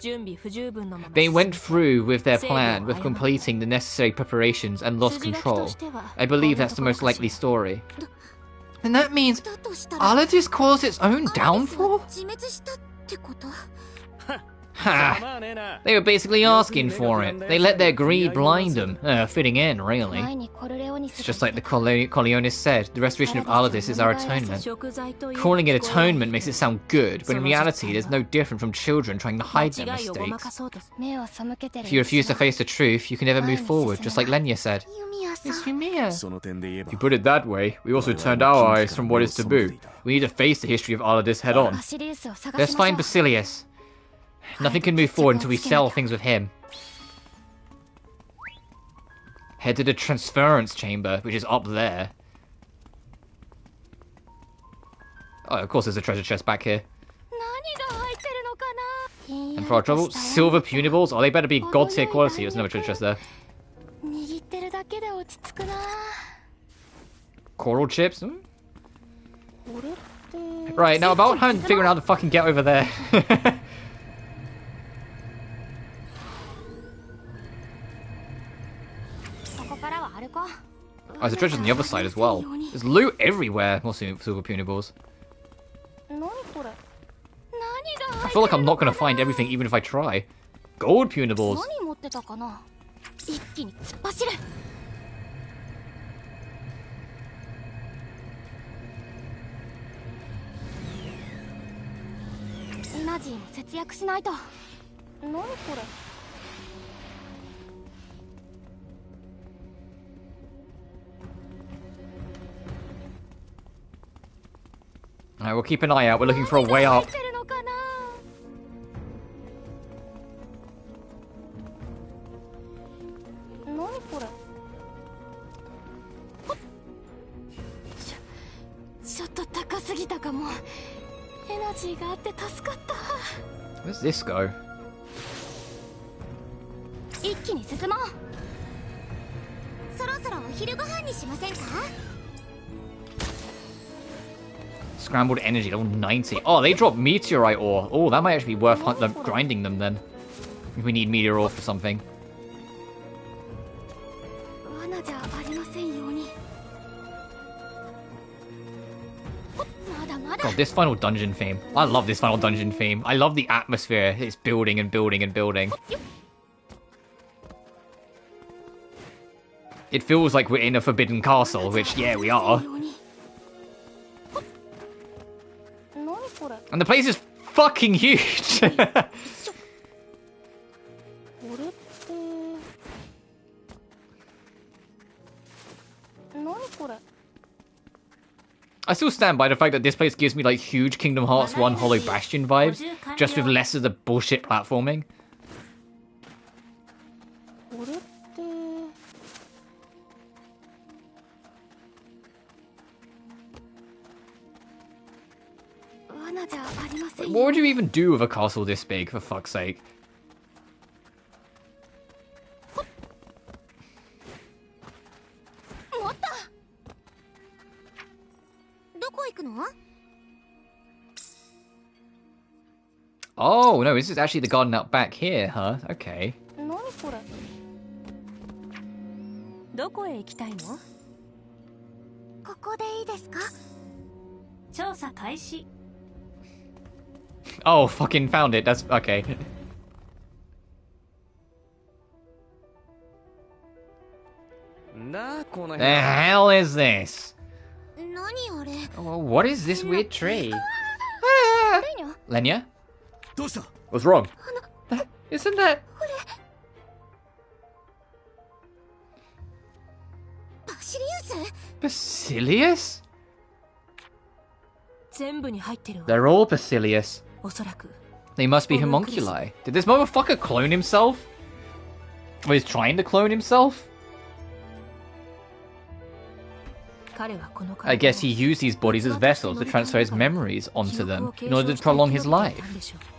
They went through with their plan, with completing the necessary preparations, and lost control. I believe that's the most likely story. And that means Aladis caused its own downfall? Ha! They were basically asking for it. They let their greed blind them. Fitting in, really. It's just like the Corleones said, the restoration of Aladis is our atonement. Calling it atonement makes it sound good, but in reality, there's no different from children trying to hide their mistakes. If you refuse to face the truth, you can never move forward, just like Lenya said. It's Yumia. If you put it that way, we also turned our eyes from what is taboo. We need to face the history of Aladis head on. Let's find Basilius. Nothing can move forward until we sell things with him. Head to the transference chamber, which is up there. Oh, of course there's a treasure chest back here. And for our trouble, silver punibles? Oh, they better be god tier quality. There's another treasure chest there. Coral chips? Hmm? Right, now about time figuring out how to fucking get over there. Oh, there's a treasure on the other side as well. There's loot everywhere. More silver punibles. I feel like I'm not going to find everything even if I try. Gold punibles. Alright, we'll keep an eye out. We're looking for a way up. Where's this go? Scrambled energy, level 90. Oh, they drop meteorite ore. Oh, that might actually be worth grinding them then. If we need meteor ore for something. God, this final dungeon theme. I love this final dungeon theme. I love the atmosphere. It's building and building and building. It feels like we're in a forbidden castle, which, yeah, we are. And the place is fucking huge! I still stand by the fact that this place gives me like huge Kingdom Hearts 1 Hollow Bastion vibes, just with less of the bullshit platforming. What would you even do with a castle this big, for fuck's sake? 持った。どこ行くの？ Oh, no, this is actually the garden out back here, huh? Okay. 何これ？どこへ行きたいの？ここでいいですか？調査開始。 Oh, fucking found it. That's okay. なあこの The hell is this? 何あれ？ Oh, what is this weird tree? レニャ？ Lenya? どうした？ What's wrong? Isn't that... バシリウス？ Basilius? 全部に入ってるわ。 They're all Basilius. おそらく。 They must be homunculi. Did this motherfucker clone himself? Or he's trying to clone himself? 彼はこの I guess he used these bodies as vessels to transfer his memories onto them in order to prolong his life.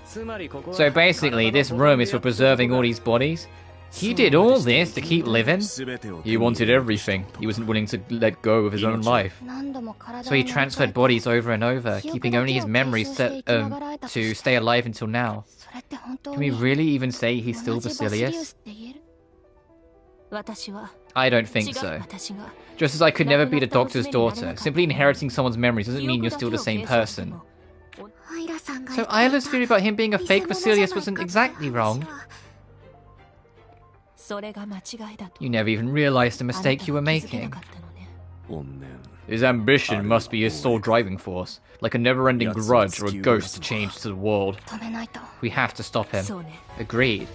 つまりここは So basically, this room is for preserving all these bodies. He did all this to keep living. 全てを He wanted everything. He wasn't willing to let go of his own life. 何度も体 So he transferred bodies over and over, keeping only his memories set, to stay alive until now. それって本当 Can we に really even say he's still 同じバシリウ Basilius? スって言える？私は I don't 違 think う so. 私が Just as I could never be the doctor's daughter, simply inheriting someone's memories doesn't mean you're still the same person. アイラさんが So 言ってい Isla's た theory about him being a 偽 fake 物じゃない Basilius か wasn't って exactly wrong. 話はそれが間違いだと You never even realized the あなた mistake you were は気づけな making. かったのね。怨念 His ambition must be his sole driving force, like a never-ending grudge or a ghost chained to the world. 止めないと。 We have to stop him. そうね。 Agreed.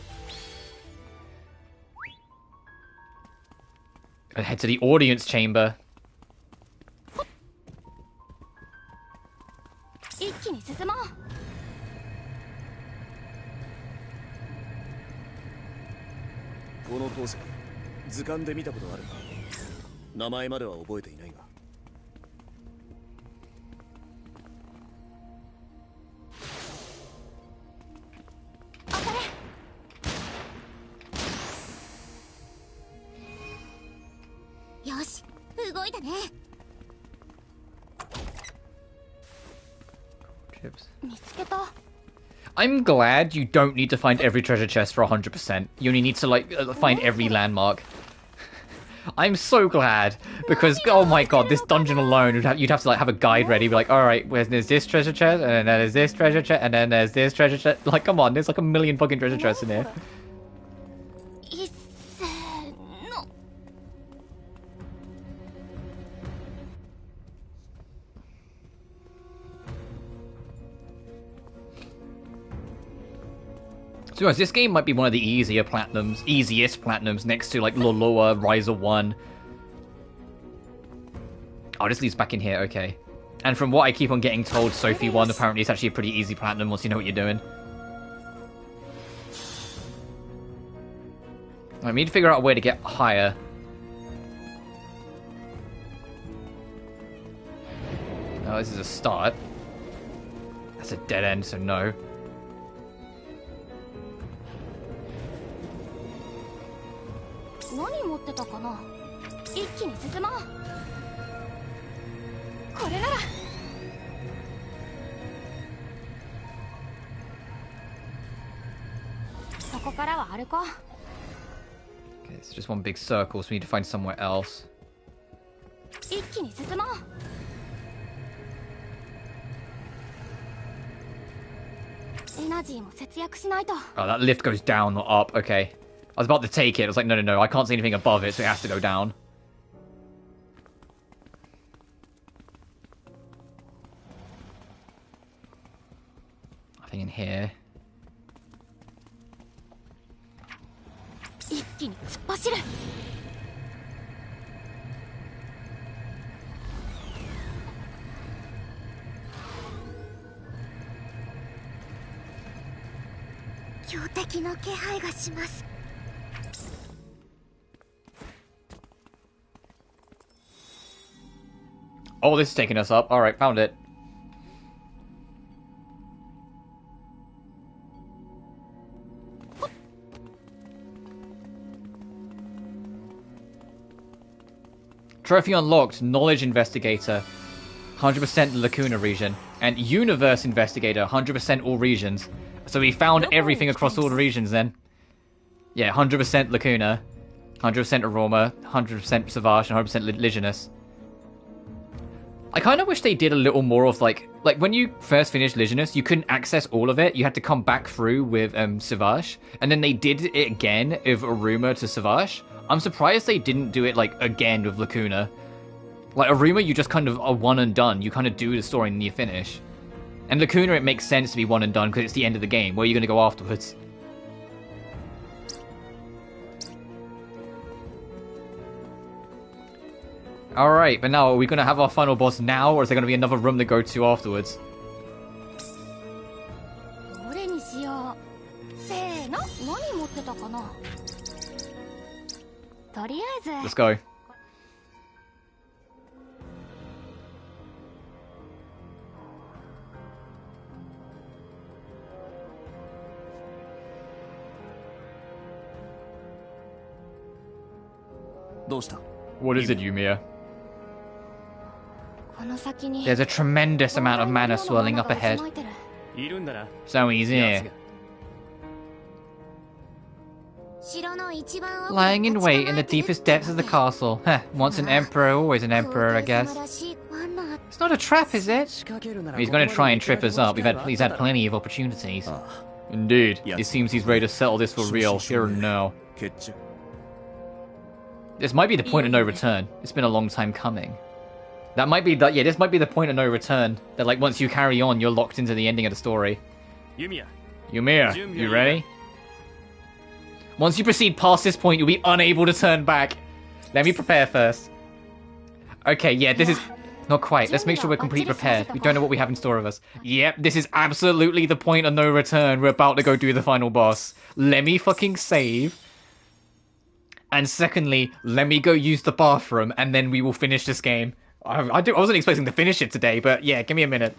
I head to the audience chamber. 一気に進もう。この鉱石図鑑で見たことあるが名前までは覚えていないがよし、動いたね。 Chips. 見つけた。 I'm glad you don't need to find every treasure chest for 100%. You only need to, like, find every landmark. I'm so glad, because, oh my god, this dungeon alone, you'd have to, like, have a guide ready, be like, alright, there's this treasure chest, and then there's this treasure chest, and then there's this treasure chest. Like, come on, there's like a million fucking treasure chests in here. いっせーの。 To be honest, this game might be one of the easiest platinums next to, like, Loloa, Riser 1. Oh, this leads back in here, okay. And from what I keep on getting told, Sophie 1 apparently is actually a pretty easy platinum once you know what you're doing. I need to figure out a way to get higher. Oh, this is a start. That's a dead end, so no. 何持ってたかな。一気に進もう。これなら。そこからは歩こう。 Okay, it's just one big circle, so we need to find somewhere else. 一気に進もう。エナジーも節約しないと。 Oh, that lift goes down, not up. Okay. I was about to take it. I was like, no, no, no. I can't see anything above it, so it has to go down. Nothing in here. 一気に突っ走る。強敵の気配がします。 Oh, this is taking us up. Alright, found it. Trophy unlocked, Knowledge Investigator, 100% Lacuna region, and Universe Investigator, 100% all regions. So we found everything across all the regions then. Yeah, 100% Lacuna, 100% Aroma, 100% Savage, and 100% Legionus. I kind of wish they did a little more of like when you first finished Legionus, you couldn't access all of it. You had to come back through with Savage, and then they did it again of Aruma to Savage. I'm surprised they didn't do it like again with Lacuna. Like Aruma, you just kind of are one and done. You kind of do the story and you finish. And Lacuna, it makes sense to be one and done because it's the end of the game. Where are you going to go afterwards? Alright, but now, are we going to have our final boss now, or is there going to be another room to go to afterwards? Let's go. What is it, Yumia? There's a tremendous amount of mana swirling up ahead. So he's here. Lying in wait in the deepest depths of the castle. Heh, once an emperor, always an emperor, I guess. It's not a trap, is it? He's going to try and trip us up. He's had plenty of opportunities. Indeed. It seems he's ready to settle this for real, here and now. This might be the point of no return. It's been a long time coming. That might be that. Yeah, this might be the point of no return. That like once you carry on, you're locked into the ending of the story. Yumia, you ready? Once you proceed past this point, you'll be unable to turn back. Let me prepare first. Okay, yeah, this is not quite. Let's make sure we're completely prepared. We don't know what we have in store of us. Yep, this is absolutely the point of no return. We're about to go do the final boss. Let me fucking save. And secondly, let me go use the bathroom, and then we will finish this game. I wasn't expecting to finish it today, but yeah, give me a minute.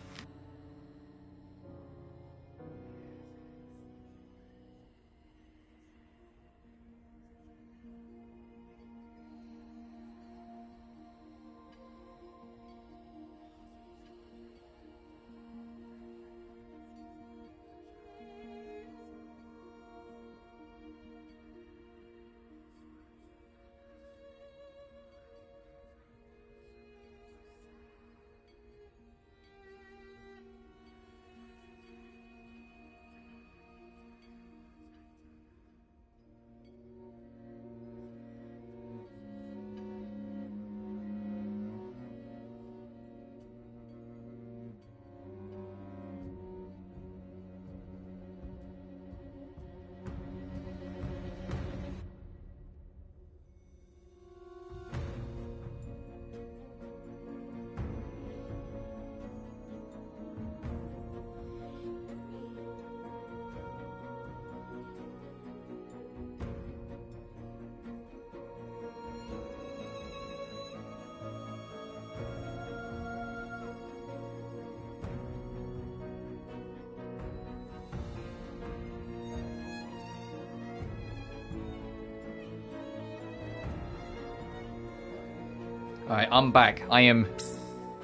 Alright, I'm back. I am...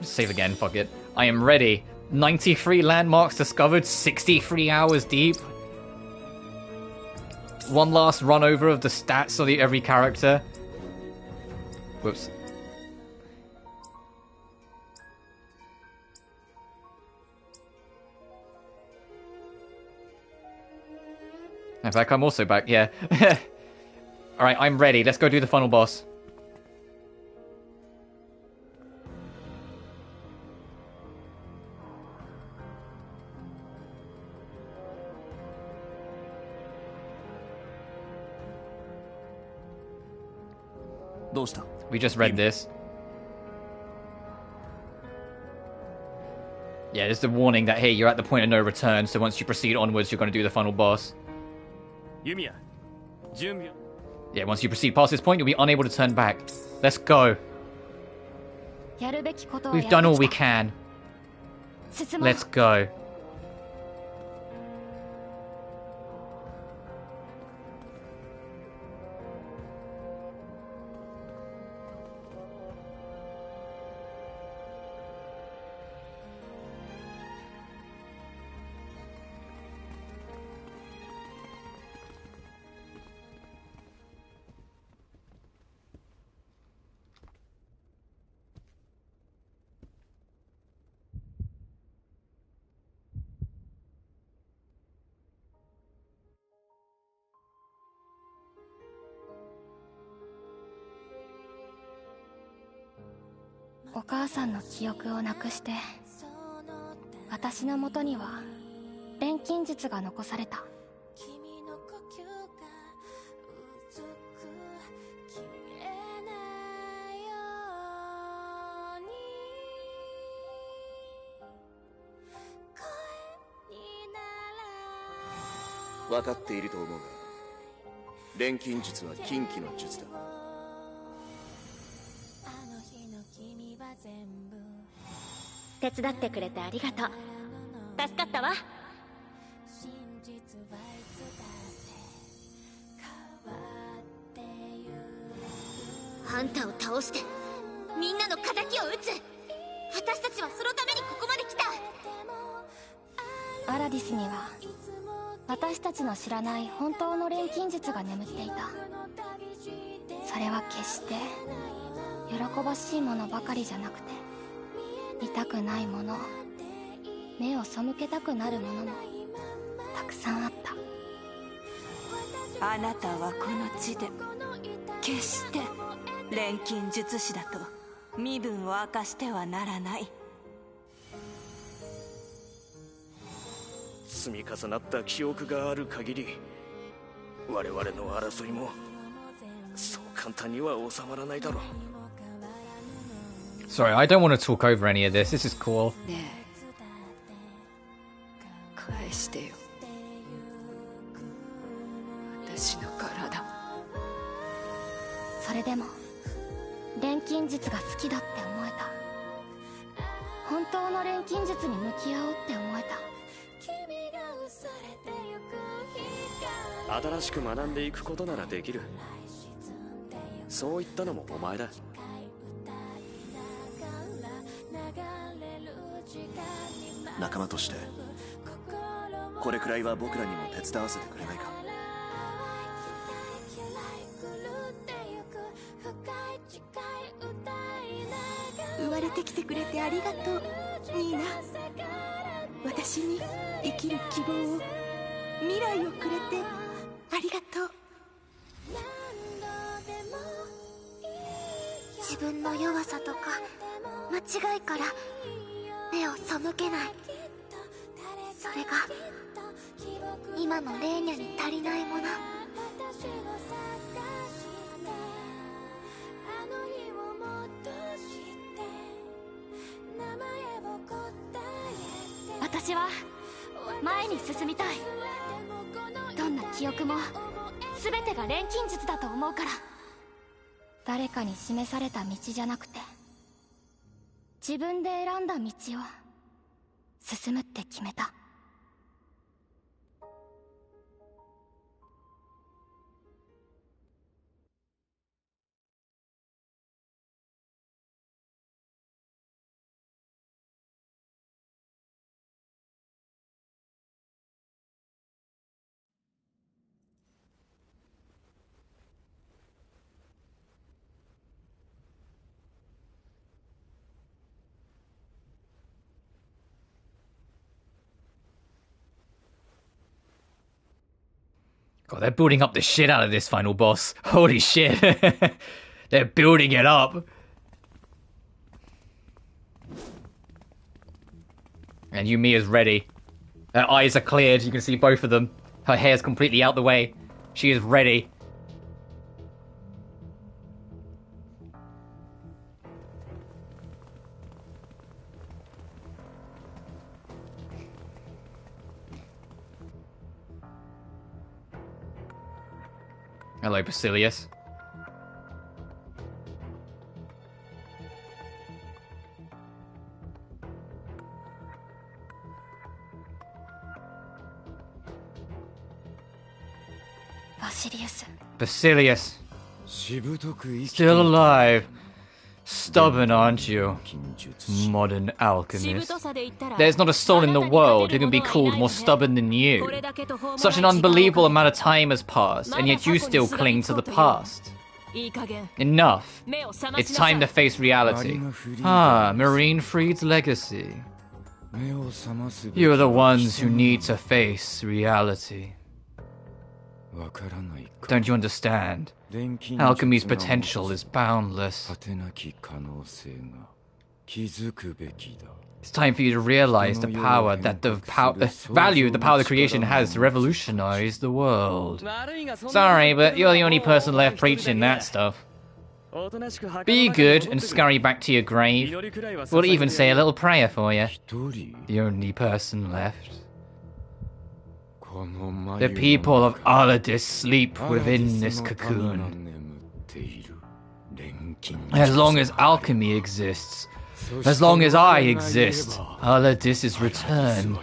Save again, fuck it. I am ready. 93 landmarks discovered, 63 hours deep. One last run over of the stats of every character. Whoops. In fact, I'm also back, yeah. Alright, I'm ready. Let's go do the final boss. We just read this. Yeah, there's the warning that, hey, you're at the point of no return, so once you proceed onwards, you're going to do the final boss. Yeah, once you proceed past this point, you'll be unable to turn back. Let's go. We've done all we can. Let's go. お母さんの記憶をなくして、私の元には錬金術が残された。分かっていると思うが、錬金術は禁忌の術だ。手伝ってくれてありがとう。助かったわ。あんたを倒してみんなの敵を撃つ。私たちはそのためにここまで来た。アラディスには私たちの知らない本当の錬金術が眠っていた。それは決して喜ばしいものばかりじゃなくて、見たくないもの、目を背けたくなるものもたくさんあった。あなたはこの地で決して錬金術師だと身分を明かしてはならない。積み重なった記憶がある限り、我々の争いもそう簡単には収まらないだろう。 Sorry, I don't want to talk over any of this. This is cool. ねえ、返してよ、私の体。それでも錬金術が好きだって思えた。本当の錬金術に向き合おうって思えた。新しく学んでいくことならできる。そう言ったのもお前だ。仲間としてこれくらいは僕らにも手伝わせてくれないか。生まれてきてくれてありがとう、ニーナ。私に生きる希望を、未来をくれてありがとう。自分の弱さとか間違いから目を背けない。それが今のレーニャに足りないもの。私は前に進みたい。どんな記憶も全てが錬金術だと思うから。誰かに示された道じゃなくて、自分で選んだ道を進むって決めた。God, they're building up the shit out of this final boss. Holy shit. They're building it up. And Yumia's ready. Her eyes are cleared. You can see both of them. Her hair's completely out the way. She is ready. Hello, Basilius. Basilius. Still alive. Stubborn, aren't you? Modern alchemist. There's not a soul in the world who can be called more stubborn than you. Such an unbelievable amount of time has passed, and yet you still cling to the past. Enough. It's time to face reality. Ah, Marine Freed's legacy. You are the ones who need to face reality. Don't you understand? Alchemy's potential is boundless. It's time for you to realize the power that the value the power the creation has to revolutionize the world. Sorry, but you're the only person left preaching that stuff. Be good and scurry back to your grave. We'll even say a little prayer for you. The only person left. The people of Aladis sleep within this cocoon. As long as alchemy exists, as long as I exist, Aladis's return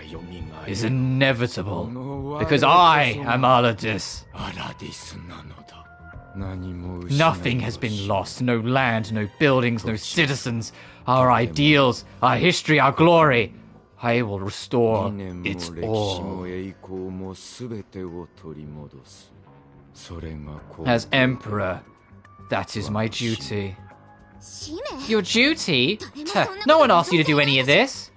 is inevitable. Because I am Aladis. Nothing has been lost. No land, no buildings, no citizens. Our ideals, our history, our glory. I will restore it all. As Emperor, that is my duty. Your duty? No one asked you to do any of this.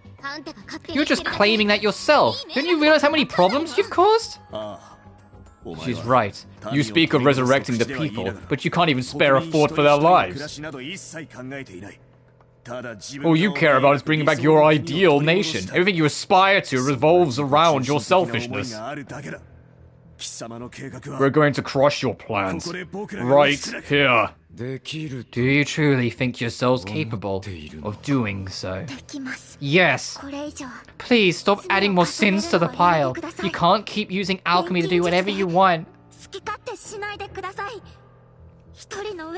You're just claiming that yourself. Don't you realize how many problems you've caused? She's right. You speak of resurrecting the people, but you can't even spare a thought for their lives. All you care about is bringing back your ideal nation. Everything you aspire to revolves around your selfishness. We're going to crush your plans. Right here. Do you truly think yourselves capable of doing so? Yes. Please stop adding more sins to the pile. You can't keep using alchemy to do whatever you want.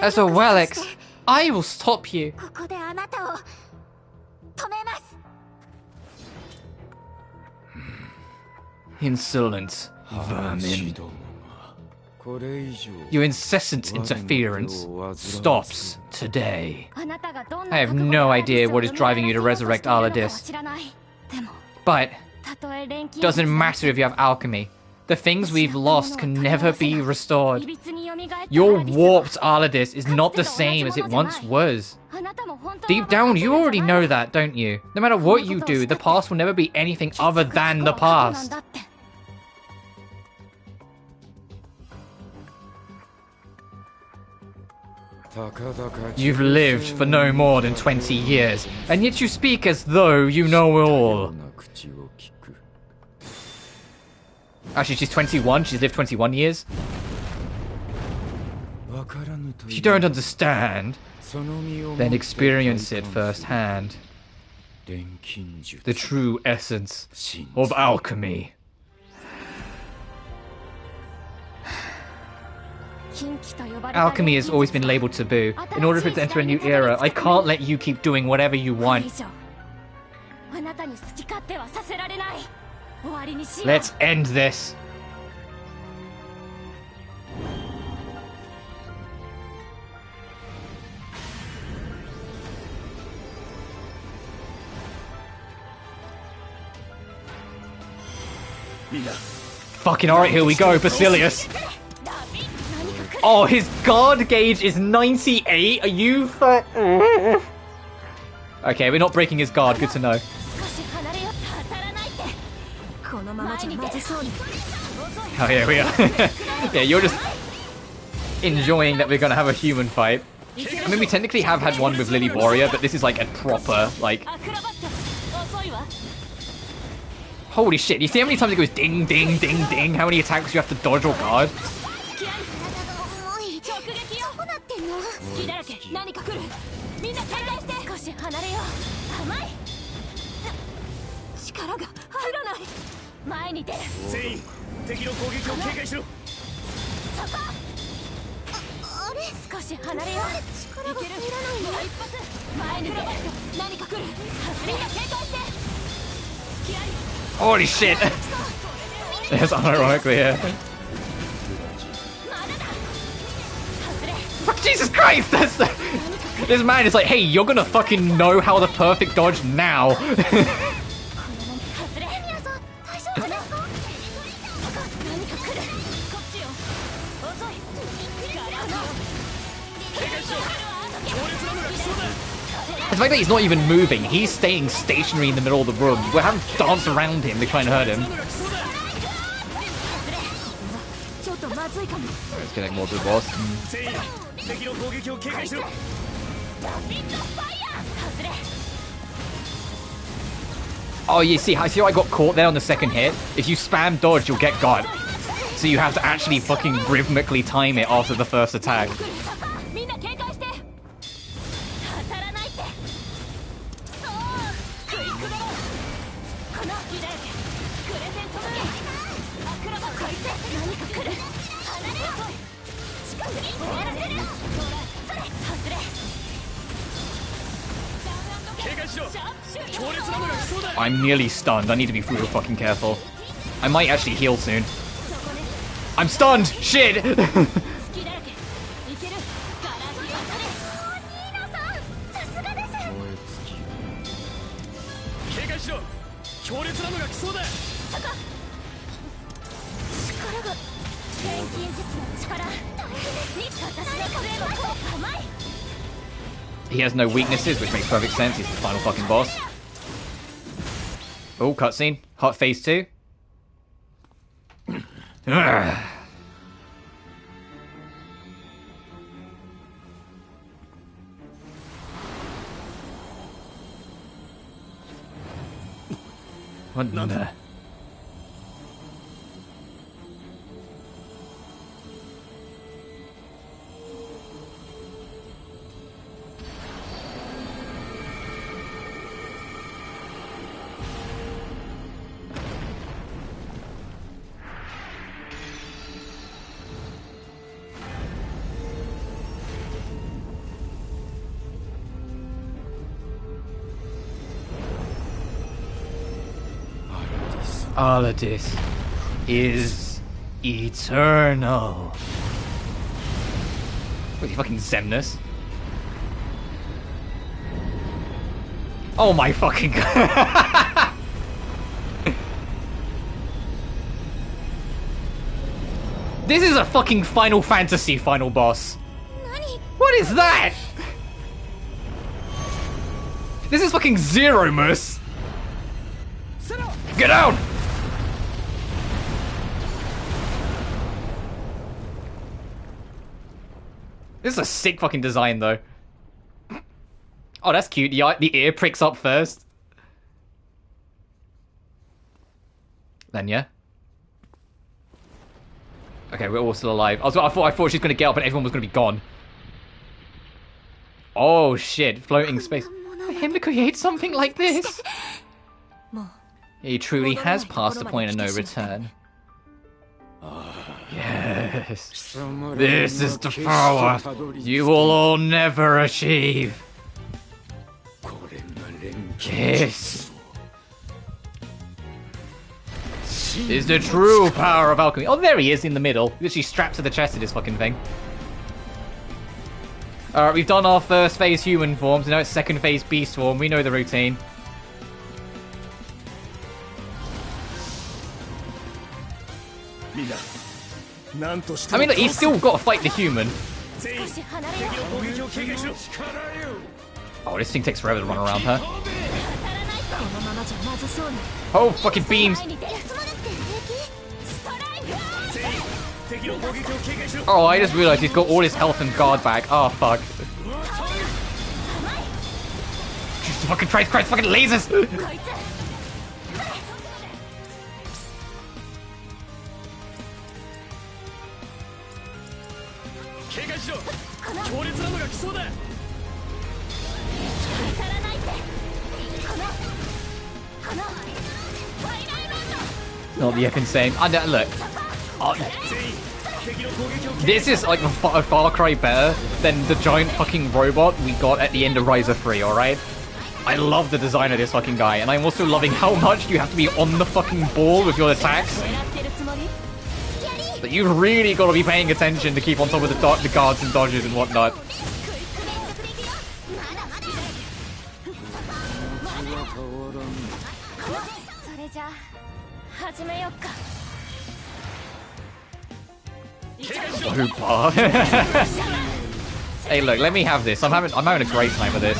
As a relic, I will stop you. Insolent vermin. Your incessant interference stops today. I have no idea what is driving you to resurrect Aladis. But doesn't matter if you have alchemy. The things we've lost can never be restored. Your warped Aladis is not the same as it once was. Deep down, you already know that, don't you? No matter what you do, the past will never be anything other than the past. You've lived for no more than 20 years, and yet you speak as though you know it all. Actually, she's 21. She's lived 21 years. If you don't understand, then experience it firsthand. The true essence of alchemy. Alchemy has always been labeled taboo. In order for it to enter a new era, I can't let you keep doing whatever you want. Let's end this. Fucking alright, here we go, Basilius. Oh, his guard gauge is 98? Are you Okay, we're not breaking his guard, good to know. Oh yeah, we are. Yeah, you're just enjoying that we're gonna have a human fight. I mean, we technically have had one with Lily Boria, but this is like a proper, like... Holy shit, you see how many times it goes ding, ding, ding, ding? How many attacks you have to dodge or guard? Holy shit! That's unironically, yeah. Fuck, Jesus Christ! That's the... This man is like, hey, you're gonna fucking know how the perfect dodge now. The fact that he's not even moving, he's staying stationary in the middle of the room. We're having to dance around him to try and hurt him. Let's connect more to the boss. Oh, you see how I got caught there on the second hit? If you spam dodge, you'll get got. So you have to actually fucking rhythmically time it after the first attack. I'm nearly stunned. I need to be real fucking careful. I might actually heal soon. I'm stunned! Shit! He has no weaknesses, which makes perfect sense. He's the final fucking boss. Oh, cutscene. Hot phase 2. What the... All of this is eternal. With your fucking Zemnis. Oh my fucking god. This is a fucking Final Fantasy final boss. What is that? This is fucking Zeromus. Get out! This is a sick fucking design, though. Oh, that's cute. The ear pricks up first. Then, yeah. Okay, we're all still alive. I thought she was gonna get up and everyone was gonna be gone. Oh shit! Floating space. For him to create something like this. He truly has passed the point of no return. Yes. This is the power you will all never achieve. This is the true power of alchemy. Oh, there he is in the middle. Literally strapped to the chest of this fucking thing. Alright, we've done our first phase human forms. Now it's second phase beast form. We know the routine. I mean, look, he's still got to fight the human. Oh, this thing takes forever to run around her. Oh, fucking beams! Oh, I just realized he's got all his health and guard back. Oh, fuck. Jesus fucking Christ, fucking lasers! Not the epic same. Look. This is like a far cry better than the giant fucking robot we got at the end of Rise of 3, alright? I love the design of this fucking guy, and I'm also loving how much you have to be on the fucking ball with your attacks. But you've really got to be paying attention to keep on top of the guards and dodges and whatnot. Hey, look, let me have this. I'm having a great time with this.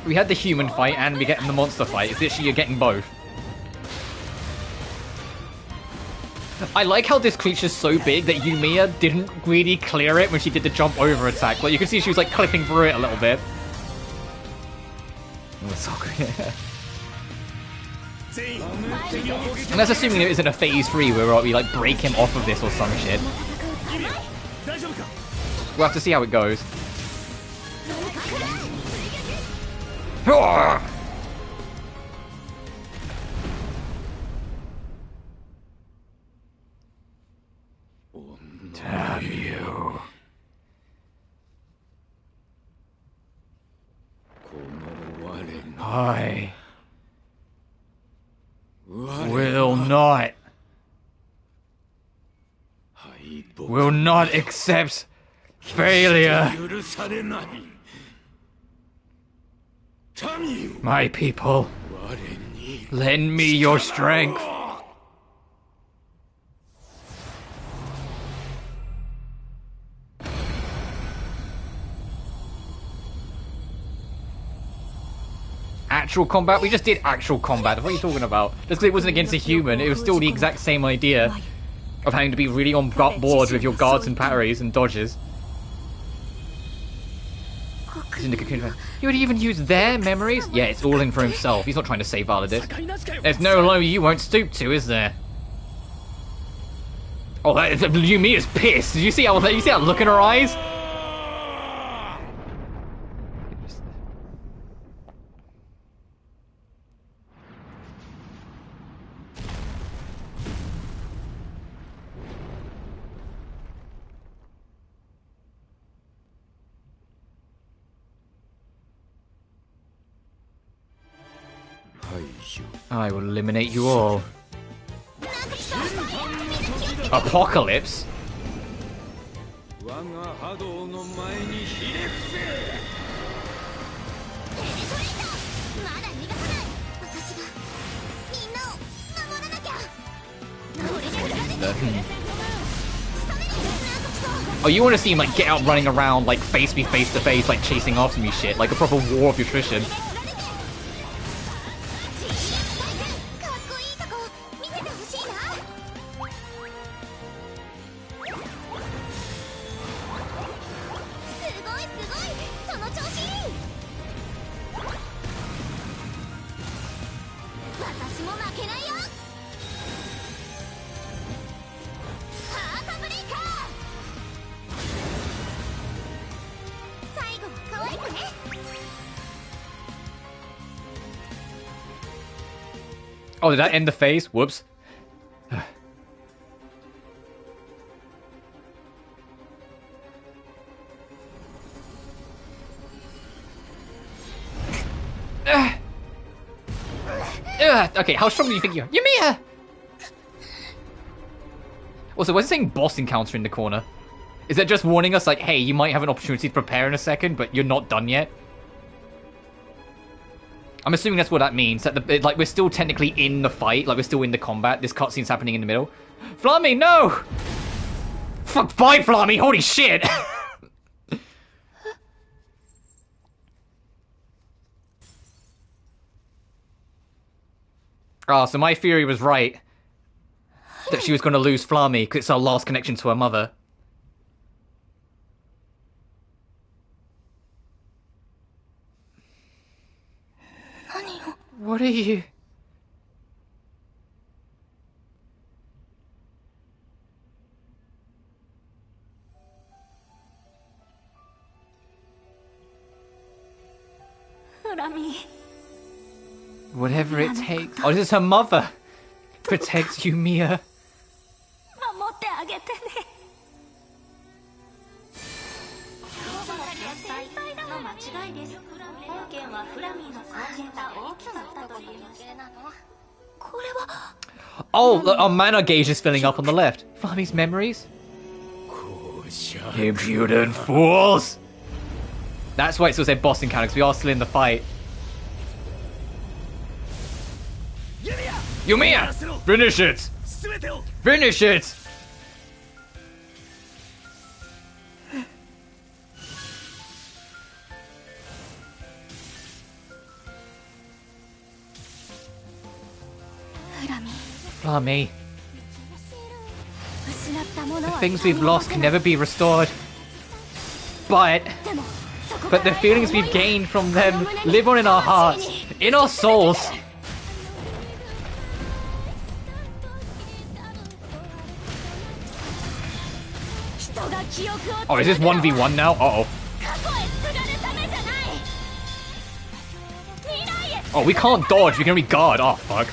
We had the human fight and we're getting the monster fight. It's literally you're getting both. I like how this creature's so big that Yumia didn't really clear it when she did the jump over attack. Like, you can see she was like clipping through it a little bit. Oh, so good. And that's assuming there isn't a phase 3 where we like break him off of this or some shit. We'll have to see how it goes. Damn you. I will not accept failure. My people, lend me your strength. Actual combat? We just did actual combat. What are you talking about? Just because it wasn't against a human, it was still the exact same idea of having to be really on board with your guards and parries and dodges. He would even use their memories? Yeah, it's all in for himself. He's not trying to save Validus. There's no low you won't stoop to, is there? Oh, Yumia's pissed. Did you see how look in her eyes? I will eliminate you all. Apocalypse? Oh, you want to see him like get out running around, like face me face to face, like chasing after me shit, like a proper war of attrition. Oh, did that end the phase? Whoops. Okay, how strong do you think you are? Yumia! Also, what's it saying boss encounter in the corner? Is that just warning us like, hey, you might have an opportunity to prepare in a second, but you're not done yet? I'm assuming that's what that means. That like we're still technically in the fight, like we're still in the combat. This cutscene's happening in the middle. Flammy, no! Fuck, bye, Flammy! Holy shit! Ah, so my theory was right. That she was going to lose Flammy because it's our last connection to her mother. What are you? Whatever it takes. Oh, this is her mother. Protect Yumia. Oh, our mana gauge is filling up on the left. Flammy's memories? Impudent fools! That's why it still said boss encounter, because we are still in the fight. Yumia! Finish it! Finish it! Flammy. 失ったもの The は things we've lost can never be restored. But でもそこか But ら the feelings we've gained from them live on in our hearts, in our souls. Oh, is this 1v1 now? Uh-oh. Oh, we can't dodge, we can only guard. Oh, fuck.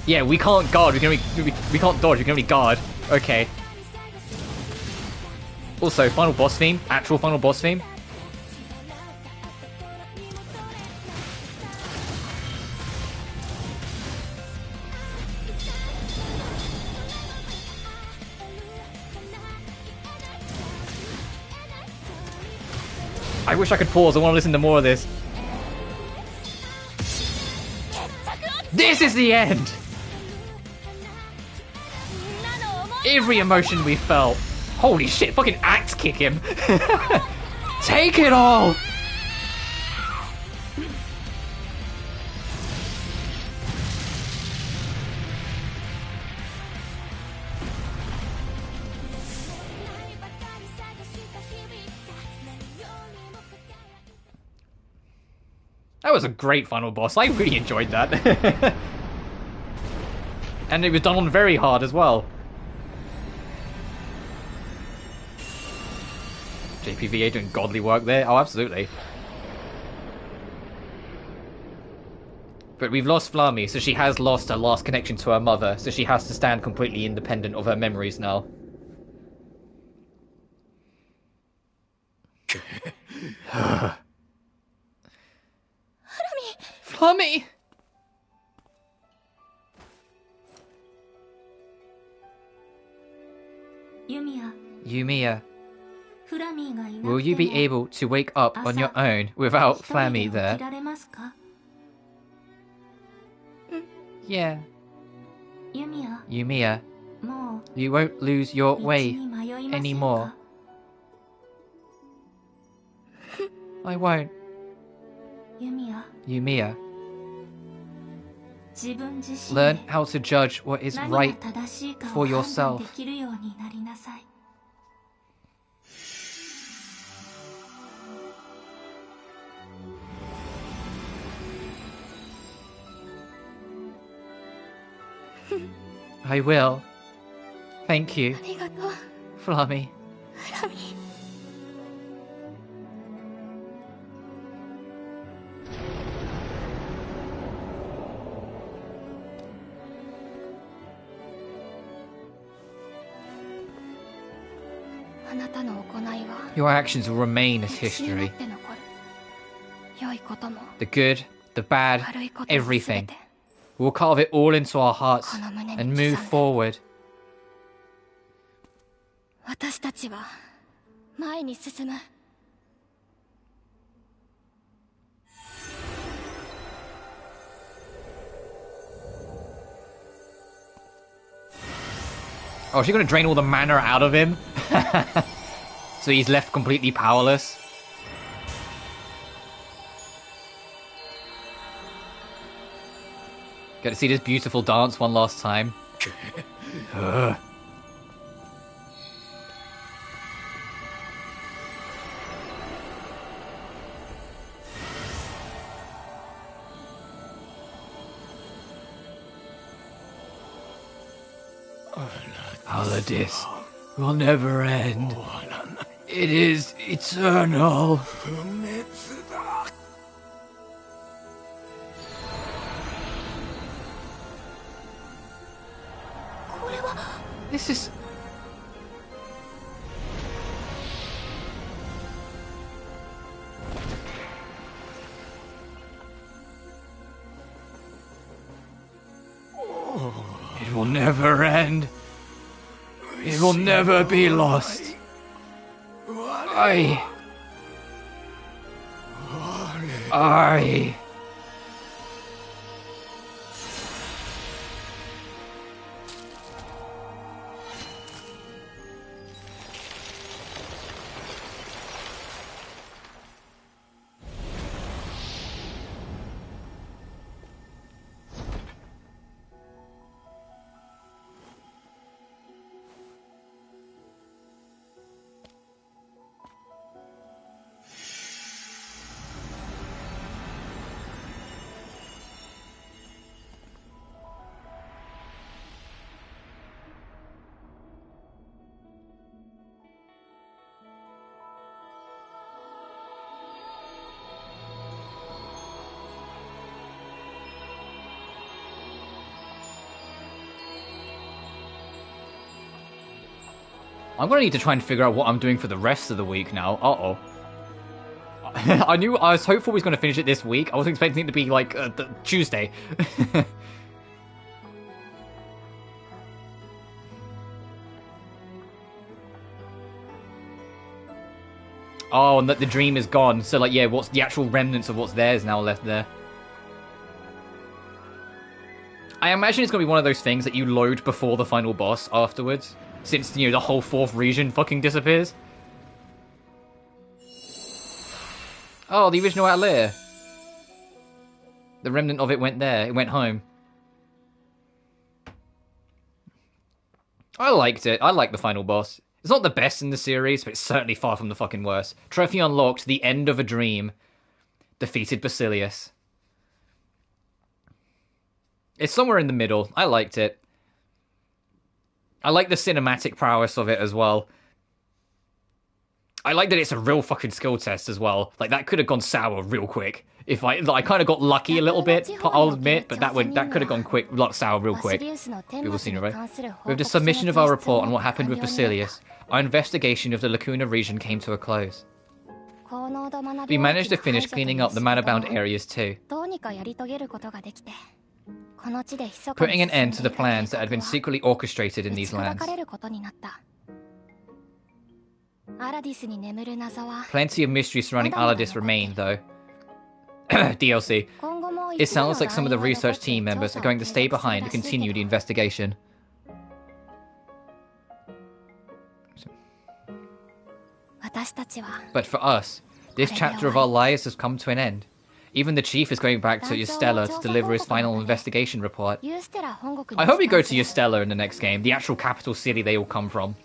Yeah, we can't guard, we can't dodge, we can only guard. Okay. Also, final boss theme. Actual final boss theme. I wish I could pause. I want to listen to more of this. This is the end! Every emotion we felt. Holy shit, fucking axe kick him. Take it all! That was a great final boss. I really enjoyed that. And it was done on very hard as well. JPVA doing godly work there. Oh, absolutely. But we've lost Flammy, so she has lost her last connection to her mother, so she has to stand completely independent of her memories now. Flammy! Yumia, will you be able to wake up on your own without Flammy there? Yeah. Yumia, you won't lose your way anymore. I won't. Yumia, learn how to judge what is right for yourself. I will. Thank you, ありがとう Flammy. フラミー あなたの行いは Your actions will remain as 歴史にな history. って残る良いことも The good, the bad, 悪いことも全 everything. て We'll carve it all into our hearts この胸に and 刻 move んで forward. 私たちは前に進む Oh, is she gonna drain all the mana out of him? So he's left completely powerless? Get to see this beautiful dance one last time. Ugh. All of this will never end. It is eternal. This is... It will never end. It will never be lost. I... I'm gonna need to try and figure out what I'm doing for the rest of the week now. Uh-oh. I was hopeful we was gonna finish it this week. I wasn't expecting it to be like Tuesday. Oh, and that the dream is gone. So, like, yeah, what's the actual remnants of what's there is now left there. I imagine it's going to be one of those things that you load before the final boss afterwards. Since, you know, the whole 4th region fucking disappears. Oh, the original Atelier. The remnant of it went there. It went home. I liked it. I liked the final boss. It's not the best in the series, but it's certainly far from the fucking worst. Trophy unlocked, the end of a dream. Defeated Basilius. It's somewhere in the middle. I liked it. I like the cinematic prowess of it as well. I like that it's a real fucking skill test as well. Like, that could have gone sour real quick. If I kind of got lucky a little bit, I'll admit, but that could have gone sour real quick. People seen it, right? With the submission of our report on what happened with Basilius, our investigation of the Lacuna region came to a close. We managed to finish cleaning up the mana-bound areas too, putting an end to the plans that had been secretly orchestrated in these lands. Plenty of mystery surrounding Aladis remain, though. DLC. It sounds like some of the research team members are going to stay behind to continue the investigation. But for us, this chapter of our lives has come to an end. Even the chief is going back to Ystella to deliver his final investigation report. I hope we go to Ystella in the next game, the actual capital city they all come from.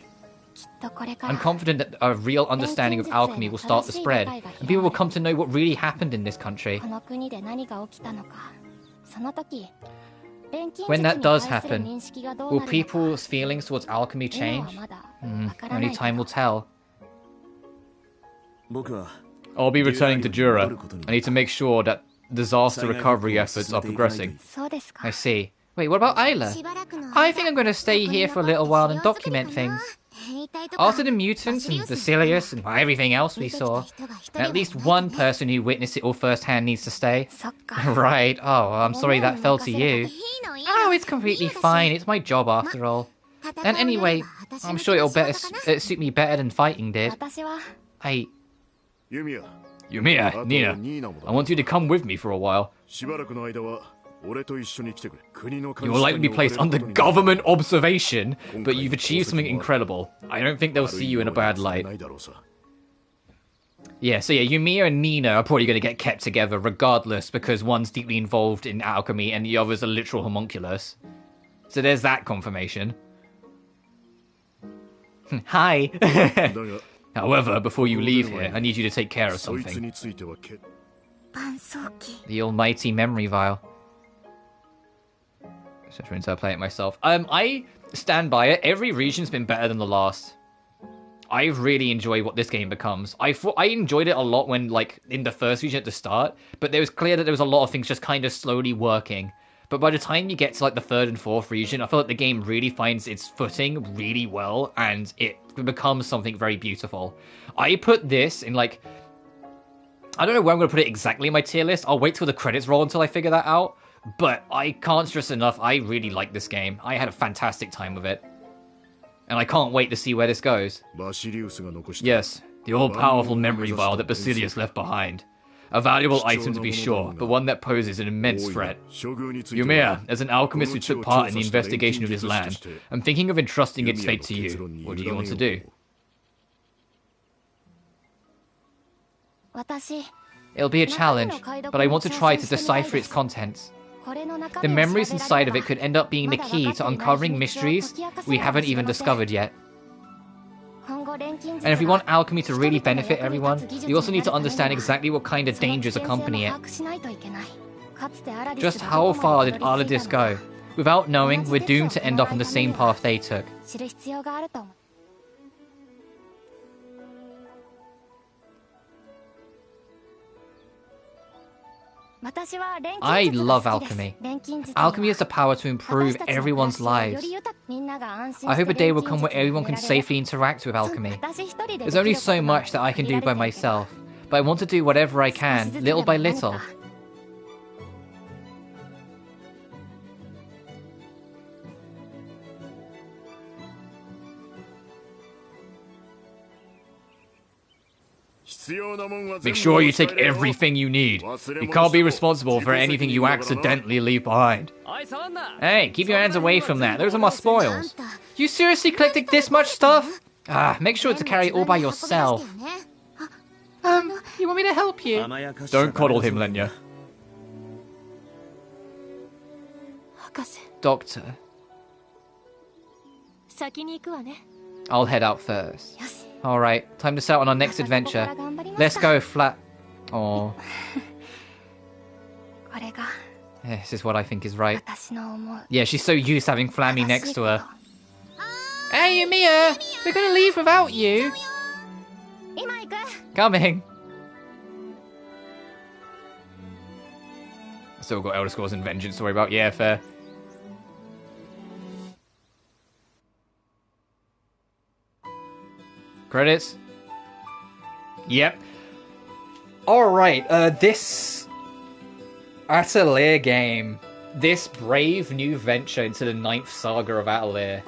I'm confident that a real understanding of alchemy will start to spread, and people will come to know what really happened in this country. When that does happen, will people's feelings towards alchemy change? Only time will tell. I'll be returning to Jura. I need to make sure that disaster recovery efforts are progressing. I see. Wait, what about Isla? I think I'm going to stay here for a little while and document things. After the mutants and Basilius and everything else we saw, at least one person who witnessed it all firsthand needs to stay. Right. Oh, I'm sorry that fell to you. Oh, it's completely fine. It's my job after all. And anyway, I'm sure it'll suit me better than fighting did. Yumia, Nina, I want you to come with me for a while. You will likely be placed under government observation, but you've achieved something incredible. I don't think they'll see you in a bad light. Yeah, so yeah, Yumia and Nina are probably going to get kept together regardless, because one's deeply involved in alchemy and the other's a literal homunculus. So there's that confirmation. Hi! However, before you leave here, I need you to take care of something. The almighty memory vial. So I try to play it myself. I stand by it. Every region's been better than the last. I really enjoy what this game becomes. I enjoyed it a lot when, like, in the first region at the start, but it was clear that there was a lot of things just kind of slowly working. But by the time you get to, like, the 3rd and 4th region, I feel like the game really finds its footing really well, and it becomes something very beautiful. I put this in, like... I don't know where I'm going to put it exactly in my tier list. I'll wait till the credits roll until I figure that out. But I can't stress enough, I really like this game. I had a fantastic time with it. And I can't wait to see where this goes. Yes, the all-powerful memory vial that Basilius left behind. A valuable item to be sure, but one that poses an immense threat. Yumia, as an alchemist who took part in the investigation of this land, I'm thinking of entrusting its fate to you. What do you want to do? It'll be a challenge, but I want to try to decipher its contents. The memories inside of it could end up being the key to uncovering mysteries we haven't even discovered yet. And if we want alchemy to really benefit everyone, we also need to understand exactly what kind of dangers accompany it. Just how far did Aladis go? Without knowing, we're doomed to end up on the same path they took. I love alchemy. Alchemy has the power to improve everyone's lives. I hope a day will come where everyone can safely interact with alchemy. There's only so much that I can do by myself, but I want to do whatever I can, little by little. Make sure you take everything you need. You can't be responsible for anything you accidentally leave behind. Hey, keep your hands away from that. Those are my spoils. You seriously collected this much stuff? Make sure to carry it all by yourself. You want me to help you? Don't coddle him, Lenya. Doctor. I'll head out first. Alright, time to set out on our next adventure. Let's go, Flat. Oh. This is what I think is right. Yeah, she's so used to having Flammy next to her. Hey, Yumia! We're gonna leave without you! Coming! Still got Elder Scrolls and Vengeance to worry about, yeah, fair. Credits? Yep. Alright, this Atelier game, this brave new venture into the 9th saga of Atelier.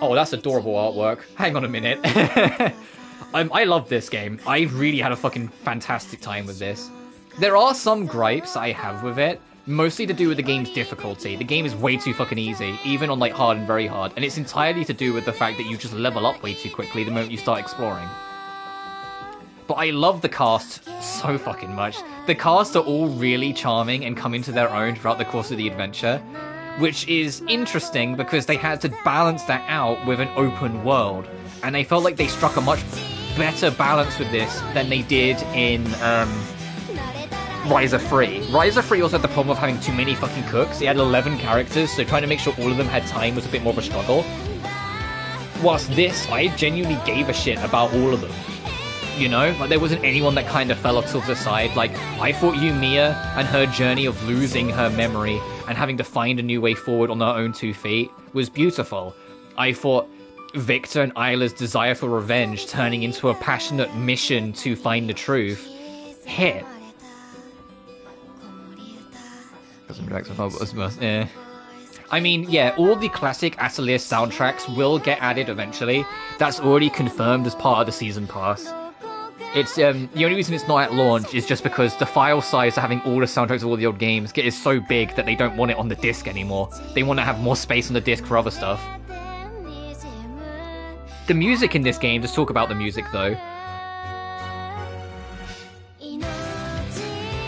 Oh, that's adorable artwork. Hang on a minute. I love this game. I really had a fucking fantastic time with this. There are some gripes I have with it, mostly to do with the game's difficulty. The game is way too fucking easy, even on like hard and very hard, and it's entirely to do with the fact that you just level up way too quickly the moment you start exploring. But I love the cast so fucking much. The cast are all really charming and come into their own throughout the course of the adventure, which is interesting because they had to balance that out with an open world, and I felt like they struck a much better balance with this than they did in Rise of 3. Rise of 3 also had the problem of having too many fucking cooks. It had 11 characters, so trying to make sure all of them had time was a bit more of a struggle. Whilst this, I genuinely gave a shit about all of them. You know? Like, there wasn't anyone that kind of fell off to the side. Like, I thought Yumia and her journey of losing her memory and having to find a new way forward on her own 2 feet was beautiful. I thought Victor and Isla's desire for revenge turning into a passionate mission to find the truth hit. Yeah. I mean, yeah, all the classic Atelier soundtracks will get added eventually. That's already confirmed as part of the season pass. It's the only reason it's not at launch is just because the file size of having all the soundtracks of all the old games is so big that they don't want it on the disc anymore. They want to have more space on the disc for other stuff. The music in this game, just talk about the music though.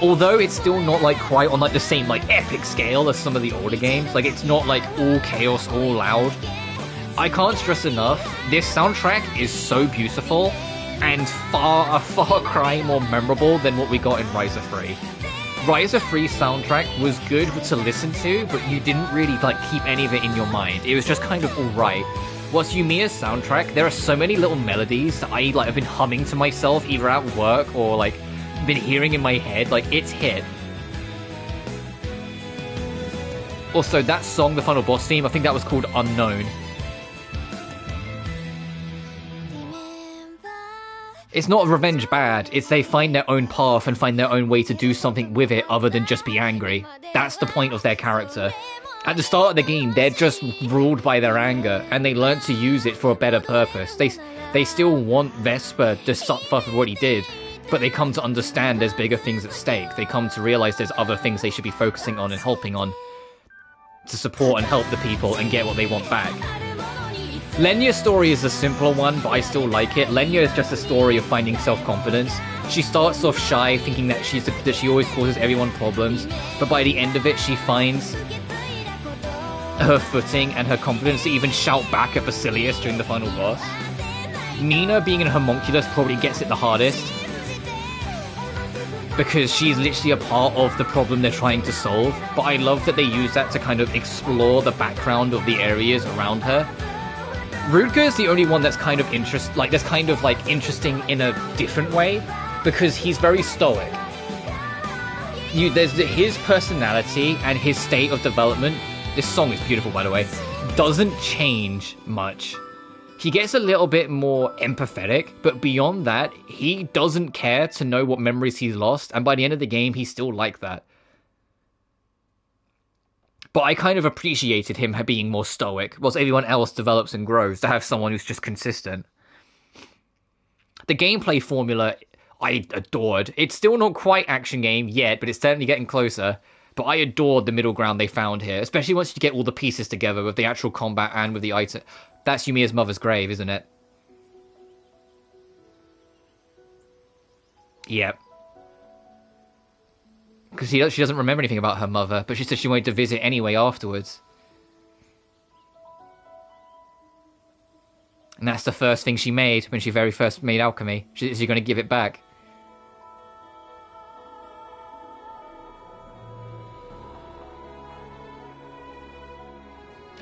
Although it's still not like quite on like the same like epic scale as some of the older games, like it's not like all chaos, all loud. I can't stress enough, this soundtrack is so beautiful and a far cry more memorable than what we got in Rise of 3. Rise of 3 soundtrack was good to listen to, but you didn't really like keep any of it in your mind. It was just kind of alright. Whilst Yumia's soundtrack, there are so many little melodies that I like have been humming to myself either at work or like been hearing in my head, like it's hit. Also, that song, the final boss theme, I think that was called Unknown. It's not revenge bad, it's they find their own path and find their own way to do something with it other than just be angry. That's the point of their character. At the start of the game, they're just ruled by their anger, and they learn to use it for a better purpose. They still want Vesper to suffer for what he did, but they come to understand there's bigger things at stake. They come to realize there's other things they should be focusing on and helping on to support and help the people and get what they want back. Lenya's story is a simpler one, but I still like it. Lenya is just a story of finding self-confidence. She starts off shy, thinking that she always causes everyone problems, but by the end of it, she finds her footing and her confidence to even shout back at Basilius during the final boss. Nina, being an homunculus, probably gets it the hardest, because she's literally a part of the problem they're trying to solve, but I love that they use that to kind of explore the background of the areas around her. Rutger is the only one that's kind of interesting in a different way, because he's very stoic. there's his personality and his state of development. This song is beautiful, by the way. Doesn't change much. He gets a little bit more empathetic, but beyond that, he doesn't care to know what memories he's lost, and by the end of the game, he's still like that. But I kind of appreciated him being more stoic, whilst everyone else develops and grows, to have someone who's just consistent. The gameplay formula, I adored. It's still not quite action game yet, but it's certainly getting closer. But I adored the middle ground they found here, especially once you get all the pieces together with the actual combat and with the item. That's Yumia's mother's grave, isn't it? Yep. Because she doesn't remember anything about her mother, but she said she wanted to visit anyway afterwards. And that's the first thing she made when she very first made alchemy. Is she going to give it back?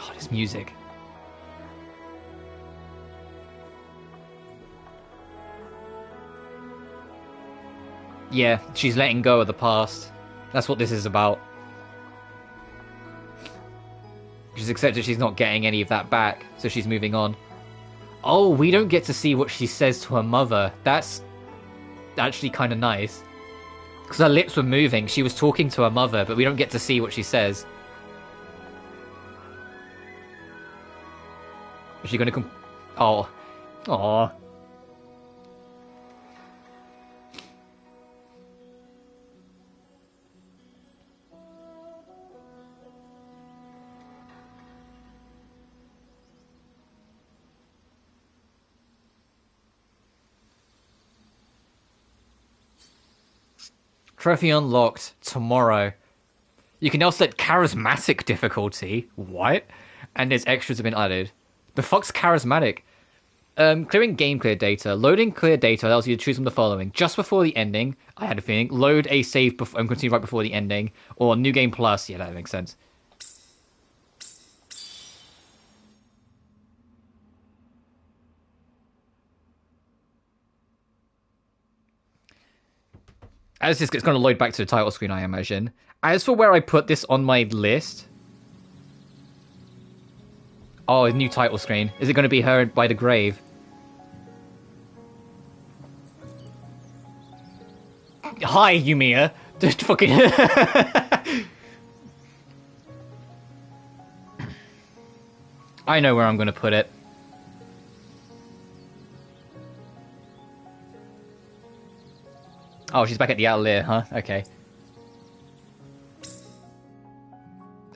Oh, this music. Yeah, she's letting go of the past. That's what this is about. She's accepted she's not getting any of that back, so she's moving on. Oh, we don't get to see what she says to her mother. That's actually kind of nice. Because her lips were moving. She was talking to her mother, but we don't get to see what she says. Is she going to come? Oh. Aww. Trophy unlocked tomorrow. You can now set charismatic difficulty. What? And there's extras have been added. The fuck's charismatic? Clearing game clear data. Loading clear data allows you to choose from the following. Just before the ending, I had a feeling. Load a save and continue right before the ending. Or New Game Plus. Yeah, that makes sense. As this gets going to load back to the title screen, I imagine. As for where I put this on my list... Oh, a new title screen. Is it going to be her by the grave? Hi, Yumiya. Just fucking... I know where I'm going to put it. Oh, she's back at the Atelier, huh? Okay.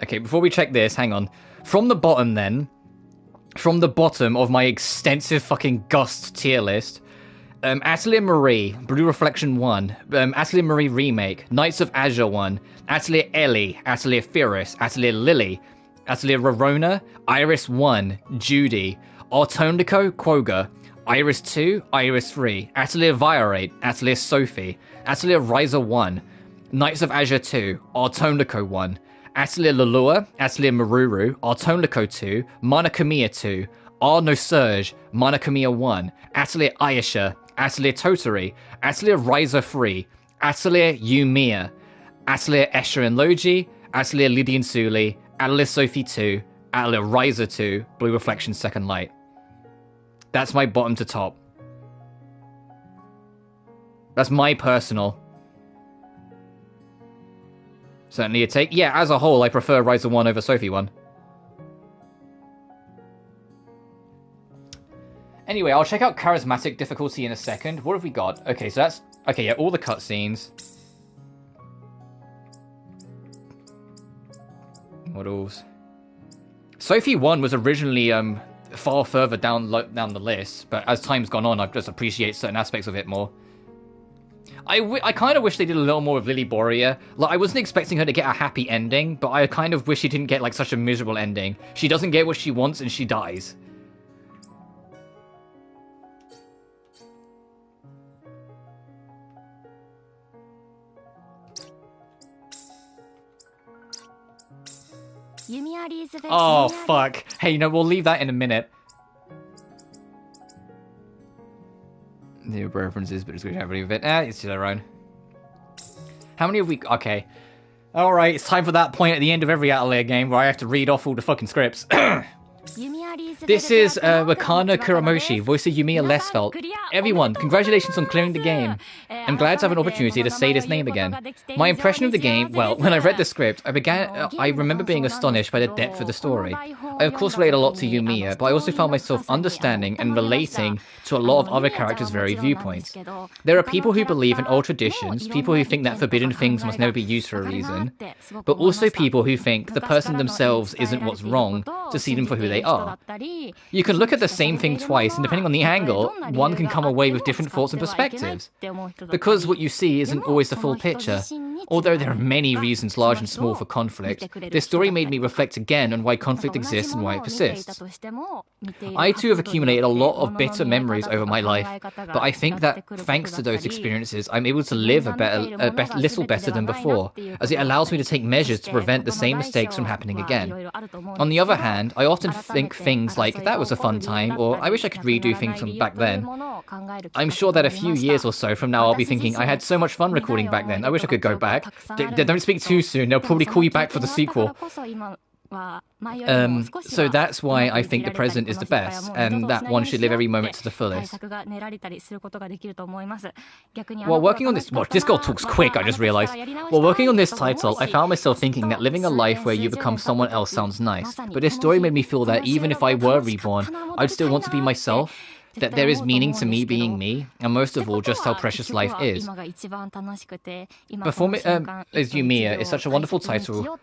Okay, before we check this, hang on. From the bottom, then. From the bottom of my extensive fucking Gust tier list. Atelier Marie, Blue Reflection 1. Atelier Marie Remake. Knights of Azure 1. Atelier Ellie. Atelier Firis. Atelier Lily. Atelier Rorona. Iris 1. Judy. Artonico Quoga. Iris 2, Iris 3, Atelier Viorate, Atelier Sophie, Atelier Riser 1, Knights of Azure 2, Artonico 1, Atelier Lulua, Atelier Maruru, Artonico 2, Mana Kamiya 2, Arno Surge, Mana Kamiya 1, Atelier Ayesha, Atelier Totori, Atelier Riser 3, Atelier Yumia, Atelier Escher and Logi, Atelier Lydian Suli, Atelier Sophie 2, Atelier Riser 2, Blue Reflection Second Light. That's my bottom to top. That's my personal. Certainly a take. Yeah, as a whole, I prefer Riser 1 over Sophie 1. Anyway, I'll check out charismatic difficulty in a second. What have we got? Okay, so that's... Okay, yeah, all the cutscenes. Models. Sophie 1 was originally, far further down the list, but as time's gone on, I've just appreciated certain aspects of it more. I kind of wish they did a little more with Lily Boria. Like, I wasn't expecting her to get a happy ending, but I kind of wish she didn't get, like, such a miserable ending. She doesn't get what she wants, and she dies. Oh, fuck. Hey, you know, we'll leave that in a minute. New references, but it's going to have any of it. It's their own. How many have we... Okay. Alright, it's time for that point at the end of every Atelier game where I have to read off all the fucking scripts. This is Wakana Kuramoshi, voice of Yumia Lesfelt. Everyone, congratulations on clearing the game. I'm glad to have an opportunity to say this name again. My impression of the game, well, when I read the script, I remember being astonished by the depth of the story. I of course relate a lot to Yumia, but I also found myself understanding and relating to a lot of other characters' very viewpoints. There are people who believe in old traditions, people who think that forbidden things must never be used for a reason, but also people who think the person themselves isn't what's wrong, to see them for who they are. You can look at the same thing twice, and depending on the angle, one can come away with different thoughts and perspectives. Because what you see isn't always the full picture. Although there are many reasons, large and small, for conflict, this story made me reflect again on why conflict exists and why it persists. I too have accumulated a lot of bitter memories over my life, but I think that thanks to those experiences, I'm able to live a little better than before, as it allows me to take measures to prevent the same mistakes from happening again. On the other hand, I often think things like, that was a fun time, or I wish I could redo things from back then. I'm sure that a few years or so from now I'll be thinking, I had so much fun recording back then, I wish I could go back. Don't speak too soon, they'll probably call you back for the sequel. So that's why I think the present is the best, and that one should live every moment to the fullest. While working on this, well, this girl talks quick, I just realized. While working on this title, I found myself thinking that living a life where you become someone else sounds nice, but this story made me feel that even if I were reborn, I'd still want to be myself, that there is meaning to me being me, and most of all, just how precious life is. Performing as Yumia is such a wonderful title.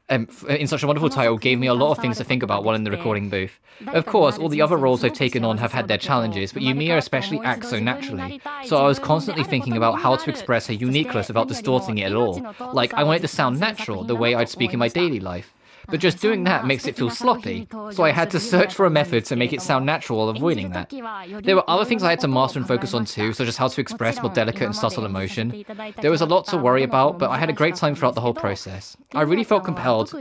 In such a wonderful title gave me a lot of things to think about while in the recording booth. Of course, all the other roles I've taken on have had their challenges, but Yumia especially acts so naturally, so I was constantly thinking about how to express her uniqueness without distorting it at all. Like, I want it to sound natural, the way I'd speak in my daily life. But just doing that makes it feel sloppy, so I had to search for a method to make it sound natural while avoiding that. There were other things I had to master and focus on too, such as how to express more delicate and subtle emotion. There was a lot to worry about, but I had a great time throughout the whole process. I really felt compelled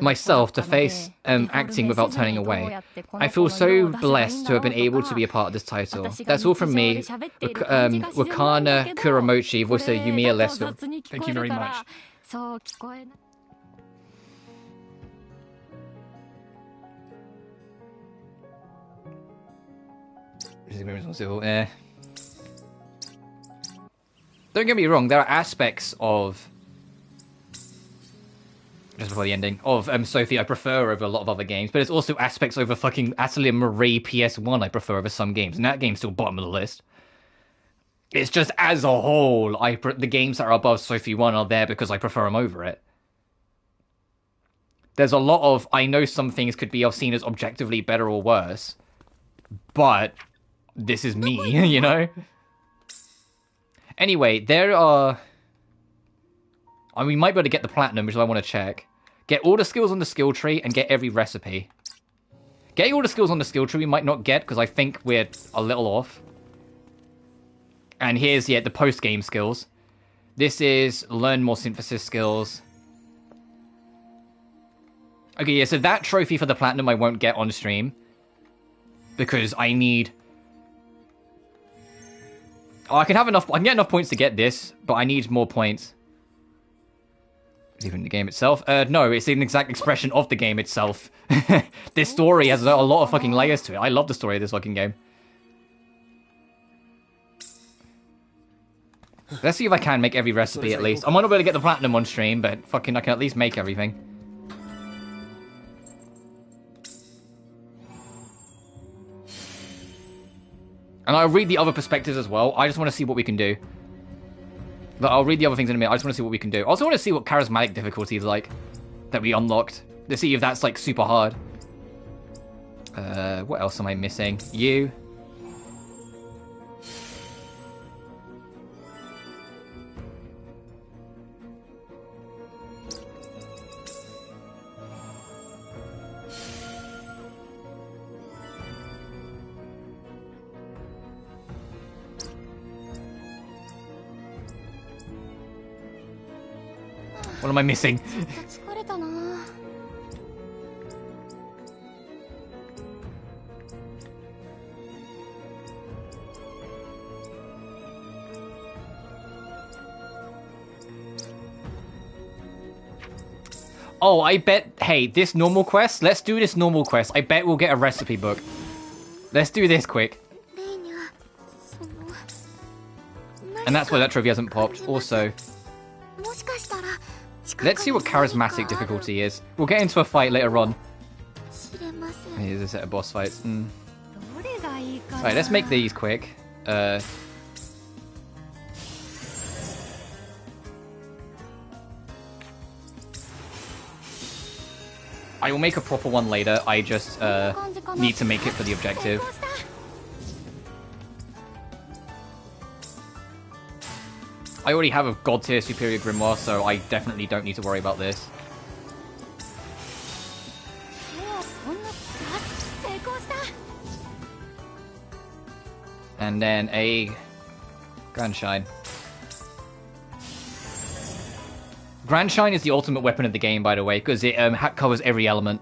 myself to face acting without turning away. I feel so blessed to have been able to be a part of this title. That's all from me, Wakana Kuramochi, voice of Yumia Lesville. Thank you very much. Don't get me wrong, there are aspects of, just before the ending, of Sophie I prefer over a lot of other games, but there's also aspects over fucking Atelier Marie PS1 I prefer over some games, and that game's still bottom of the list. It's just, as a whole, the games that are above Sophie 1 are there because I prefer them over it. There's a lot of, I know some things could be seen as objectively better or worse, but this is me, you know? Anyway, there are... I mean, we might be able to get the platinum, which I want to check. Get all the skills on the skill tree and get every recipe. Getting all the skills on the skill tree we might not get, because I think we're a little off. And here's, yeah, the post-game skills. This is learn more synthesis skills. Okay, yeah, so that trophy for the platinum I won't get on stream. Because I need... Oh, I can get enough points to get this, but I need more points. Even the game itself? No, it's an exact expression of the game itself. This story has a lot of fucking layers to it. I love the story of this fucking game. Let's see if I can make every recipe at least. I might not be able to get the platinum on stream, but fucking I can at least make everything. And I'll read the other perspectives as well. I just want to see what we can do. But I'll read the other things in a minute. I just want to see what we can do. I also want to see what charismatic difficulty is like that we unlocked. To see if that's like super hard. What else am I missing? You. What am I missing? Oh, I bet... Hey, this normal quest? Let's do this normal quest. I bet we'll get a recipe book. Let's do this quick. And that's why that trophy hasn't popped. Also, let's see what charismatic difficulty is. We'll get into a fight later on. Here's a set of boss fights. Alright, let's make these quick. I will make a proper one later. I just need to make it for the objective. I already have a god tier superior grimoire, so I definitely don't need to worry about this. And then a Grand Shine. Grand Shine is the ultimate weapon of the game, by the way, because it covers every element.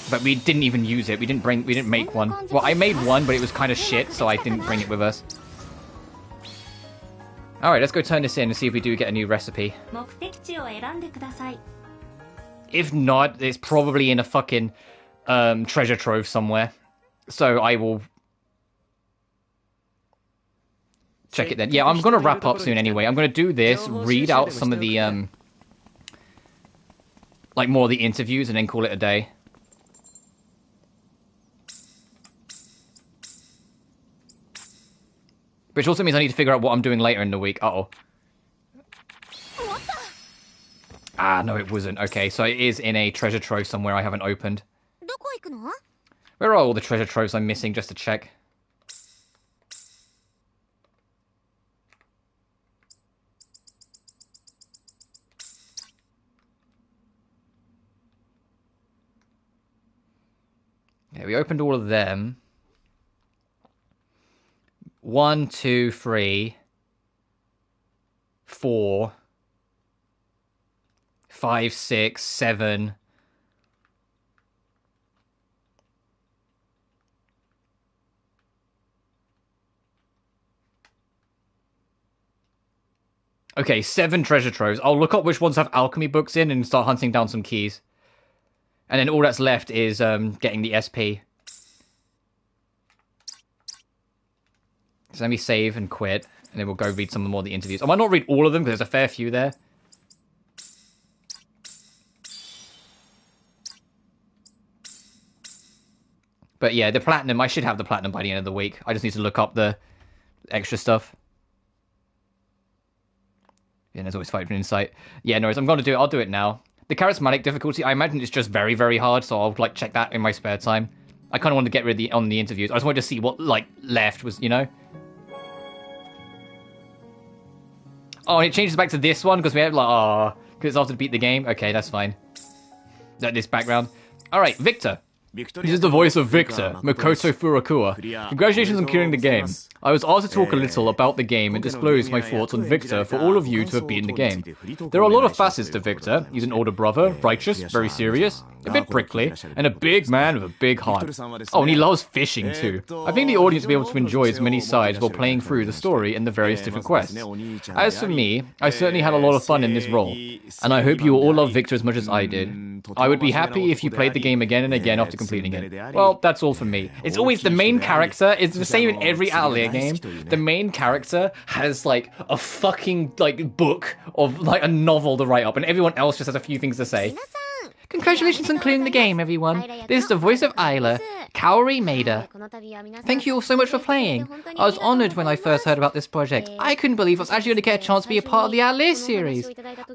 But we didn't even use it. We didn't make one. Well, I made one, but it was kind of shit, so I didn't bring it with us. All right, let's go turn this in and see if we do get a new recipe. If not, it's probably in a fucking treasure trove somewhere. So I will check it then. Yeah, I'm going to wrap up soon anyway. I'm going to do this, read out some of the, like more of the interviews and then call it a day. Which also means I need to figure out what I'm doing later in the week. Uh-oh. Ah, no, it wasn't. Okay, so it is in a treasure trove somewhere I haven't opened. Where are all the treasure troves I'm missing, just to check? Yeah, we opened all of them. 1, 2, 3, 4, 5, 6, 7. Okay, 7 treasure troves. I'll look up which ones have alchemy books in and start hunting down some keys. And then all that's left is getting the SP. So let me save and quit, and then we'll go read some more of the interviews. I might not read all of them, because there's a fair few there. But yeah, the platinum, I should have the platinum by the end of the week. I just need to look up the extra stuff. Yeah, there's always 5 insight. Yeah, no worries, I'm going to do it. I'll do it now. The charismatic difficulty, I imagine it's just very, very hard, so I'll like check that in my spare time. I kind of want to get rid of the interviews. I just wanted to see what like left was, you know. Oh, and it changes back to this one because we have like because it's after to beat the game. Okay, that's fine. This background. All right, Victor. This is the voice of Victor, Makoto Furukawa. Congratulations on clearing the game. I was asked to talk a little about the game and disclose my thoughts on Victor for all of you to have beaten the game. There are a lot of facets to Victor. He's an older brother, righteous, very serious, a bit prickly, and a big man with a big heart. Oh, and he loves fishing too. I think the audience will be able to enjoy his many sides while playing through the story and the various different quests. As for me, I certainly had a lot of fun in this role, and I hope you all love Victor as much as I did. I would be happy if you played the game again and again after completing it. Well, that's all from me. It's always the main character. It's the same in every Atelier game. The main character has like a fucking like book of like a novel to write up, and everyone else just has a few things to say. Congratulations on clearing the game, everyone. This is the voice of Isla, Kaori Maeda. Thank you all so much for playing. I was honoured when I first heard about this project. I couldn't believe I was actually going to get a chance to be a part of the Atelier series.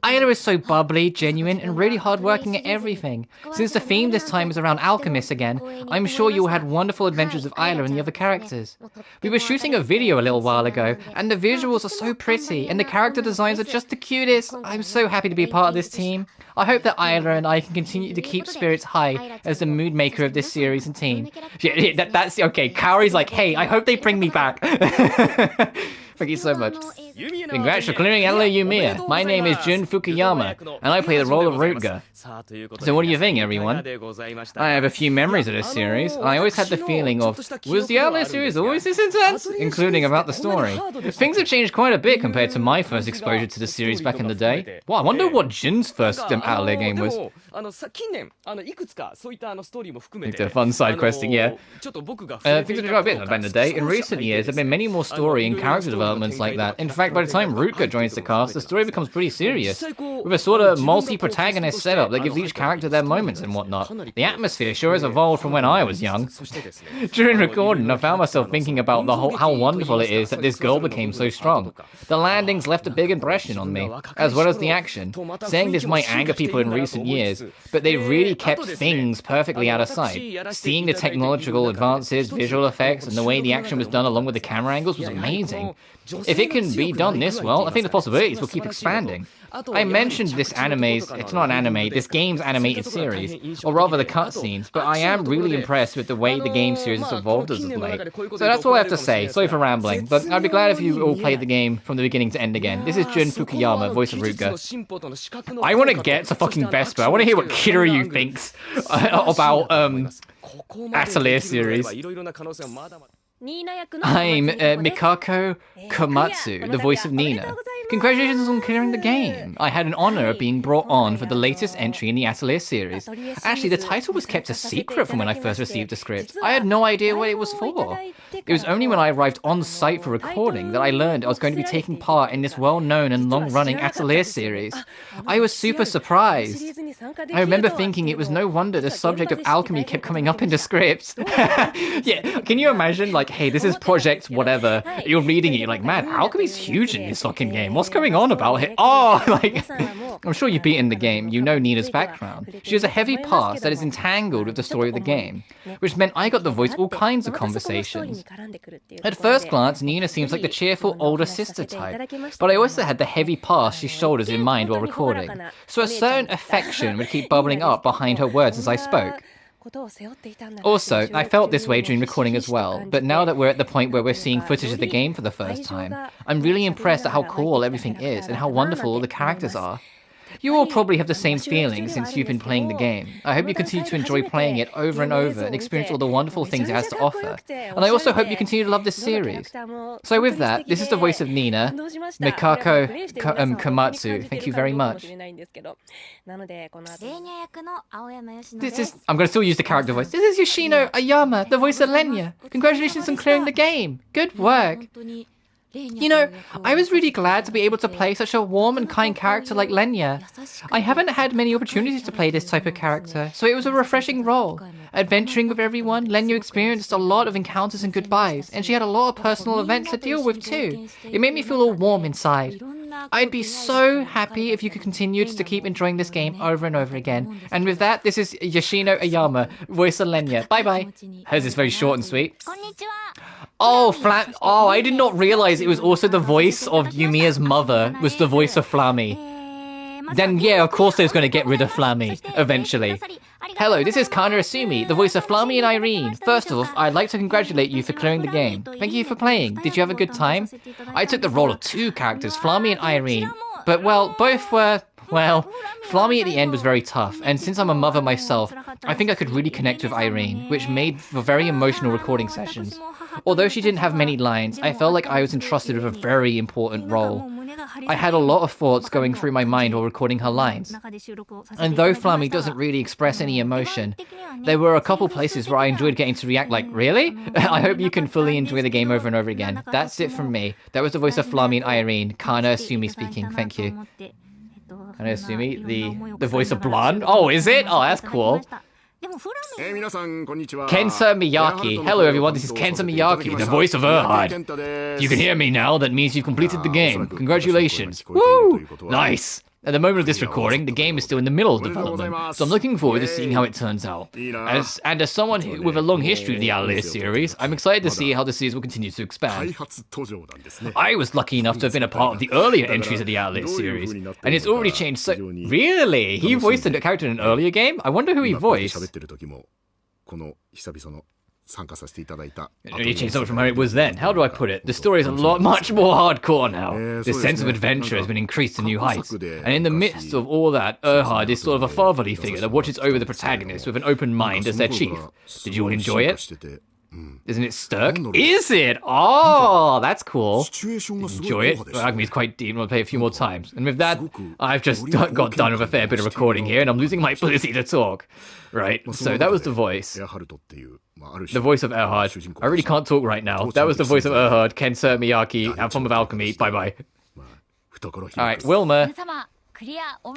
Isla is so bubbly, genuine, and really hardworking at everything. Since the theme this time is around alchemists again, I'm sure you all had wonderful adventures with Isla and the other characters. We were shooting a video a little while ago, and the visuals are so pretty, and the character designs are just the cutest. I'm so happy to be a part of this team. I hope that Isla and I can continue to keep spirits high as the mood maker of this series and team. Yeah, that's okay. Kaori's like, hey, I hope they bring me back. Thank you so much. Congrats for clearing Atelier Yumia. My name is Jun Fukuyama, and I play the role of Rutger. So what do you think, everyone? I have a few memories of this series. I always had the feeling of, was the Atelier series always this intense? Including about the story. Things have changed quite a bit compared to my first exposure to the series back in the day. Wow, I wonder what Jun's first Atelier game was. It's a fun side questing, yeah. Things have changed quite a bit back in the day. In recent years, there have been many more story and character developments like that. In fact, by the time Rutger joins the cast, the story becomes pretty serious, with a sort of multi-protagonist setup that gives each character their moments and whatnot. The atmosphere sure has evolved from when I was young. During recording, I found myself thinking about how wonderful it is that this girl became so strong. The landings left a big impression on me, as well as the action. Saying this might anger people in recent years, but they really kept things perfectly out of sight. Seeing the technological advances, visual effects, and the way the action was done along with the camera angles was amazing. If it can be done this well, I think the possibilities will keep expanding. I mentioned this this game's animated series, or rather the cutscenes, but I am really impressed with the way the game series has evolved as of late. So that's all I have to say. Sorry for rambling, but I'd be glad if you all played the game from the beginning to end again. This is Jun Fukuyama, voice of Rutger. I want to get to fucking Vesper. I want to hear what Kiryu thinks about Atelier series. I'm Mikako Komatsu, the voice of Nina. Congratulations on clearing the game. I had an honor of being brought on for the latest entry in the Atelier series. Actually, the title was kept a secret from when I first received the script. I had no idea what it was for. It was only when I arrived on site for recording that I learned I was going to be taking part in this well-known and long-running Atelier series. I was super surprised. I remember thinking it was no wonder the subject of alchemy kept coming up in the scripts. Yeah, can you imagine, like, hey, this is project whatever. You're reading it, you're like, man, alchemy's huge in this fucking game. What's going on about it? Oh, like, I'm sure you've beaten the game. You know Nina's background. She has a heavy past that is entangled with the story of the game, which meant I got to voice all kinds of conversations. At first glance, Nina seems like the cheerful older sister type, but I also had the heavy past she shoulders in mind while recording, so a certain affection would keep bubbling up behind her words as I spoke. Also, I felt this way during recording as well, but now that we're at the point where we're seeing footage of the game for the first time, I'm really impressed at how cool everything is and how wonderful all the characters are. You all probably have the same feeling since you've been playing the game. I hope you continue to enjoy playing it over and over and experience all the wonderful things it has to offer. And I also hope you continue to love this series. So with that, this is the voice of Nina, Mikako Komatsu. Thank you very much. I'm going to still use the character voice. This is Yoshino Ayama, the voice of Lenya. Congratulations on clearing the game. Good work. You know, I was really glad to be able to play such a warm and kind character like Lenya. I haven't had many opportunities to play this type of character, so it was a refreshing role. Adventuring with everyone, Lenya experienced a lot of encounters and goodbyes, and she had a lot of personal events to deal with too. It made me feel all warm inside. I'd be so happy if you could continue to keep enjoying this game over and over again. And with that, this is Yoshino Ayama, voice of Lenya. Bye-bye. Hers is very short and sweet. Oh, I did not realize it was also the voice of Yumia's mother was the voice of Flammy. Then yeah, of course they was going to get rid of Flammy, eventually. Hello, this is Kana Asumi, the voice of Flammy and Irene. First off, I'd like to congratulate you for clearing the game. Thank you for playing. Did you have a good time? I took the role of two characters, Flammy and Irene. But, well, both were... Well, Flammy at the end was very tough, and since I'm a mother myself, I think I could really connect with Irene, which made for very emotional recording sessions. Although she didn't have many lines, I felt like I was entrusted with a very important role. I had a lot of thoughts going through my mind while recording her lines. And though Flammy doesn't really express any emotion, there were a couple places where I enjoyed getting to react like, really? I hope you can fully enjoy the game over and over again. That's it from me. That was the voice of Flammy and Irene, Kana Asumi speaking. Thank you. Kana Asumi, the voice of Blonde? Oh, is it? Oh, that's cool. Kensa Miyaki. Hello everyone, this is Kensa Miyaki, the voice of Erhard. You can hear me now, that means you've completed the game. Congratulations. Woo! Nice! At the moment of this recording, the game is still in the middle of development, so I'm looking forward to seeing how it turns out. As someone with a long history of the Atelier series, I'm excited to see how the series will continue to expand. I was lucky enough to have been a part of the earlier entries of the Atelier series, and it's already changed so... Really? He voiced a character in an earlier game? I wonder who he voiced. Really changed so much from how it was then. How do I put it? The story is much more hardcore now. The sense of adventure has been increased to new heights. And in the midst of all that, Erhard is sort of a fatherly figure that watches over the protagonist with an open mind as their chief. Did you all enjoy it? Isn't it Sturk? Is it? Oh, that's cool. Enjoy it. Argume's quite deep, and I'll play a few more times. And with that, I've just got done with a fair bit of recording here, and I'm losing my ability to talk. Right, so that was the voice. The voice of Erhard. I really can't talk right now. That was the voice of Erhard, Kenser Miyaki, and Form of Alchemy. Bye-bye. Alright, Wilma.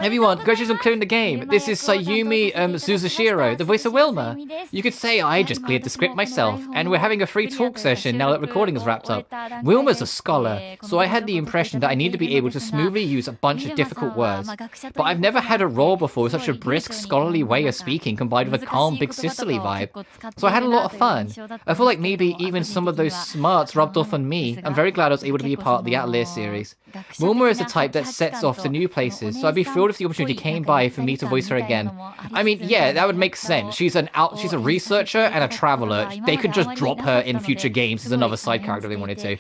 Everyone, congratulations on clearing the game. This is Sayumi Suzashiro, the voice of Wilma. You could say I just cleared the script myself, and we're having a free talk session now that recording is wrapped up. Wilma's a scholar, so I had the impression that I need to be able to smoothly use a bunch of difficult words. But I've never had a role before with such a brisk, scholarly way of speaking combined with a calm, big sisterly vibe. So I had a lot of fun. I feel like maybe even some of those smarts rubbed off on me. I'm very glad I was able to be a part of the Atelier series. Wilma is the type that sets off to new places, so I'd be thrilled if the opportunity came by for me to voice her again. I mean, yeah, that would make sense. She's a researcher and a traveler. They could just drop her in future games as another side character if they wanted to.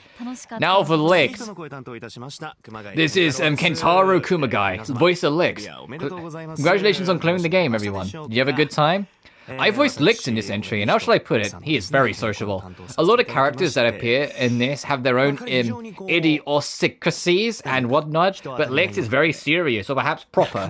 Now for Lix. This is Kentaro Kumagai, voice of Lix. Congratulations on clearing the game, everyone. Did you have a good time? I voiced Lix in this entry, and how shall I put it? He is very sociable. A lot of characters that appear in this have their own idiosyncrasies and whatnot, but Lix is very serious, or perhaps proper.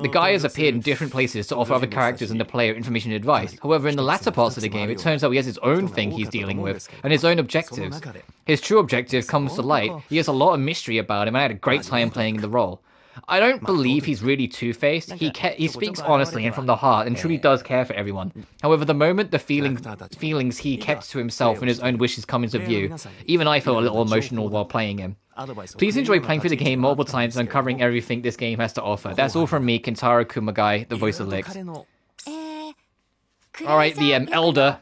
The guy has appeared in different places to offer other characters and the player information and advice. However, in the latter parts of the game, it turns out he has his own thing he's dealing with, and his own objectives. His true objective comes to light. He has a lot of mystery about him, and I had a great time playing the role. I don't believe he's really two-faced. He speaks honestly and from the heart and truly does care for everyone. However, the moment the feelings he kept to himself and his own wishes come into view, even I felt a little emotional while playing him. Please enjoy playing through the game multiple times and uncovering everything this game has to offer. That's all from me, Kentaro Kumagai, the voice of Lix. Alright, the Elder.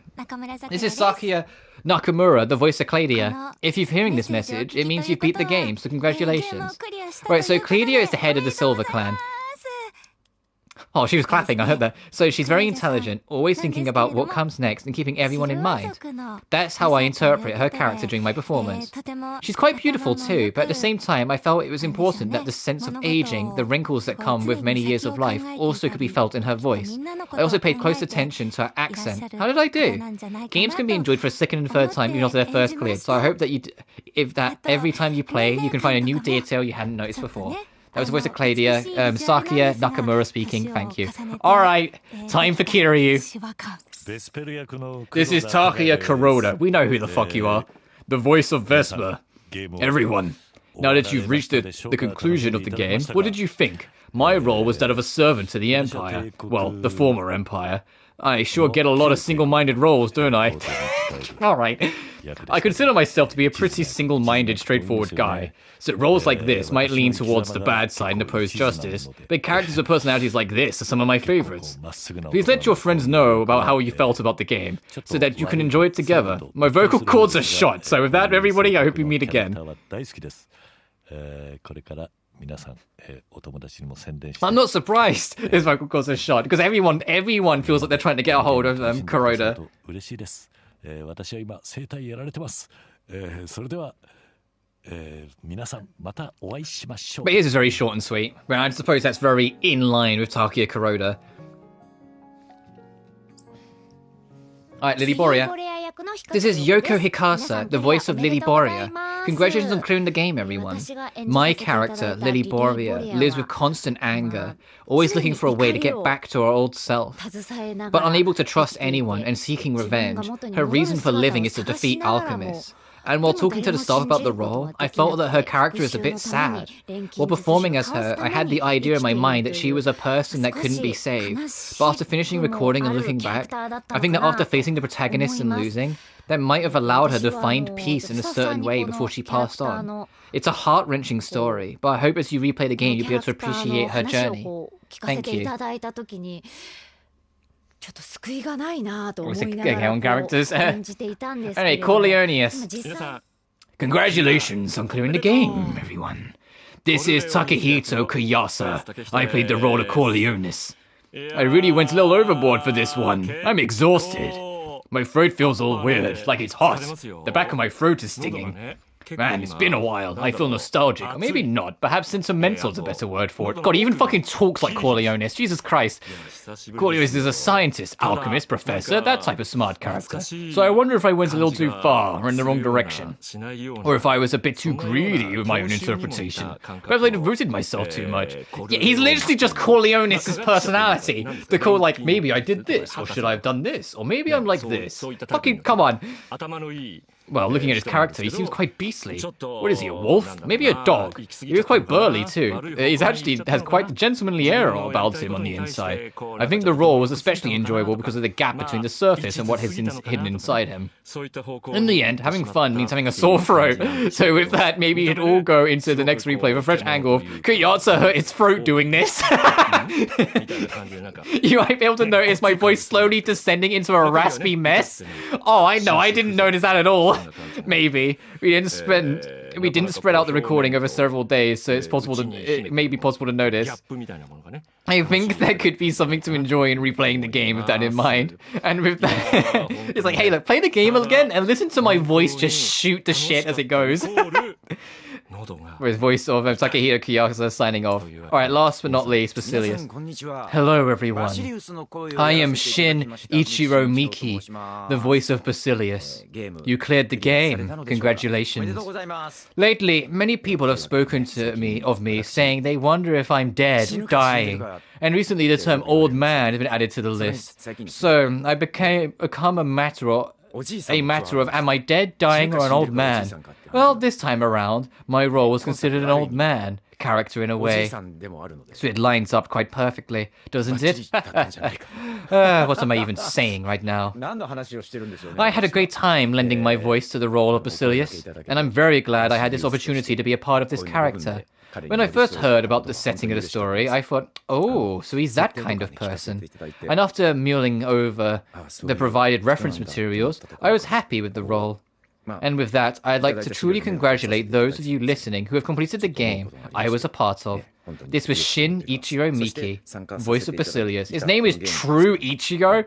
This is Sakuya Nakamura, the voice of Claudia. If you're hearing this message, it means you've beat the game, so congratulations. Right, so Claudia is the head of the Silver Clan. Oh, she was clapping, I heard that. So she's very intelligent, always thinking about what comes next and keeping everyone in mind. That's how I interpret her character during my performance. She's quite beautiful too, but at the same time I felt it was important that the sense of aging, the wrinkles that come with many years of life, also could be felt in her voice. I also paid close attention to her accent. How did I do? Games can be enjoyed for a second and third time even after they're first cleared, so I hope that every time you play, you can find a new detail you hadn't noticed before. That was the voice of Claudia, Sakuya Nakamura speaking, thank you. Alright, time for Kiryu. This is Takuya Kuroda. We know who the fuck you are. The voice of Vesper. Everyone, now that you've reached the conclusion of the game, what did you think? My role was that of a servant to the Empire. Well, the former Empire. I sure get a lot of single-minded roles, don't I? Alright. I consider myself to be a pretty single-minded, straightforward guy. So roles like this might lean towards the bad side and oppose justice, but characters with personalities like this are some of my favorites. Please let your friends know about how you felt about the game, so that you can enjoy it together. My vocal cords are shot, so with that, everybody, I hope you meet again. I'm not surprised his vocal cords are shot, because everyone feels like they're trying to get a hold of Kuroda. But his is very short and sweet. But I suppose that's very in line with Takuya Kuroda. Alright, Lily Boria. This is Yoko Hikasa, the voice of Lily Boria. Congratulations on clearing the game, everyone. My character, Lily Boria, lives with constant anger, always looking for a way to get back to her old self. But unable to trust anyone and seeking revenge, her reason for living is to defeat alchemists. And while talking to the staff about the role, I felt that her character is a bit sad. While performing as her, I had the idea in my mind that she was a person that couldn't be saved. But after finishing recording and looking back, I think that after facing the protagonist and losing, that might have allowed her to find peace in a certain way before she passed on. It's a heart-wrenching story, but I hope as you replay the game you'll be able to appreciate her journey. Thank you. Okay, on characters. Alright, Corleonius. Congratulations on clearing the game, everyone. This is Takehito Kayasa. I played the role of Corleonius. I really went a little overboard for this one. I'm exhausted. My throat feels all weird, like it's hot. The back of my throat is stinging. Man, it's been a while. I feel nostalgic. Or maybe not. Perhaps sentimental is a better word for it. God, he even fucking talks like Corleones. Jesus Christ. Corleones is a scientist, alchemist, professor, that type of smart character. So I wonder if I went a little too far or in the wrong direction. Or if I was a bit too greedy with my own interpretation. Perhaps I devoted myself too much. Yeah, he's literally just Corleones' personality. The call like, maybe I did this, or should I have done this? Or maybe I'm like this. Fucking, come on. Well, looking at his character, he seems quite beastly. What is he, a wolf? Maybe a dog. He is quite burly, too. He's actually has quite the gentlemanly air about him on the inside. I think the role was especially enjoyable because of the gap between the surface and what is hidden inside him. In the end, having fun means having a sore throat. So with that, maybe it'd all go into the next replay with a fresh angle of Kuyatsa hurt its throat doing this. You might be able to notice my voice slowly descending into a raspy mess. Oh, I know, I didn't notice that at all. Maybe we didn't spread out the recording over several days, so it may be possible to notice. I think that could be something to enjoy in replaying the game with that in mind. And with that, it's like, hey, look, play the game again and listen to my voice just shoot the shit as it goes. With voice of Takehiro Kiyasa signing off. Alright, last but not least, Basilius. Hello everyone. I am Shin Ichiro Miki, the voice of Basilius. You cleared the game. Congratulations. Lately, many people have spoken to me saying they wonder if I'm dead, dying. And recently the term old man has been added to the list. So I become a matter of am I dead, dying, or an old man? Well, this time around, my role was considered an old man character in a way. So it lines up quite perfectly, doesn't it? What am I even saying right now? I had a great time lending my voice to the role of Basilius, and I'm very glad I had this opportunity to be a part of this character. When I first heard about the setting of the story, I thought, oh, so he's that kind of person. And after mulling over the provided reference materials, I was happy with the role. And with that, I'd like to truly congratulate those of you listening who have completed the game I was a part of. This was Shin Ichiro Miki, voice of Basilius. His name is True Ichigo?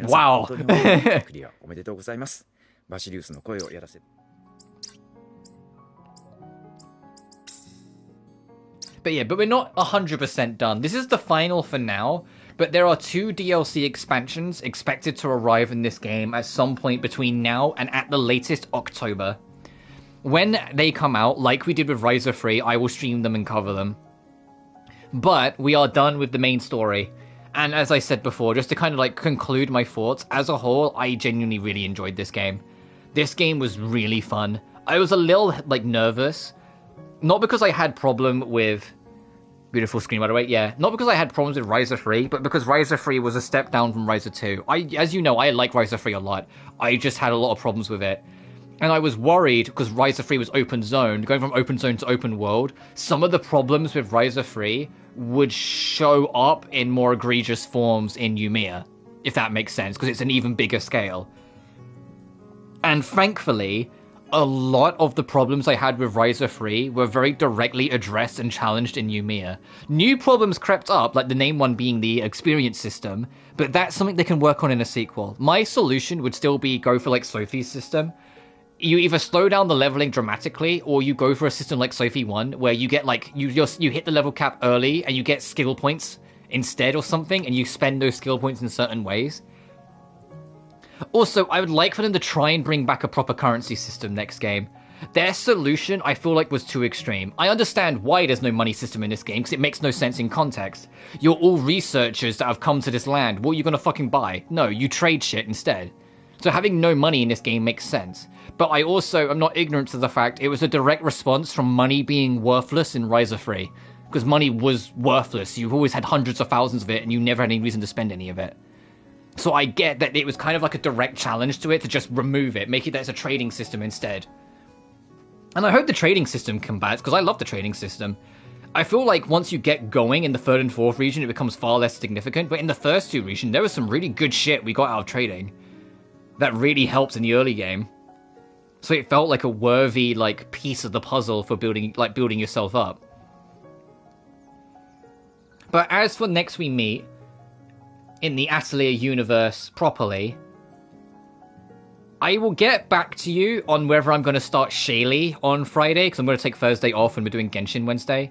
Wow. But we're not 100% done. This is the final for now, but there are 2 DLC expansions expected to arrive in this game at some point between now and at the latest October. When they come out, like we did with Riser 3, I will stream them and cover them. But we are done with the main story. And as I said before, just to kind of like conclude my thoughts, as a whole, I genuinely really enjoyed this game. This game was really fun. I was a little like nervous. Not because I had problem with... Beautiful screen, by the way, yeah. Not because I had problems with Riser 3, but because Riser 3 was a step down from Riser 2. As you know, I like Riser 3 a lot. I just had a lot of problems with it. And I was worried, because Riser 3 was open zone, going from open zone to open world, some of the problems with Riser 3 would show up in more egregious forms in Yumia, if that makes sense, because it's an even bigger scale. And thankfully, a lot of the problems I had with Riser 3 were very directly addressed and challenged in Yumia. New problems crept up, like the main one being the experience system, but that's something they can work on in a sequel. My solution would still be go for like Sophie's system. You either slow down the leveling dramatically, or you go for a system like Sophie 1, where you get like, you hit the level cap early, and you get skill points instead or something, and you spend those skill points in certain ways. Also, I would like for them to try and bring back a proper currency system next game. Their solution, I feel like, was too extreme. I understand why there's no money system in this game, because it makes no sense in context. You're all researchers that have come to this land. What are you going to fucking buy? No, you trade shit instead. So having no money in this game makes sense. But I also am not ignorant to the fact it was a direct response from money being worthless in Riser 3. Because money was worthless. You've always had hundreds of thousands of it, and you never had any reason to spend any of it. So I get that it was kind of like a direct challenge to it to just remove it, make it that it's a trading system instead. And I hope the trading system comes back, because I love the trading system. I feel like once you get going in the 3rd and 4th region, it becomes far less significant, but in the first 2 regions, there was some really good shit we got out of trading. That really helped in the early game. So it felt like a worthy, like, piece of the puzzle for building yourself up. But as for Next We Meet, in the Atelier universe properly, I will get back to you on whether I'm going to start Shaylee on Friday, because I'm going to take Thursday off and we're doing Genshin Wednesday.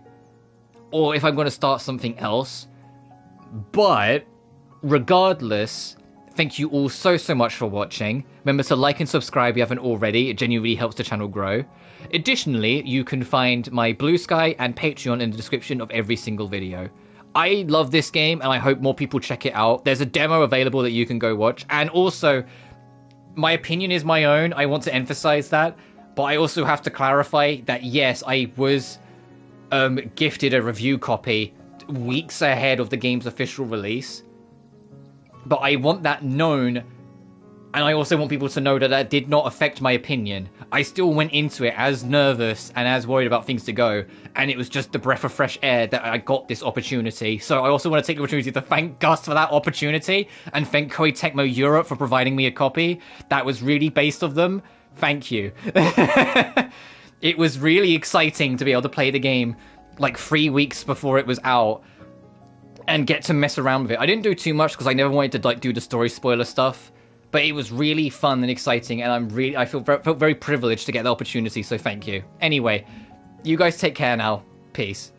Or if I'm going to start something else. But, regardless, thank you all so much for watching. Remember to like and subscribe if you haven't already. It genuinely helps the channel grow. Additionally, you can find my BlueSky and Patreon in the description of every single video. I love this game, and I hope more people check it out. There's a demo available that you can go watch. And also, my opinion is my own. I want to emphasize that. But I also have to clarify that, yes, I was gifted a review copy weeks ahead of the game's official release. But I want that known, and I also want people to know that that did not affect my opinion. I still went into it as nervous and as worried about things to go, and it was just the breath of fresh air that I got this opportunity. So I also want to take the opportunity to thank Gus for that opportunity, and thank Koei Tecmo Europe for providing me a copy. That was really based of them. Thank you. It was really exciting to be able to play the game like 3 weeks before it was out and get to mess around with it. I didn't do too much because I never wanted to like do the story spoiler stuff, but it was really fun and exciting, and I felt very privileged to get the opportunity, so thank you. Anyway, you guys take care now. Peace.